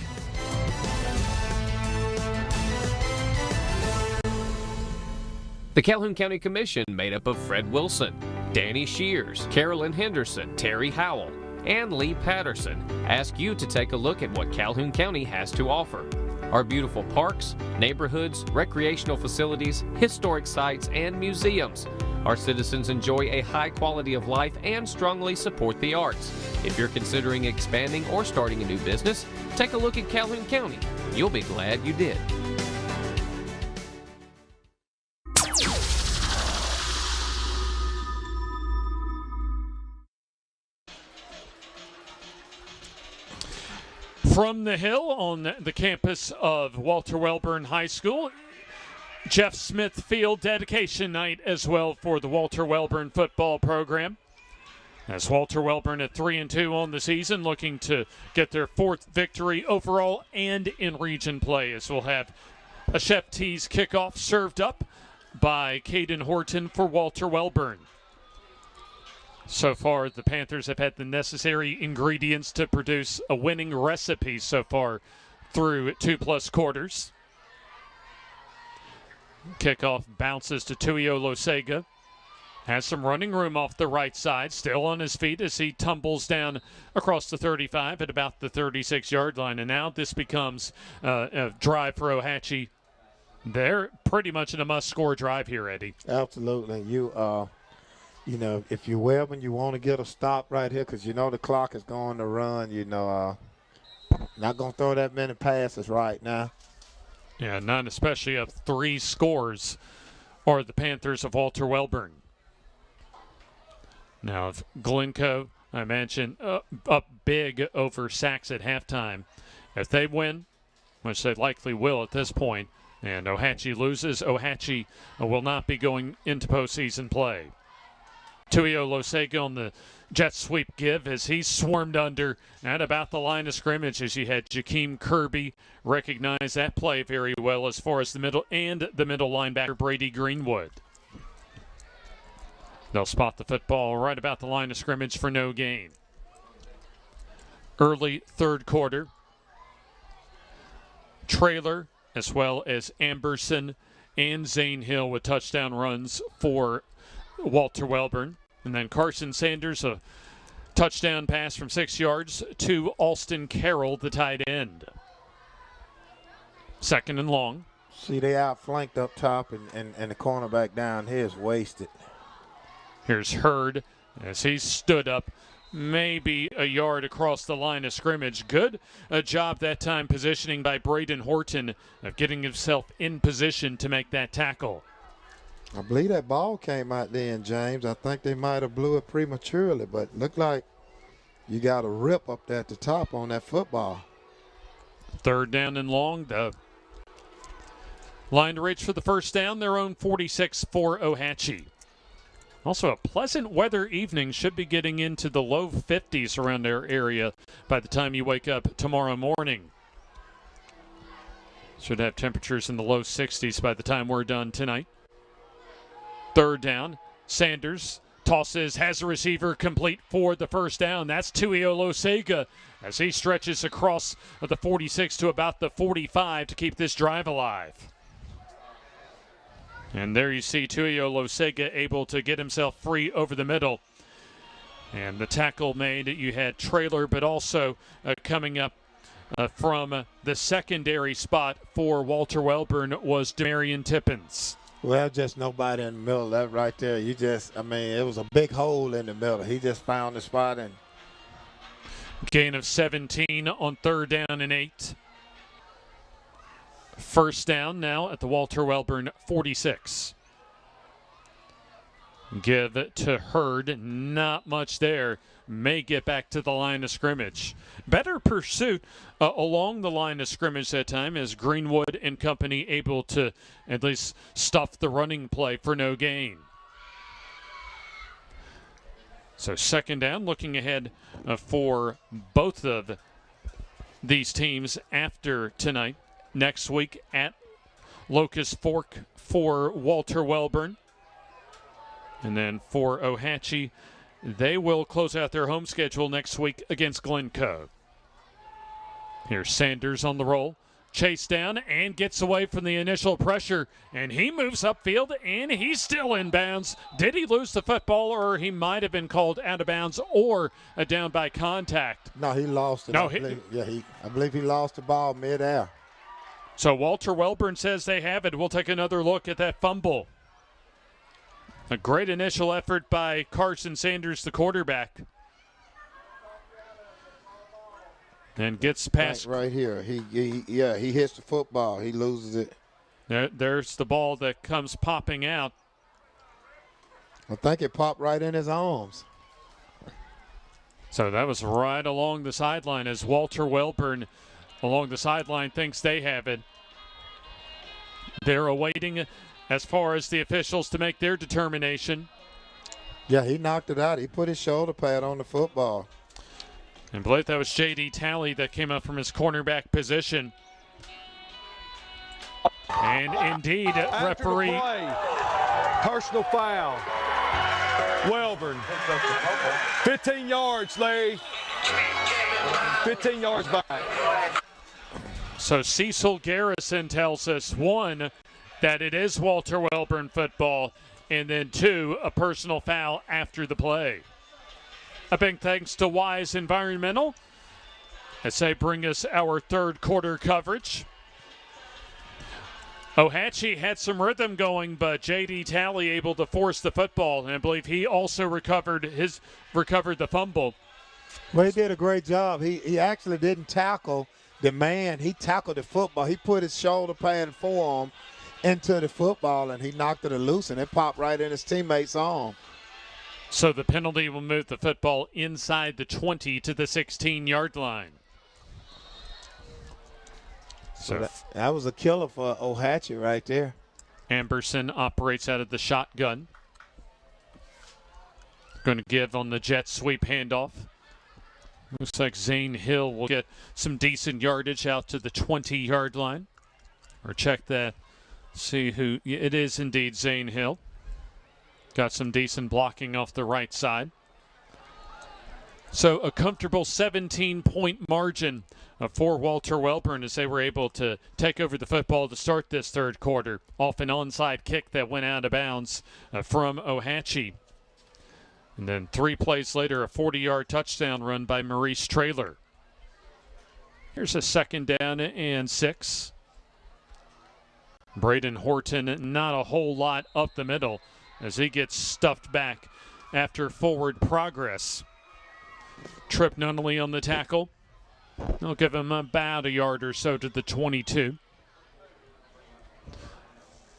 The Calhoun County Commission, made up of Fred Wilson, Danny Shears, Carolyn Henderson, Terry Howell, and Lee Patterson, ask you to take a look at what Calhoun County has to offer. Our beautiful parks, neighborhoods, recreational facilities, historic sites, and museums. Our citizens enjoy a high quality of life and strongly support the arts. If you're considering expanding or starting a new business, take a look at Calhoun County. You'll be glad you did. From the Hill on the campus of Walter Wellborn High School, Jeff Smith Field dedication night as well for the Walter Wellborn football program. As Walter Wellborn at 3-2 on the season, looking to get their 4th victory overall and in region play, as we'll have a Chef T's kickoff served up by Caden Horton for Walter Wellborn. So far, the Panthers have had the necessary ingredients to produce a winning recipe so far through 2+ quarters. Kickoff bounces to Tuio Losega. Has some running room off the right side. Still on his feet as he tumbles down across the 35 at about the 36-yard line. And now this becomes a drive for Ohatchee. They're pretty much in a must-score drive here, Eddie. Absolutely. You know, if you're Wellborn, you want to get a stop right here because you know the clock is going to run. You know, not going to throw that many passes right now. Yeah, not especially of 3 scores or the Panthers of Walter Wellborn. Now, if Glencoe, I mentioned, up big over Sachs at halftime. If they win, which they likely will at this point, and Ohatchee loses, Ohatchee will not be going into postseason play. Tuiolosega on the jet sweep give as he swarmed under at about the line of scrimmage as you had Jakeem Kirby recognize that play very well as far as the middle linebacker Brady Greenwood. They'll spot the football right about the line of scrimmage for no gain. Early third quarter. Traylor as well as Amberson and Zane Hill with touchdown runs for Walter Wellborn. And then Carson Sanders, a touchdown pass from 6 yards to Alston Carroll, the tight end. Second and long. See, they outflanked up top, and the cornerback down here is wasted. Here's Hurd as he stood up maybe a yard across the line of scrimmage. Good a job that time positioning by Braden Horton of getting himself in position to make that tackle. I believe that ball came out then, James. I think they might have blew it prematurely, but looked like you got a rip up there at the top on that football. Third down and long. The line to reach for the first down, their own 46 for Ohatchee. Also a pleasant weather evening. Should be getting into the low 50s around their area by the time you wake up tomorrow morning. Should have temperatures in the low 60s by the time we're done tonight. Third down, Sanders tosses, has a receiver complete for the first down. That's Tuiolosega as he stretches across the 46 to about the 45 to keep this drive alive. And there you see Tuiolosega able to get himself free over the middle. And the tackle made, you had Traylor, but also coming up from the secondary spot for Walter Wellborn was Demarion Tippins. Well, just nobody in the middle. That right there, it was a big hole in the middle. He just found the spot and. Gain of 17 on third down and 8. First down now at the Walter Wellborn 46. Give it to Hurd. Not much there. May get back to the line of scrimmage. Better pursuit along the line of scrimmage that time as Greenwood and company able to at least stuff the running play for no gain. So second down, looking ahead for both of these teams after tonight. Next week at Locust Fork for Walter Wellborn. And then for Ohatchee, they will close out their home schedule next week against Glencoe. Here's Sanders on the roll. Chase down and gets away from the initial pressure. And he moves upfield and he's still in bounds. Did he lose the football or he might have been called out of bounds or down by contact? No, he lost it. No, I believe he lost the ball midair. So Walter Wellborn says they have it. We'll take another look at that fumble. A great initial effort by Carson Sanders, the quarterback. And gets past. Right here. He hits the football. He loses it. There's the ball that comes popping out. I think it popped right in his arms. So that was right along the sideline as Walter Wellborn along the sideline thinks they have it. They're awaiting as far as the officials to make their determination. Yeah, he knocked it out. He put his shoulder pad on the football. And I believe that was J.D. Talley that came up from his cornerback position. And indeed, referee. Play, personal foul. Wellborn. 15 yards, Larry. 15 yards back. So Cecil Garrison tells us, 1, that it is Walter Wellborn football, and then 2, a personal foul after the play. A big thanks to Wise Environmental as they bring us our third quarter coverage. Ohatchee had some rhythm going, but J.D. Talley able to force the football, and I believe he also recovered the fumble. Well, he did a great job. He actually didn't tackle the man. He tackled the football. He put his shoulder pad and forearm into the football, and he knocked it loose, and it popped right in his teammate's arm. So the penalty will move the football inside the 20 to the 16-yard line. So that was a killer for Ohatchee right there. Amberson operates out of the shotgun. Going to give on the jet sweep handoff. Looks like Zane Hill will get some decent yardage out to the 20-yard line. Or check that. See who. It is indeed Zane Hill. Got some decent blocking off the right side. So a comfortable 17-point margin for Walter Wellborn as they were able to take over the football to start this third quarter off an onside kick that went out of bounds from Ohatchee. And then 3 plays later, a 40-yard touchdown run by Maurice Traylor. Here's a 2nd down and 6. Braden Horton, not a whole lot up the middle as he gets stuffed back after forward progress. Tripp Nunnally on the tackle. They'll give him about a yard or so to the 22.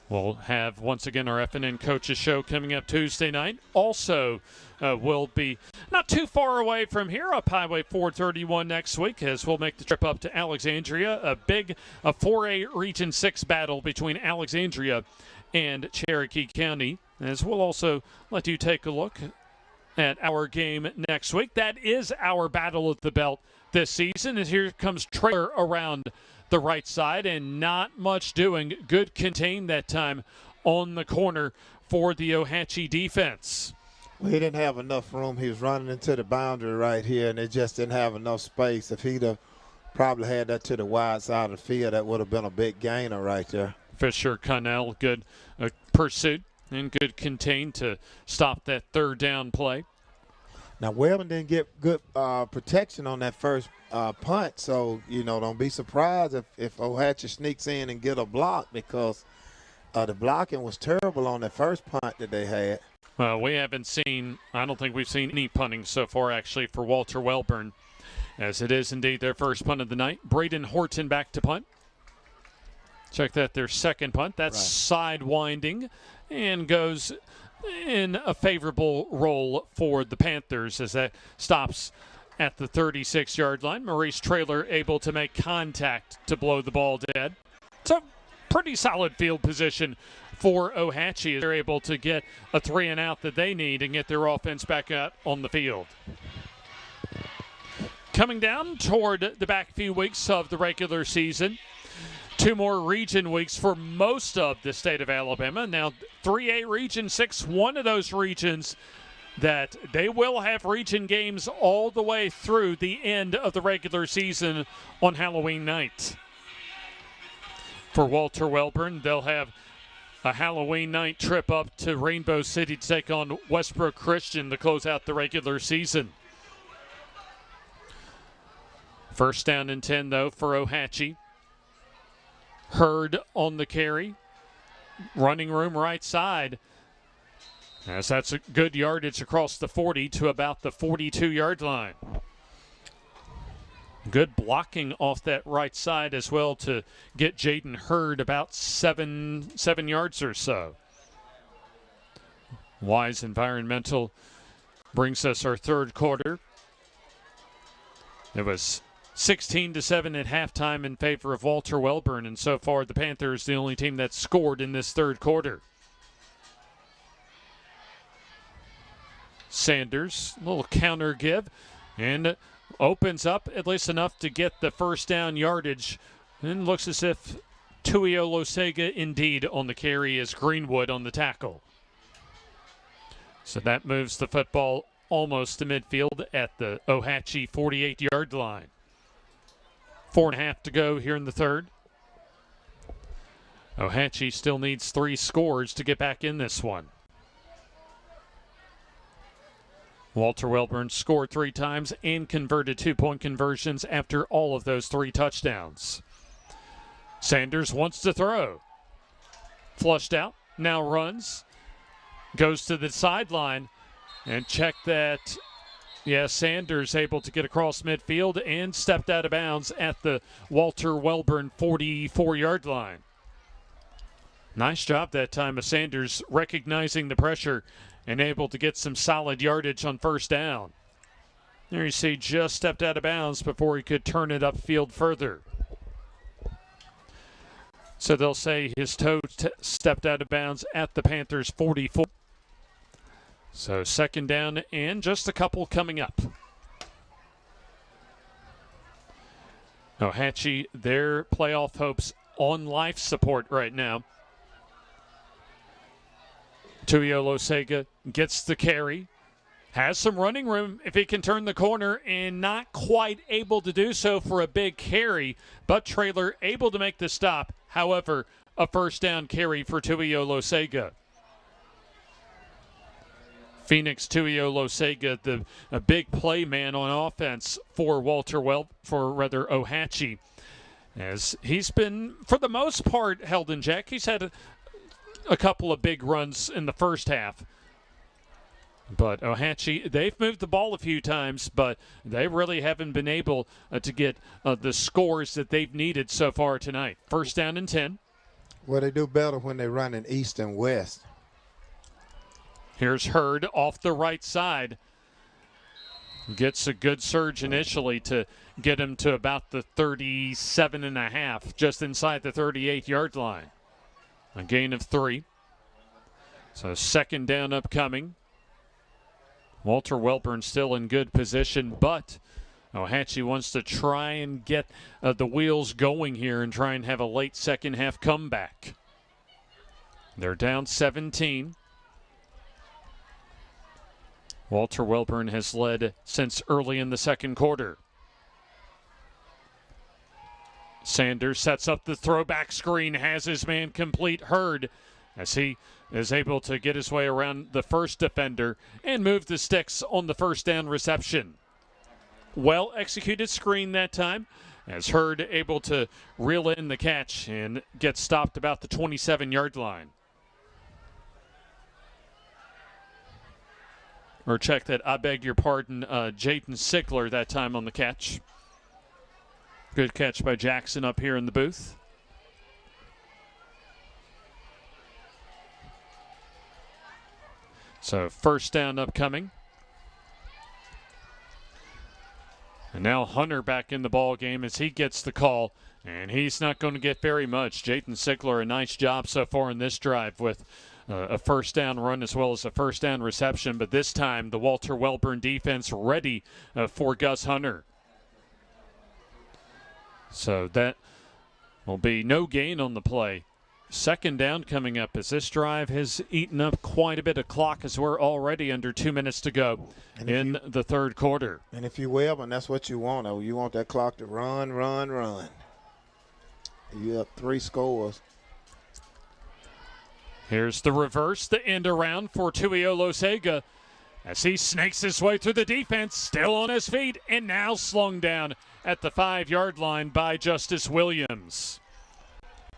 We'll have, once again, our FNN Coaches Show coming up Tuesday night. Also, we'll be not too far away from here up Highway 431 next week as we'll make the trip up to Alexandria. A 4A Region 6 battle between Alexandria and Cherokee County. As we'll also let you take a look at our game next week. That is our Battle of the Belt this season. And here comes Traylor around the right side and not much doing. Good contain that time on the corner for the Ohatchee defense. Well, he didn't have enough room. He was running into the boundary right here, and they just didn't have enough space. If he'd have probably had that to the wide side of the field, that would have been a big gainer right there. Fisher Connell, good pursuit and good contain to stop that 3rd down play. Now, Wellborn didn't get good protection on that first punt, so, don't be surprised if Ohatchee sneaks in and get a block because the blocking was terrible on that first punt that they had. Well, we haven't seen, I don't think we've seen any punting so far, actually, for Walter Wellborn, as it is indeed their first punt of the night. Braden Horton back to punt. Check that, their 2nd punt. That's sidewinding and goes in a favorable role for the Panthers as that stops at the 36-yard line. Maurice Traylor able to make contact to blow the ball dead. So pretty solid field position for Ohatchee. They're able to get a 3-and-out that they need and get their offense back out on the field. Coming down toward the back few weeks of the regular season. 2 more region weeks for most of the state of Alabama. Now, 3A Region 6, one of those regions that they will have region games all the way through the end of the regular season on Halloween night. For Walter Wellborn, they'll have a Halloween night trip up to Rainbow City to take on Westbrook Christian to close out the regular season. 1st down and 10, though, for Ohatchee. Hurd on the carry. Running room right side. As that's a good yardage across the 40 to about the 42-yard line. Good blocking off that right side as well to get Jaden Hurd about seven yards or so. Wise Environmental brings us our 3rd quarter. It was 16-7 at halftime in favor of Walter Wellborn, and so far the Panthers the only team that's scored in this 3rd quarter. Sanders, a little counter give, and opens up at least enough to get the 1st down yardage. And looks as if Tuio Losega indeed on the carry is Greenwood on the tackle. So that moves the football almost to midfield at the Ohatchee 48-yard line. 4.5 to go here in the 3rd. Ohatchee still needs 3 scores to get back in this one. Walter Wellborn scored 3 times and converted 2-point conversions after all of those 3 touchdowns. Sanders wants to throw. Flushed out, now runs. Goes to the sideline and check that. Yeah, Sanders able to get across midfield and stepped out of bounds at the Walter Wellborn 44-yard line. Nice job that time of Sanders recognizing the pressure and able to get some solid yardage on 1st down. There you see just stepped out of bounds before he could turn it upfield further. So they'll say his toe stepped out of bounds at the Panthers 44. So second down and just a couple coming up. Ohatchee, their playoff hopes on life support right now. Tuiolosega gets the carry. Has some running room if he can turn the corner, and not quite able to do so for a big carry, but Traylor able to make the stop. However, a first down carry for Tuiolosega. Phoenix Tuiolosega, a big play man on offense for Ohatchee, as he's been, for the most part, held in check. He's had a couple of big runs in the first half. But Ohatchee, they've moved the ball a few times, but they really haven't been able to get the scores that they've needed so far tonight. First down and 10. Well, they do better when they run in east and west. Here's Hurd off the right side. Gets a good surge initially to get him to about the 37.5, just inside the 38-yard line. A gain of 3. So second down upcoming. Walter Wellborn still in good position, but Ohatchee wants to try and get the wheels going here and try and have a late second half comeback. They're down 17. Walter Wellborn has led since early in the second quarter. Sanders sets up the throwback screen, has his man complete. Hurd, as he is able to get his way around the first defender and move the sticks on the first down reception. Well executed screen that time, as Hurd able to reel in the catch and get stopped about the 27-yard line. Or check that, I beg your pardon, Jaden Sickler that time on the catch. Good catch by Jackson up here in the booth. So first down upcoming. And now Hunter back in the ball game as he gets the call, and he's not going to get very much. Jaden Sickler, a nice job so far in this drive with a first down run as well as a first down reception, but this time the Walter Wellborn defense ready for Gus Hunter. So that will be no gain on the play. Second down coming up as this drive has eaten up quite a bit of clock as we're already under 2 minutes to go in the third quarter. And if you Wellborn, that's what you want. You want that clock to run, run, run. You have 3 scores. Here's the reverse, the end around for Tuiolosega as he snakes his way through the defense, still on his feet, and now slung down at the 5-yard line by Justice Williams.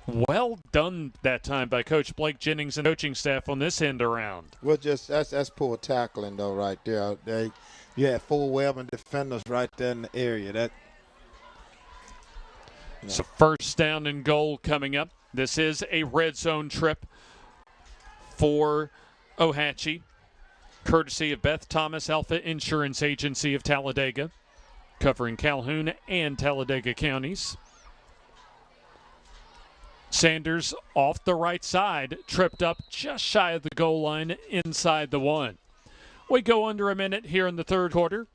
Well done that time by Coach Blake Jennings and coaching staff on this end around. Well, just that's poor tackling though, right there. You had 4 Wellborn defenders right there in the area. So first down and goal coming up. This is a red zone trip for Ohatchee, courtesy of Beth Thomas Alpha Insurance Agency of Talladega, covering Calhoun and Talladega counties. Sanders off the right side, tripped up just shy of the goal line inside the 1. We go under a minute here in the third quarter.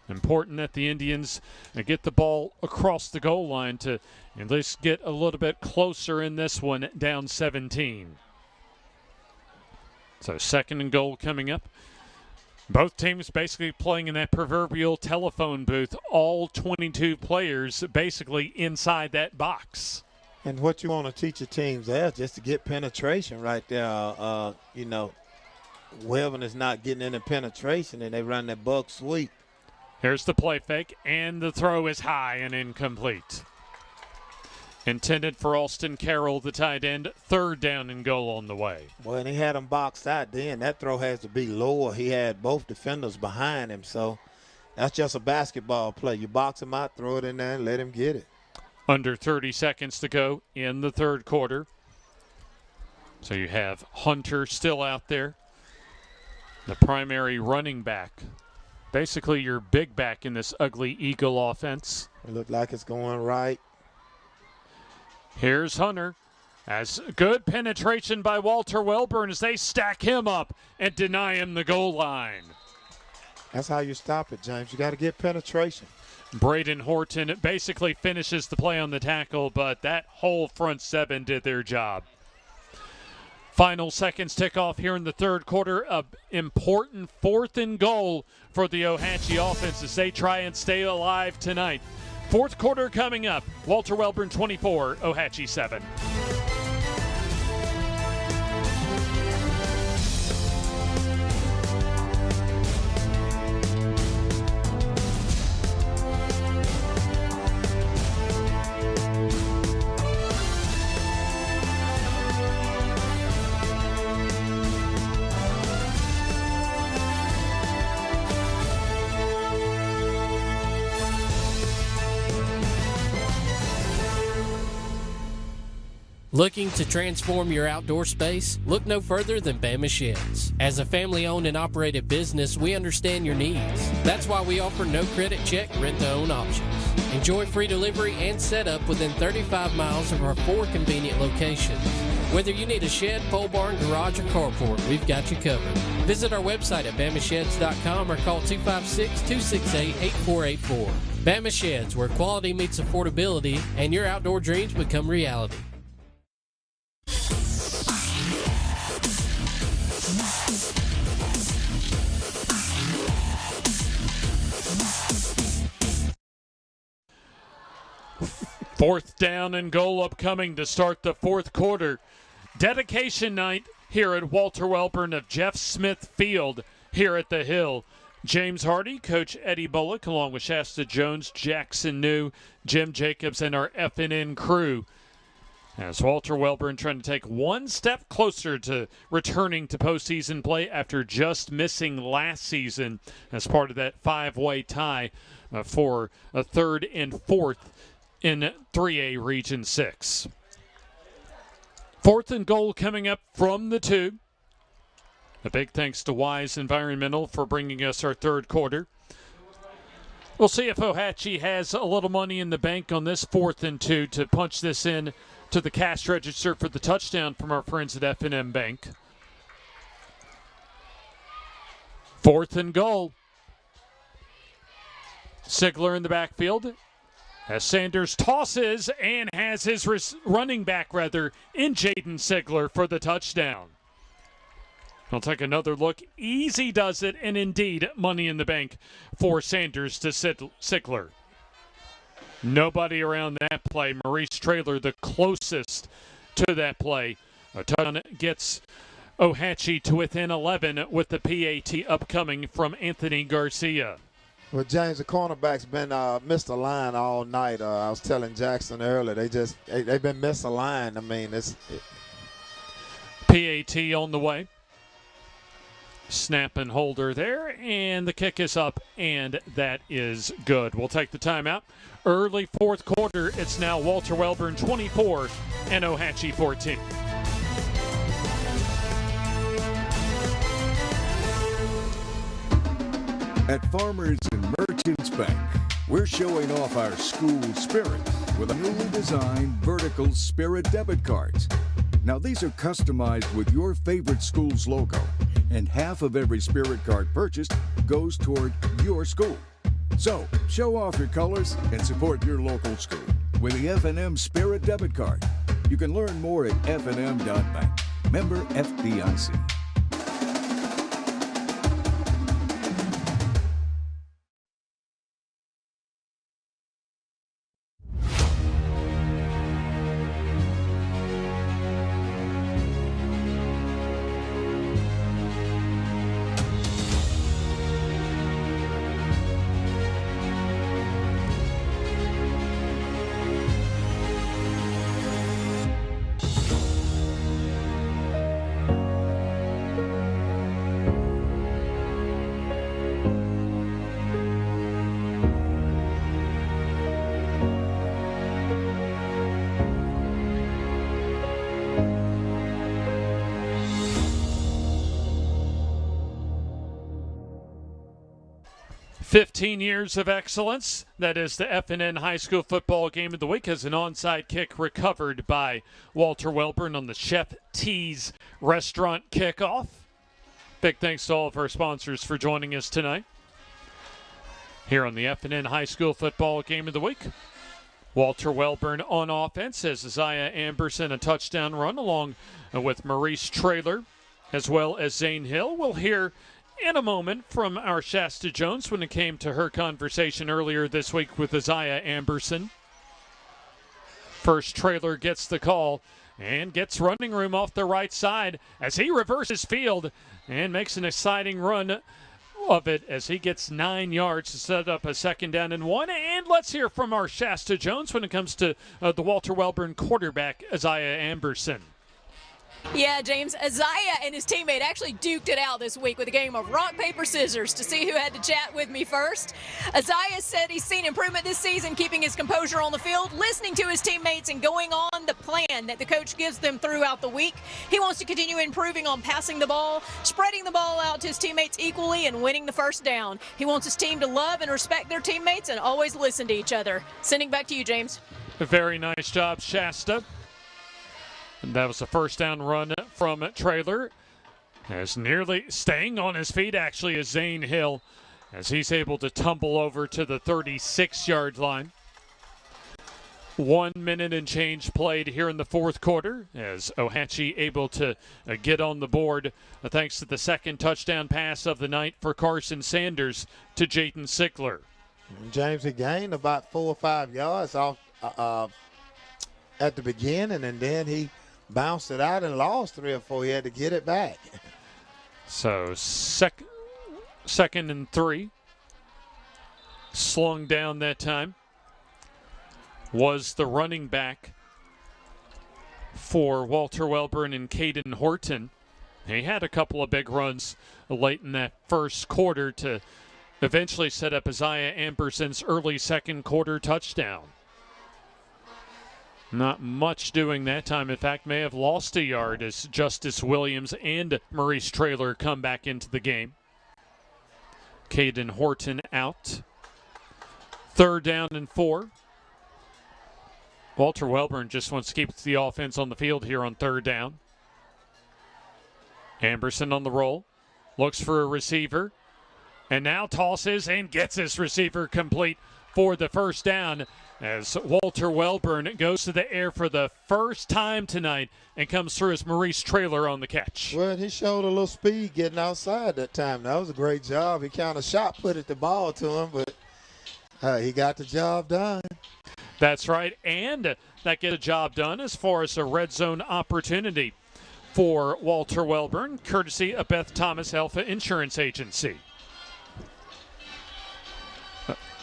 Important that the Indians get the ball across the goal line to at least get a little bit closer in this one, down 17. So second and goal coming up. Both teams basically playing in that proverbial telephone booth, all 22 players basically inside that box. And what you want to teach your teams there just to get penetration right there. Wellborn is not getting any penetration, and they run that buck sweep. Here's the play fake, and the throw is high and incomplete. Intended for Alston Carroll, the tight end. Third down and goal on the way. Well, and he had him boxed out then. That throw has to be lower. He had both defenders behind him, so that's just a basketball play. You box him out, throw it in there, and let him get it. Under 30 seconds to go in the third quarter. So you have Hunter still out there, the primary running back. Basically your big back in this ugly Eagle offense. It looked like it's going right. Here's Hunter As good penetration by Walter Wellborn as they stack him up and deny him the goal line. That's how you stop it, James. You got to get penetration. Braden Horton basically finishes the play on the tackle, but that whole front seven did their job. Final seconds tick off here in the third quarter. An important 4th and goal for the Ohatchee offense as they try and stay alive tonight. Fourth quarter coming up. Walter Wellborn 24, Ohatchee 7. Looking to transform your outdoor space? Look no further than Bama Sheds. As a family-owned and operated business, we understand your needs. That's why we offer no credit check, rent-to-own options. Enjoy free delivery and setup within 35 miles of our 4 convenient locations. Whether you need a shed, pole barn, garage, or carport, we've got you covered. Visit our website at bamasheds.com or call 256-268-8484. Bama Sheds, where quality meets affordability and your outdoor dreams become reality. Fourth down and goal upcoming to start the fourth quarter. Dedication night here at Walter Wellborn of Jeff Smith Field here at the Hill. James Hardy, Coach Eddie Bullock, along with Shasta Jones, Jackson New, Jim Jacobs, and our FNN crew. As Walter Wellborn trying to take one step closer to returning to postseason play after just missing last season as part of that 5-way tie for a 3rd and 4th in 3A Region 6. 4th and goal coming up from the 2. A big thanks to Wise Environmental for bringing us our third quarter. We'll see if Ohatchee has a little money in the bank on this 4th and 2 to punch this in to the cash register for the touchdown from our friends at F&M Bank. 4th and goal. Sigler in the backfield. As Sanders tosses and has his running back, in Jaden Sigler for the touchdown. I'll take another look. Easy does it, and indeed, money in the bank for Sanders to Sigler. Nobody around that play. Maurice Traylor, the closest to that play. A touchdown gets Ohatchee to within 11 with the PAT upcoming from Anthony Garcia. Well, James, the cornerback's been misaligned all night. I was telling Jackson earlier, they've been misaligned. I mean, PAT on the way. Snap and holder there, and the kick is up, and that is good. We'll take the timeout. Early fourth quarter, it's now Walter Wellborn 24 and Ohatchee 14. At Farmers and Merchants Bank, we're showing off our school spirit with a newly designed vertical Spirit debit cards. Now these are customized with your favorite school's logo, and half of every Spirit card purchased goes toward your school. So, show off your colors and support your local school with the F&M Spirit debit card. You can learn more at fnm.bank. Member FDIC. 15 years of excellence. That is the F&N High School Football Game of the Week as an onside kick recovered by Walter Wellborn on the Chef T's Restaurant kickoff. Big thanks to all of our sponsors for joining us tonight here on the F&N High School Football Game of the Week. Walter Wellborn on offense as Isaiah Amberson a touchdown run along with Maurice Traylor as well as Zane Hill. We'll hear in a moment from our Shasta Jones when it came to her conversation earlier this week with Isaiah Amberson. First, Traylor gets the call and gets running room off the right side as he reverses field and makes an exciting run of it as he gets 9 yards to set up a 2nd down and 1. And let's hear from our Shasta Jones when it comes to the Walter Wellborn quarterback, Isaiah Amberson. Yeah, James, Isaiah and his teammate actually duked it out this week with a game of rock, paper, scissors to see who had to chat with me first. Isaiah said he's seen improvement this season, keeping his composure on the field, listening to his teammates, and going on the plan that the coach gives them throughout the week. He wants to continue improving on passing the ball, spreading the ball out to his teammates equally, and winning the 1st down. He wants his team to love and respect their teammates and always listen to each other. Sending back to you, James. A very nice job, Shasta. And that was a 1st down run from Traylor. As nearly staying on his feet, actually, is Zane Hill as he's able to tumble over to the 36-yard line. 1 minute and change played here in the 4th quarter as Ohatchee able to get on the board thanks to the 2nd touchdown pass of the night for Carson Sanders to Jayden Sickler. James, he gained about 4 or 5 yards off at the beginning, and then he bounced it out and lost 3 or 4. He had to get it back. So 2nd and 3. Slung down that time was the running back for Walter Wellborn and Caden Horton. He had a couple of big runs late in that 1st quarter to eventually set up Isaiah Amberson's early 2nd quarter touchdown. Not much doing that time. In fact, may have lost a yard as Justice Williams and Maurice Traylor come back into the game. Caden Horton out. 3rd down and 4. Walter Wellborn just wants to keep the offense on the field here on 3rd down. Amberson on the roll. Looks for a receiver. And now tosses and gets his receiver complete for the 1st down as Walter Wellborn goes to the air for the first time tonight and comes through as Maurice Traylor on the catch. Well, he showed a little speed getting outside that time. That was a great job. He kind of shot-putted the ball to him, but he got the job done. That's right, and that gets the job done as far as a red zone opportunity for Walter Wellborn, courtesy of Beth Thomas Alpha Insurance Agency.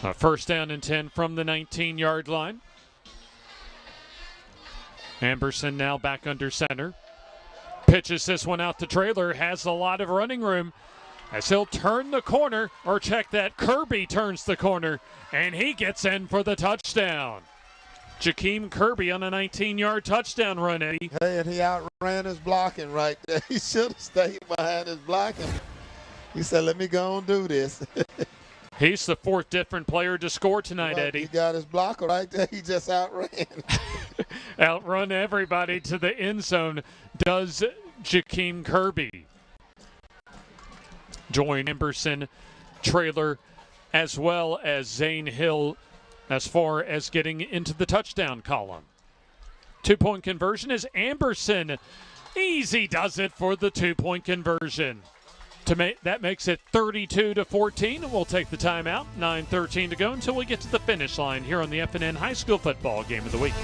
1st down and 10 from the 19-yard line. Amberson now back under center. Pitches this one out to Traylor. Has a lot of running room as he'll turn the corner, or check that, Kirby turns the corner, and he gets in for the touchdown. Jakeem Kirby on a 19-yard touchdown run, Eddie. Hey, and he outran his blocking right there. He should have stayed behind his blocking. He said, let me go and do this. He's the 4th different player to score tonight, Eddie. He got his blocker right there. He just outran. Outrun everybody to the end zone does Jakeem Kirby. Join Amberson, Traylor, as well as Zane Hill as far as getting into the touchdown column. 2-point conversion is Amberson. Easy does it for the 2-point conversion. That makes it 32-14. We'll take the timeout. 9:13 to go until we get to the finish line here on the F&N High School Football Game of the Week.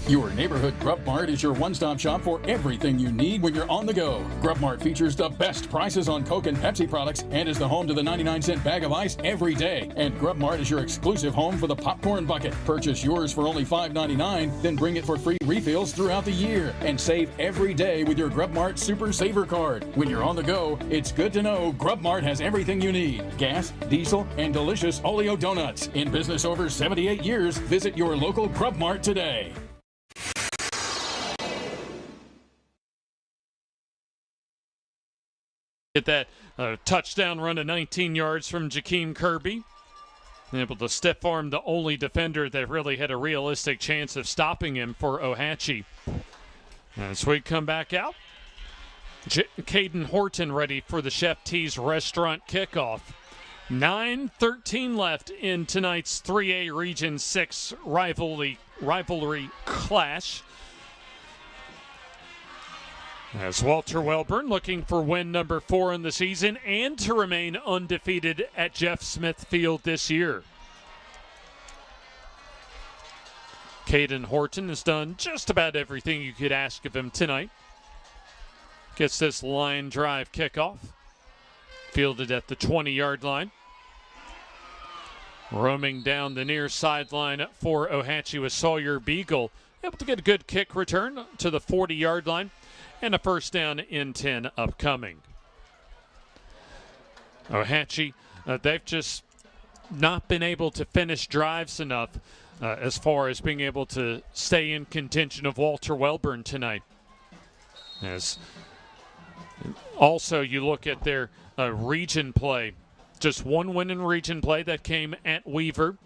Your neighborhood Grub Mart is your one-stop shop for everything you need when you're on the go. Grub Mart features the best prices on Coke and Pepsi products and is the home to the 99-cent bag of ice every day. And Grub Mart is your exclusive home for the popcorn bucket. Purchase yours for only $5.99, then bring it for free refills throughout the year. And save every day with your Grub Mart Super Saver card. When you're on the go, it's good to know Grub Mart has everything you need. Gas, diesel, and delicious Oleo donuts. In business over 78 years, visit your local Grub Mart today. Get that touchdown run of 19 yards from Jakeem Kirby. Able to stiff arm the only defender that really had a realistic chance of stopping him for Ohatchee. As we come back out, Caden Horton ready for the Chef T's restaurant kickoff. 9:13 left in tonight's 3A Region 6 rivalry clash. As Walter Wellborn looking for win number 4 in the season and to remain undefeated at Jeff Smith Field this year. Caden Horton has done just about everything you could ask of him tonight. Gets this line drive kickoff. Fielded at the 20-yard line. Roaming down the near sideline for Ohatchee with Sawyer Beagle. Able to get a good kick return to the 40-yard line. And a first down in 10 upcoming. Ohatchee, they've just not been able to finish drives enough as far as being able to stay in contention of Walter Wellborn tonight. As also you look at their region play. Just one win in region play that came at Weaver.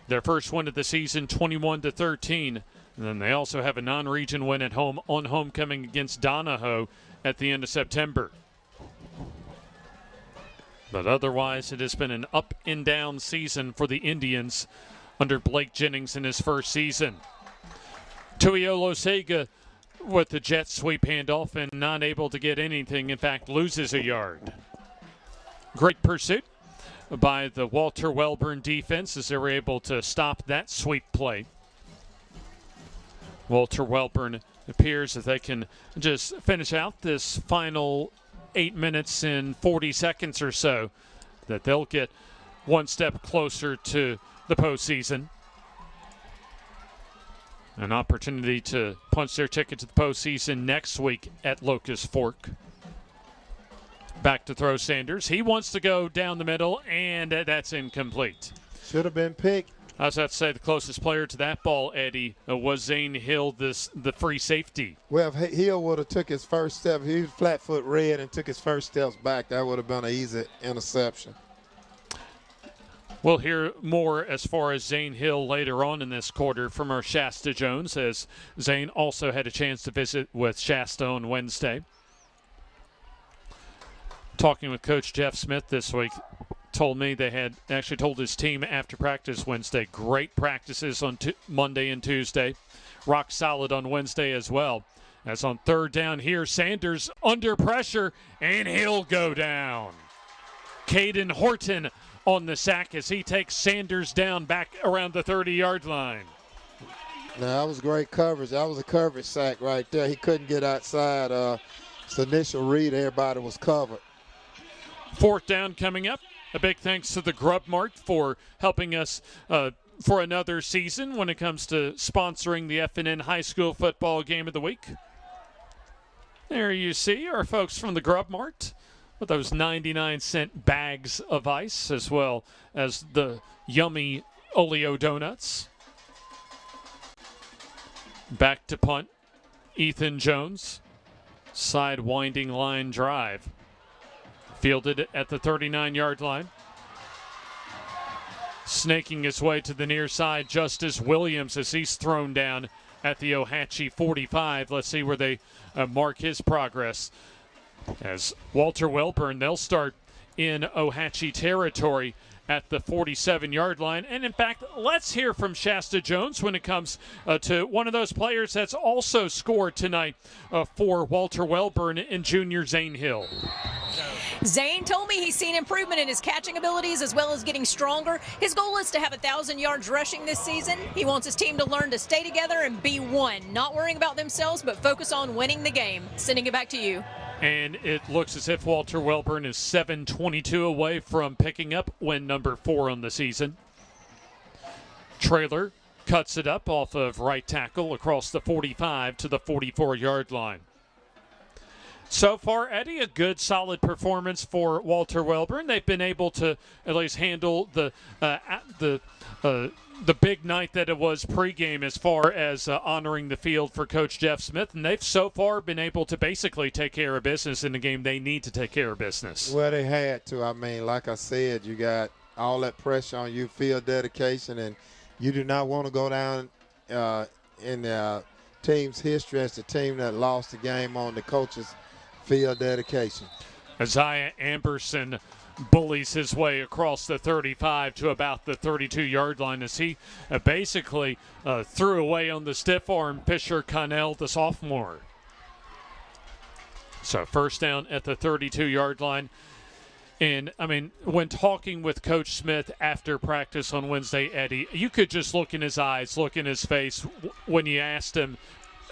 Their first win of the season, 21-13. And then they also have a non-region win at home on homecoming against Donahoe at the end of September. But otherwise, it has been an up and down season for the Indians under Blake Jennings in his first season. Tuiolo Sega with the jet sweep handoff and not able to get anything. In fact, loses a yard. Great pursuit by the Walter Wellborn defense as they were able to stop that sweep play. Walter Wellborn appears that they can just finish out this final 8 minutes and 40 seconds or so, that they'll get one step closer to the postseason. An opportunity to punch their ticket to the postseason next week at Locust Fork. Back to throw Sanders. He wants to go down the middle, and that's incomplete. Should have been picked. I was about to say the closest player to that ball, Eddie, was Zane Hill, the free safety. Well, if Hill would have took his first step, he was flat-foot red and took his first steps back, that would have been an easy interception. We'll hear more as far as Zane Hill later on in this quarter from our Shasta Jones, as Zane also had a chance to visit with Shasta on Wednesday. Talking with Coach Jeff Smith this week, told me they had actually told his team after practice Wednesday, great practices on Monday and Tuesday, rock solid on Wednesday as well. As on third down here, Sanders under pressure, and he'll go down. Caden Horton on the sack as he takes Sanders down back around the 30-yard line. Now, that was great coverage. That was a coverage sack right there. He couldn't get outside. His initial read, everybody was covered. Fourth down coming up. A big thanks to the Grub Mart for helping us for another season when it comes to sponsoring the FNN High School Football Game of the Week. There you see our folks from the Grub Mart with those 99-cent bags of ice, as well as the yummy Oleo donuts. Back to punt, Ethan Jones. Side winding line drive. Fielded at the 39-yard line. Snaking his way to the near side, Justice Williams as he's thrown down at the Ohatchee 45. Let's see where they mark his progress. As Walter Wellborn, they'll start in Ohatchee territory at the 47-yard line. And in fact, let's hear from Shasta Jones when it comes to one of those players that's also scored tonight for Walter Wellborn and junior Zane Hill. Zane told me he's seen improvement in his catching abilities as well as getting stronger. His goal is to have 1,000 yards rushing this season. He wants his team to learn to stay together and be one, not worrying about themselves, but focus on winning the game. Sending it back to you. And it looks as if Walter Wellborn is 7:22 away from picking up win number 4 on the season. Trailer cuts it up off of right tackle across the 45 to the 44-yard line. So far, Eddie, a good, solid performance for Walter Wellborn. They've been able to at least handle the big night that it was pregame as far as honoring the field for Coach Jeff Smith, and they've so far been able to basically take care of business in the game they need to take care of business. Well, they had to. I mean, like I said, you got all that pressure on you, field dedication, and you do not want to go down in the team's history as the team that lost the game on the coach's field dedication. Isaiah Amberson bullies his way across the 35 to about the 32-yard line as he basically threw away on the stiff arm Fisher Connell, the sophomore. So first down at the 32-yard line. And, I mean, when talking with Coach Smith after practice on Wednesday, Eddie, you could just look in his eyes, look in his face when you asked him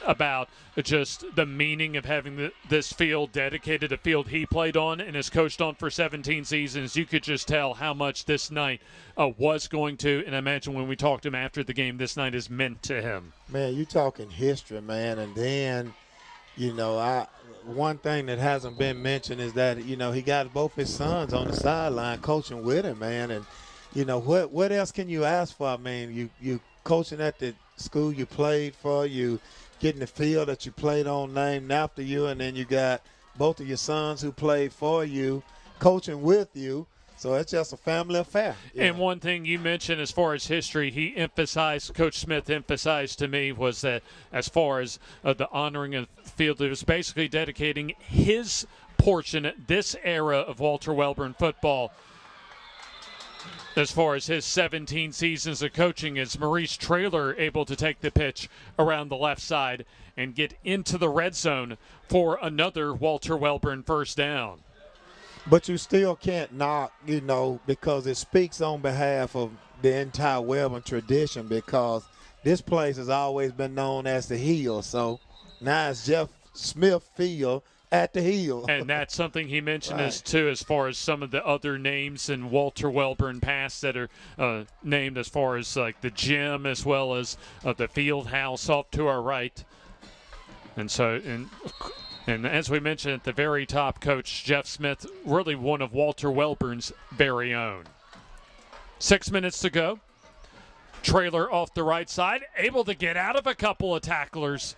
about just the meaning of having this field dedicated, a field he played on and has coached on for 17 seasons. You could just tell how much this night was going to, and I imagine when we talked to him after the game, this night is meant to him. Man, you talking history, man, and then, you know, one thing that hasn't been mentioned is that, you know, he got both his sons on the sideline coaching with him, man, and, you know, what else can you ask for? I mean, you coaching at the school you played for, you getting the field that you played on named after you, and then you got both of your sons who played for you coaching with you. So it's just a family affair. And one thing you mentioned as far as history, Coach Smith emphasized to me was that as far as the honoring of the field, it was basically dedicating his portion, this era of Walter Wellborn football, as far as his 17 seasons of coaching, is Maurice Traylor able to take the pitch around the left side and get into the red zone for another Walter Wellborn first down. But you still can't knock, you know, because it speaks on behalf of the entire Wellborn tradition, because this place has always been known as the Hill. So now it's Jeff Smith Field at the Hill. And that's something he mentioned Right. as far as some of the other names in Walter Wellborn past that are named, as far as like the gym as well as the field house off to our right. And as we mentioned at the very top, Coach Jeff Smith, really one of Walter Wellborn's very own. 6 minutes to go. Trailer off the right side, able to get out of a couple of tacklers.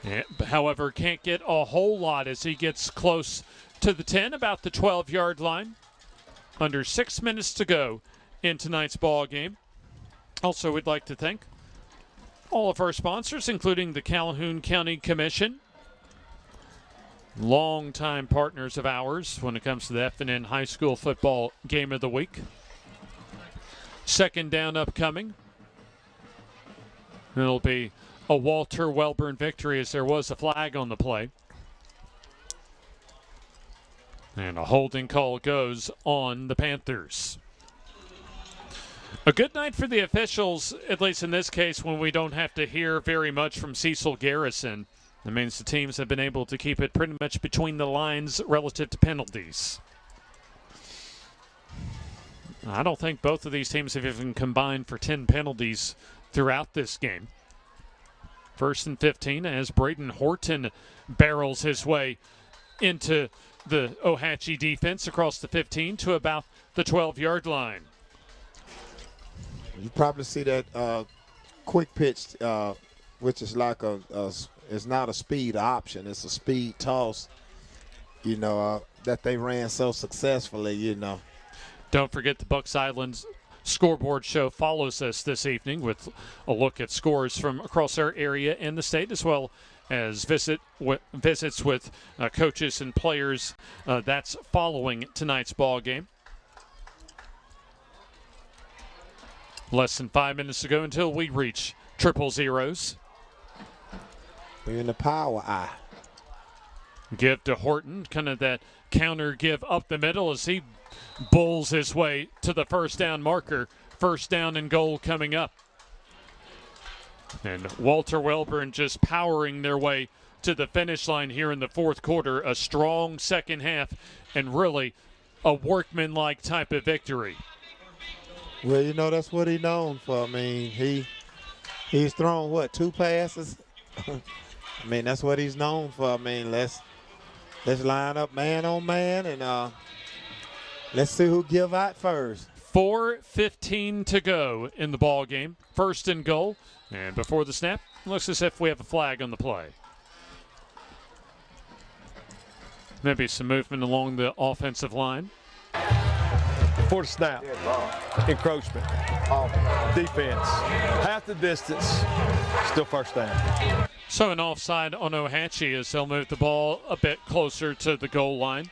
Yeah, however, can't get a whole lot as he gets close to the 10, about the 12-yard line. Under 6 minutes to go in tonight's ball game. Also, we'd like to thank all of our sponsors, including the Calhoun County Commission, longtime partners of ours when it comes to the F&N High School Football Game of the Week. Second down upcoming. It'll be a Walter Wellborn victory as there was a flag on the play. And a holding call goes on the Panthers. A good night for the officials, at least in this case, when we don't have to hear very much from Cecil Garrison. That means the teams have been able to keep it pretty much between the lines relative to penalties. I don't think both of these teams have even combined for 10 penalties throughout this game. 1st and 15 as Braden Horton barrels his way into the Ohatchee defense across the 15 to about the 12-yard line. You probably see that quick pitch, which is like it's not a speed option. It's a speed toss, you know, that they ran so successfully, you know. Don't forget the Bucks Island Scoreboard Show follows us this evening with a look at scores from across our area and the state, as well as visits with coaches and players. That's following tonight's ball game. Less than 5 minutes to go until we reach triple zeros. We're in the power eye. Give to Horton, kind of that counter give up the middle as he bulls his way to the first down marker. First down and goal coming up. And Walter Wellborn just powering their way to the finish line here in the fourth quarter. A strong second half and really a workmanlike type of victory. Well, you know, that's what he's known for. I mean, he's thrown, 2 passes? I mean, that's what he's known for. I mean, let's Let's line up man on man, and let's see who give out first. 4:15 to go in the ball game. First and goal. And before the snap, looks as if we have a flag on the play. Maybe some movement along the offensive line. Before the snap, encroachment, defense, half the distance, still first down. So an offside on Ohatchee as they'll move the ball a bit closer to the goal line.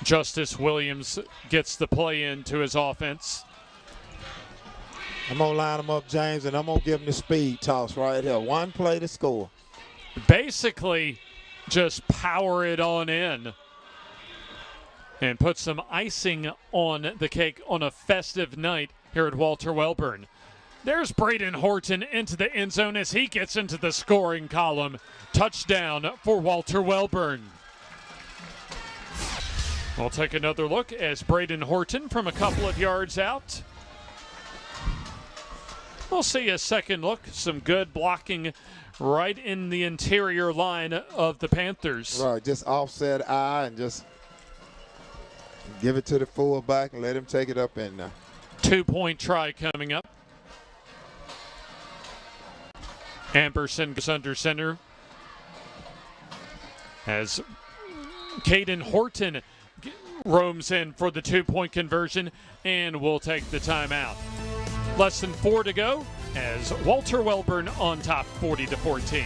Justice Williams gets the play into his offense. I'm going to line him up, James, and I'm going to give him the speed toss right here. One play to score. Basically, just power it on in and put some icing on the cake on a festive night here at Walter Wellborn. There's Braden Horton into the end zone as he gets into the scoring column. Touchdown for Walter Wellborn. We'll take another look as Braden Horton from a couple of yards out. We'll see a second look. Some good blocking right in the interior line of the Panthers. Right, just offset eye and just give it to the fullback and let him take it up in there. 2-point try coming up. Amberson goes under center as Caden Horton roams in for the 2-point conversion and will take the timeout. Less than 4 to go as Walter Wellborn on top 40-14.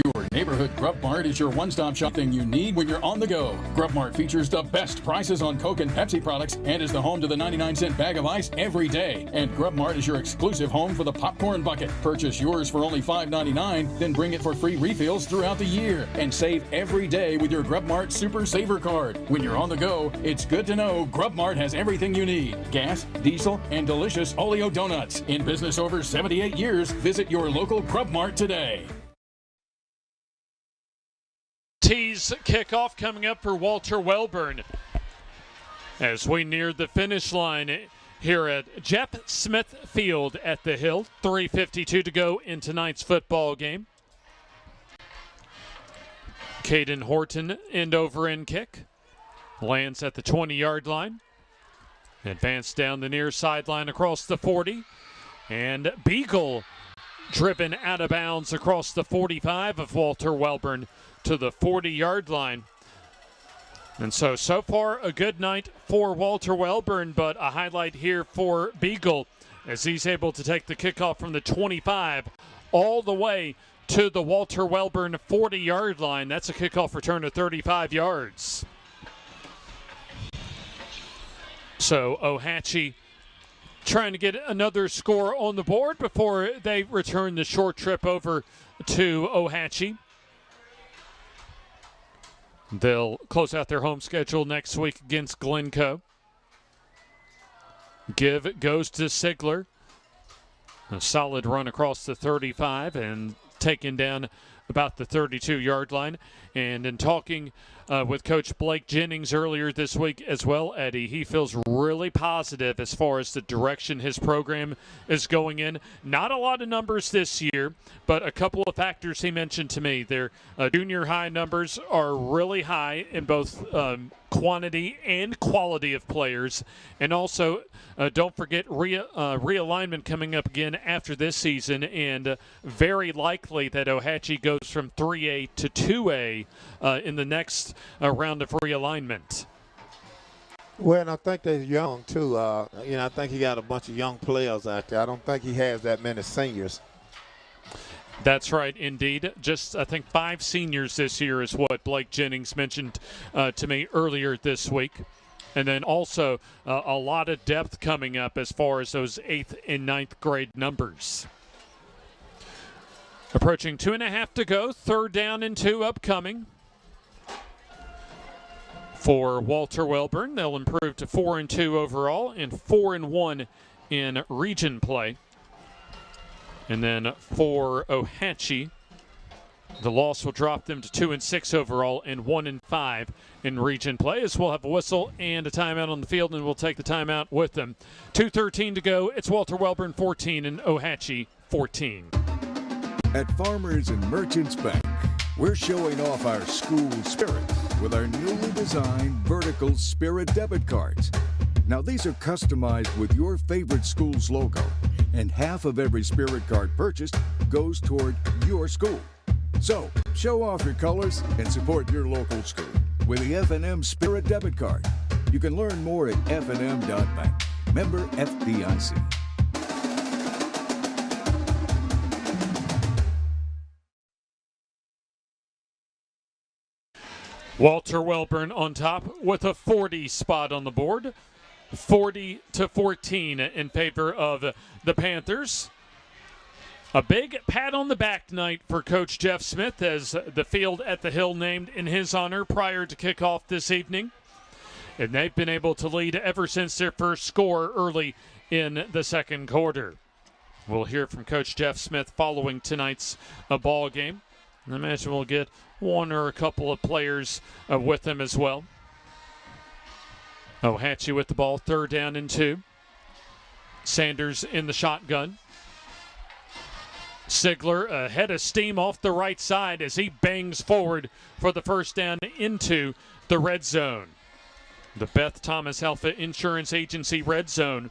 Your neighborhood Grub Mart is your one-stop shopping you need when you're on the go. Grub Mart features the best prices on Coke and Pepsi products and is the home to the 99-cent bag of ice every day. And Grub Mart is your exclusive home for the popcorn bucket. Purchase yours for only $5.99, then bring it for free refills throughout the year. And save every day with your Grub Mart Super Saver card. When you're on the go, it's good to know Grub Mart has everything you need. Gas, diesel, and delicious Oleo donuts. In business over 78 years, visit your local Grub Mart today. Tees kickoff coming up for Walter Wellborn as we near the finish line here at Jeff Smith Field at the Hill. 3:52 to go in tonight's football game. Caden Horton end over end kick lands at the 20-yard line. Advance down the near sideline across the 40, and Beagle driven out of bounds across the 45 of Walter Wellborn to the 40-yard line. And so far a good night for Walter Wellborn, but a highlight here for Beagle as he's able to take the kickoff from the 25 all the way to the Walter Wellborn 40-yard line. That's a kickoff return of 35 yards. So Ohatchee trying to get another score on the board before they return the short trip over to Ohatchee. They'll close out their home schedule next week against Glencoe. Give goes to Sigler. A solid run across the 35 and taken down about the 32-yard line. And in talking with Coach Blake Jennings earlier this week as well, Eddie, he feels really positive as far as the direction his program is going in. Not a lot of numbers this year, but a couple of factors he mentioned to me. Their junior high numbers are really high in both quantity and quality of players. And also, don't forget realignment coming up again after this season, and very likely that Ohatchee goes from 3A to 2A in the next round of realignment. Well, and I think they're young, too. I think he got a bunch of young players out there. I don't think he has that many seniors. That's right, indeed. Just, I think, 5 seniors this year is what Blake Jennings mentioned to me earlier this week. And then also a lot of depth coming up as far as those 8th and 9th grade numbers. Approaching 2.5 to go. 3rd down and 2 upcoming. For Walter Wellborn, they'll improve to 4-2 overall and 4-1 in region play. And then for Ohatchee, the loss will drop them to 2-6 overall and 1-5 in region play, as we'll have a whistle and a timeout on the field, and we'll take the timeout with them. 2:13 to go. It's Walter Wellborn 14 and Ohatchee 14. At Farmers and Merchants Bank, we're showing off our school spirit with our newly designed vertical Spirit debit cards. Now, these are customized with your favorite school's logo, and half of every Spirit card purchased goes toward your school. So, show off your colors and support your local school with the F&M Spirit debit card. You can learn more at fnm.bank. Member FDIC. Walter Wellborn on top with a 40 spot on the board. 40-14 in favor of the Panthers. A big pat on the back night for Coach Jeff Smith as the field at the Hill named in his honor prior to kickoff this evening. And they've been able to lead ever since their first score early in the second quarter. We'll hear from Coach Jeff Smith following tonight's ball game. I imagine we'll get one or a couple of players with him as well. Ohatchee with the ball, 3rd down and 2. Sanders in the shotgun. Sigler ahead of steam off the right side as he bangs forward for the first down into the red zone. The Beth Thomas Alpha Insurance Agency red zone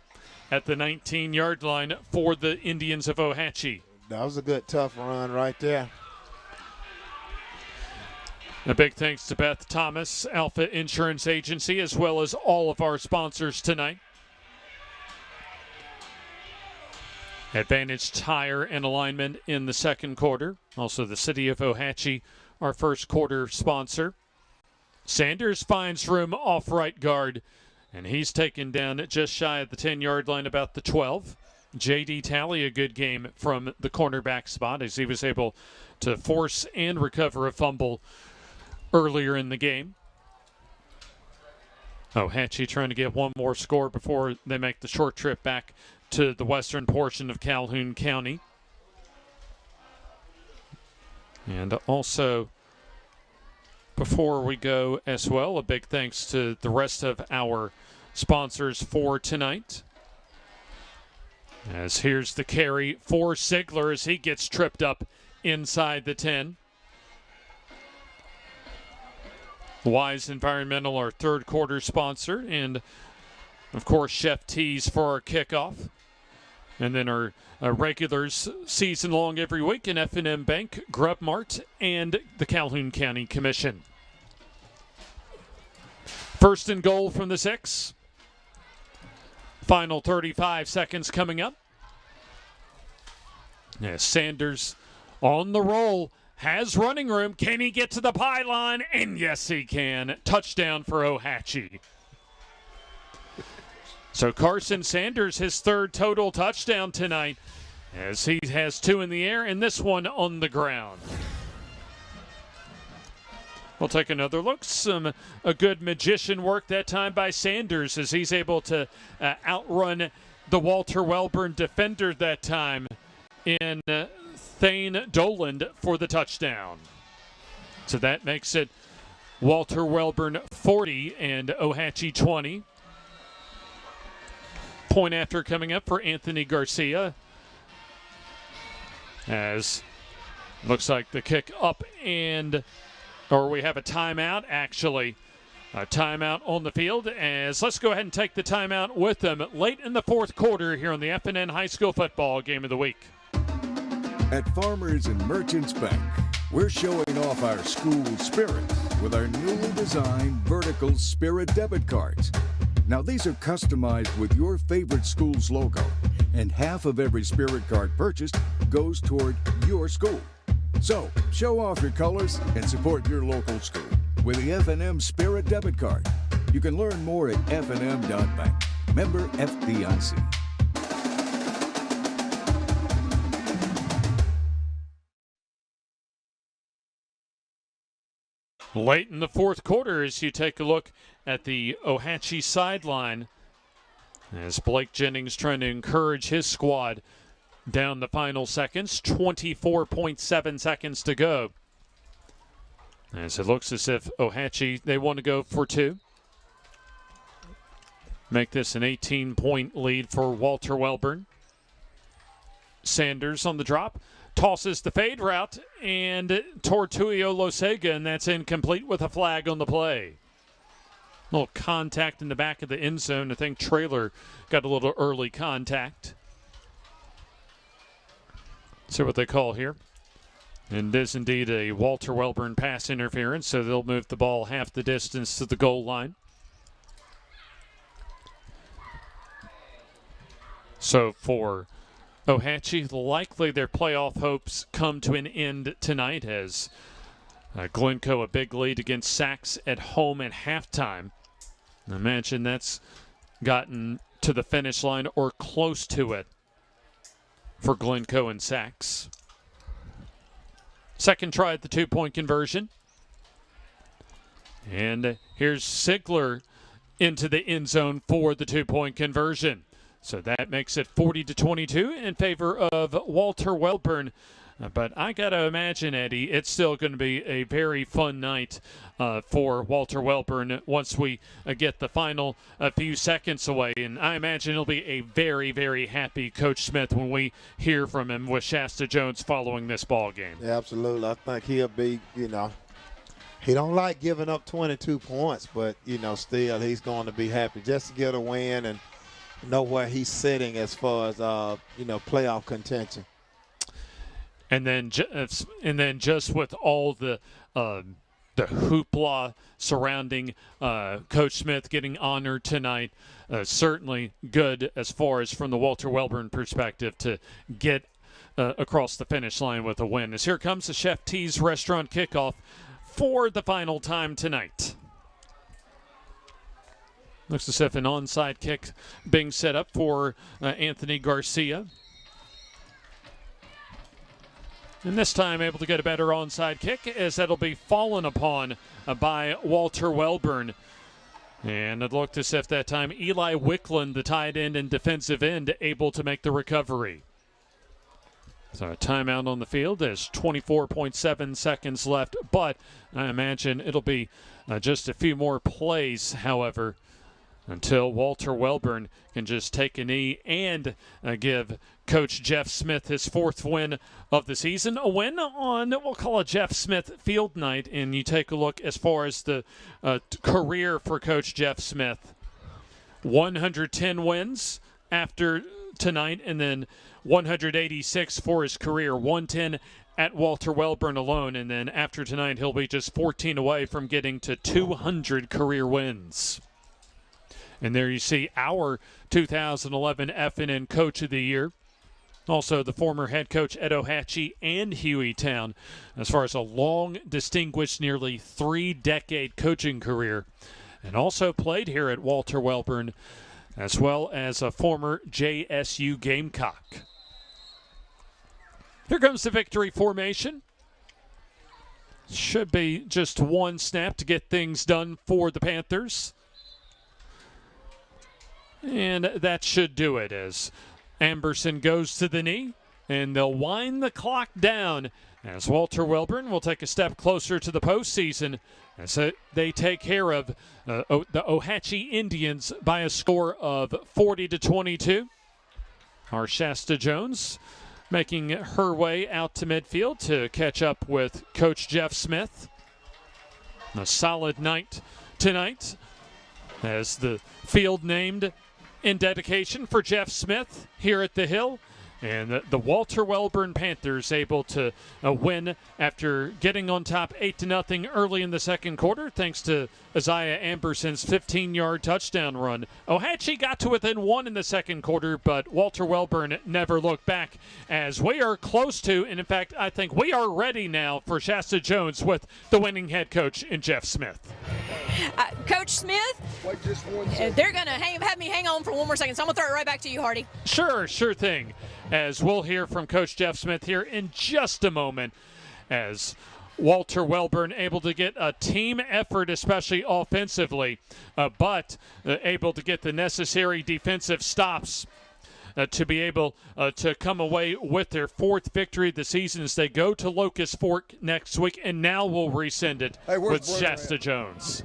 at the 19-yard line for the Indians of Ohatchee. That was a good, tough run right there. A big thanks to Beth Thomas Alpha Insurance Agency, as well as all of our sponsors tonight. Advantage Tire and Alignment in the second quarter. Also the City of Ohatchee, our first quarter sponsor. Sanders finds room off right guard, and he's taken down just shy of the 10-yard line, about the 12. J.D. Talley, a good game from the cornerback spot as he was able to force and recover a fumble earlier in the game. Ohatchee trying to get one more score before they make the short trip back to the western portion of Calhoun County. And also, before we go as well, a big thanks to the rest of our sponsors for tonight. As here's the carry for Sigler as he gets tripped up inside the 10. Wise Environmental, our third quarter sponsor, and of course Chef T's for our kickoff. And then our regulars season long every week in F&M Bank, Grub Mart, and the Calhoun County Commission. 1st and goal from the 6. Final 35 seconds coming up. As Sanders on the roll. Has running room. Can he get to the pylon? And yes, he can. Touchdown for Ohatchee. So Carson Sanders, his 3rd total touchdown tonight, as he has 2 in the air and this one on the ground. We'll take another look. A good magician work that time by Sanders as he's able to outrun the Walter Wellborn defender that time in Thane Doland for the touchdown. So that makes it Walter Wellborn 40 and Ohatchee 20. Point after coming up for Anthony Garcia. As looks like the kick up or we have a timeout actually. A timeout on the field as let's go ahead and take the timeout with them late in the 4th quarter here on the F&N High School Football Game of the Week. At Farmers and Merchants Bank, we're showing off our school spirit with our newly designed vertical Spirit debit cards. Now, these are customized with your favorite school's logo, and half of every Spirit card purchased goes toward your school. So, show off your colors and support your local school with the F&M Spirit debit card. You can learn more at fnm.bank. Member FDIC. Late in the fourth quarter, as you take a look at the Ohatchee sideline, as Blake Jennings trying to encourage his squad down the final seconds, 24.7 seconds to go. As it looks as if Ohatchee, they want to go for two. Make this an 18-point lead for Walter Wellborn. Sanders on the drop. Tosses the fade route and toward Tuio Losega, and that's incomplete with a flag on the play. A little contact in the back of the end zone. I think Traylor got a little early contact. See what they call here. And it is indeed a Walter Wellborn pass interference, so they'll move the ball half the distance to the goal line. So for Ohatchee, likely their playoff hopes come to an end tonight as Glencoe a big lead against Sachs at home at halftime. I imagine that's gotten to the finish line or close to it for Glencoe and Sachs. Second try at the two-point conversion. And here's Sigler into the end zone for the two-point conversion. So that makes it 40-22 in favor of Walter Wellborn. But I got to imagine, Eddie, it's still going to be a very fun night for Walter Wellborn once we get the final few seconds away. And I imagine it'll be a very, very happy Coach Smith when we hear from him with Shasta Jones following this ball game. Yeah, absolutely. I think he'll be, he don't like giving up 22 points, but, still he's going to be happy just to get a win and know where he's sitting as far as, playoff contention. And then just with all the hoopla surrounding Coach Smith getting honored tonight, certainly good as far as from the Walter Wellborn perspective to get across the finish line with a win. As here comes the Chef T's Restaurant kickoff for the final time tonight. Looks as if an onside kick being set up for Anthony Garcia. And this time able to get a better onside kick as that'll be fallen upon by Walter Wellborn. And it looked as if that time Eli Wickland, the tight end and defensive end, able to make the recovery. So a timeout on the field. There's 24.7 seconds left, but I imagine it'll be just a few more plays, however, until Walter Wellborn can just take a knee and give Coach Jeff Smith his fourth win of the season. A win on, we'll call it Jeff Smith Field Night. And you take a look as far as the career for Coach Jeff Smith. 110 wins after tonight, and then 186 for his career. 110 at Walter Wellborn alone. And then after tonight, he'll be just 14 away from getting to 200 career wins. And there you see our 2011 FNN Coach of the Year. Also the former head coach at Ohatchee and Hueytown, as far as a long, distinguished, nearly 3-decade coaching career. And also played here at Walter Wellborn, as well as a former JSU Gamecock. Here comes the victory formation. Should be just one snap to get things done for the Panthers. And that should do it as Amberson goes to the knee, and they'll wind the clock down as Walter Wellborn will take a step closer to the postseason as they take care of the Ohatchee Indians by a score of 40-22. Our Shasta Jones making her way out to midfield to catch up with Coach Jeff Smith. A solid night tonight as the field named in dedication for Jeff Smith here at the Hill. And the Walter Wellborn Panthers able to win after getting on top 8-0 early in the second quarter, thanks to Isaiah Amberson's 15-yard touchdown run. Ohatchee got to within one in the second quarter, but Walter Wellborn never looked back as we are close to, and in fact, I think we are ready now for Shasta Jones with the winning head coach in Jeff Smith. Coach Smith, they're going to have me hang on for one more second, so I'm going to throw it right back to you, Hardy. Sure thing. As we'll hear from Coach Jeff Smith here in just a moment as Walter Wellborn able to get a team effort, especially offensively, but able to get the necessary defensive stops to be able to come away with their 4th victory of the season as they go to Locust Fork next week, and now we'll resend it with Shasta Jones.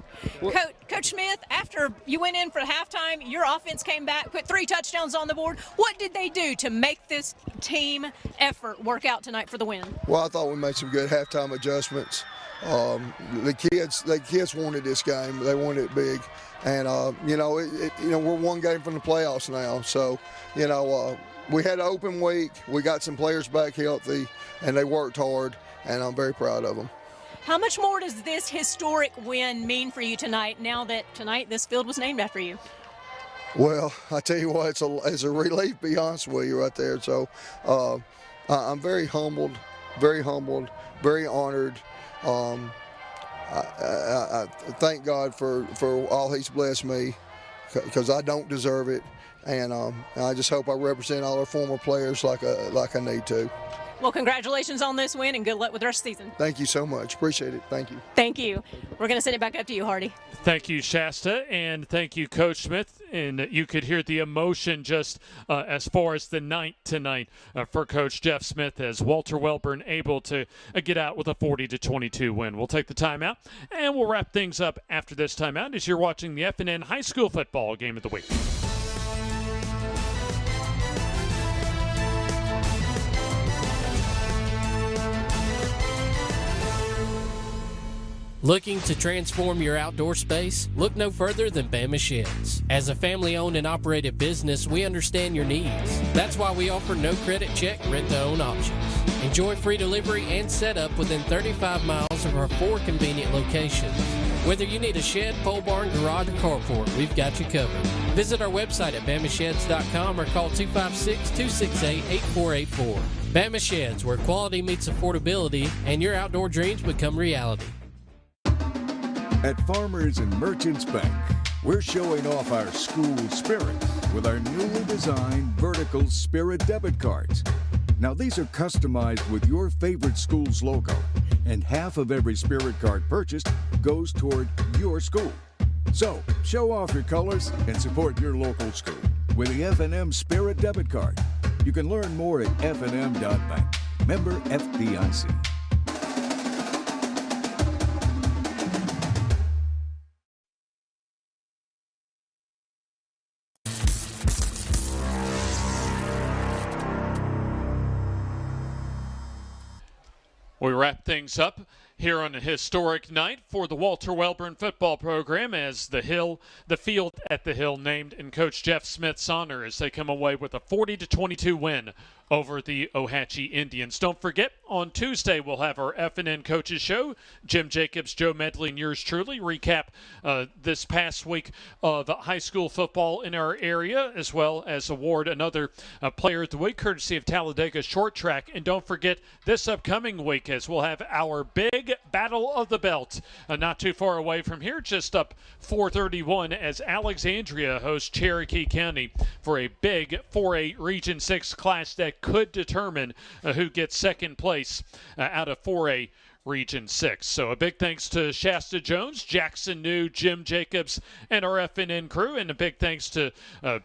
Coach Smith, after you went in for halftime, your offense came back, put 3 touchdowns on the board. What did they do to make this team effort work out tonight for the win? Well, I thought we made some good halftime adjustments. The kids wanted this game. They wanted it big. And, we're one game from the playoffs now. So, we had an open week. We got some players back healthy, and they worked hard, and I'm very proud of them. How much more does this historic win mean for you tonight, now that tonight this field was named after you? Well, I tell you what, it's a relief, to be honest with you, right there. So I'm very humbled, very honored. I thank God for all He's blessed me, because I don't deserve it, and I just hope I represent all our former players like I need to. Well, congratulations on this win, and good luck with the rest of the season. Thank you so much. Appreciate it. Thank you. Thank you. We're going to send it back up to you, Hardy. Thank you, Shasta, and thank you, Coach Smith. And you could hear the emotion just as far as the night tonight for Coach Jeff Smith, as Walter Wellborn able to get out with a 40-22 win. We'll take the timeout, and we'll wrap things up after this timeout as you're watching the F&N High School Football Game of the Week. Looking to transform your outdoor space? Look no further than Bama Sheds. As a family-owned and operated business, we understand your needs. That's why we offer no credit check, rent-to-own options. Enjoy free delivery and setup within 35 miles of our 4 convenient locations. Whether you need a shed, pole barn, garage, or carport, we've got you covered. Visit our website at bamasheds.com or call 256-268-8484. Bama Sheds, where quality meets affordability and your outdoor dreams become reality. At Farmers and Merchants Bank, we're showing off our school spirit with our newly designed vertical Spirit debit cards. Now, these are customized with your favorite school's logo, and half of every Spirit card purchased goes toward your school. So, show off your colors and support your local school with the F&M Spirit debit card. You can learn more at fnm.bank. Member FDIC. We wrap things up here on a historic night for the Walter Wellborn football program as the field at the Hill named in Coach Jeff Smith's honor as they come away with a 40-22 win over the Ohatchee Indians. Don't forget, on Tuesday we'll have our F&N Coaches Show. Jim Jacobs, Joe Medley, and yours truly recap this past week of high school football in our area, as well as award another Player of the Week, courtesy of Talladega Short Track. And don't forget, this upcoming week, as we'll have our big Battle of the Belt, not too far away from here, just up 431, as Alexandria hosts Cherokee County for a big 4A Region 6 clash that could determine who gets second place out of 4A Region 6. So a big thanks to Shasta Jones, Jackson New, Jim Jacobs, and our F&N crew, and a big thanks to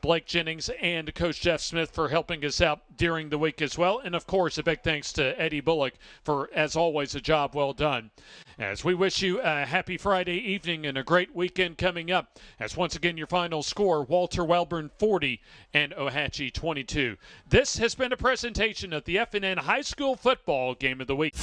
Blake Jennings and Coach Jeff Smith for helping us out during the week as well. And of course, a big thanks to Eddie Bullock for, as always, a job well done. As we wish you a happy Friday evening and a great weekend coming up, as once again your final score, Walter Wellborn 40 and Ohatchee 22. This has been a presentation of the F&N High School Football Game of the Week.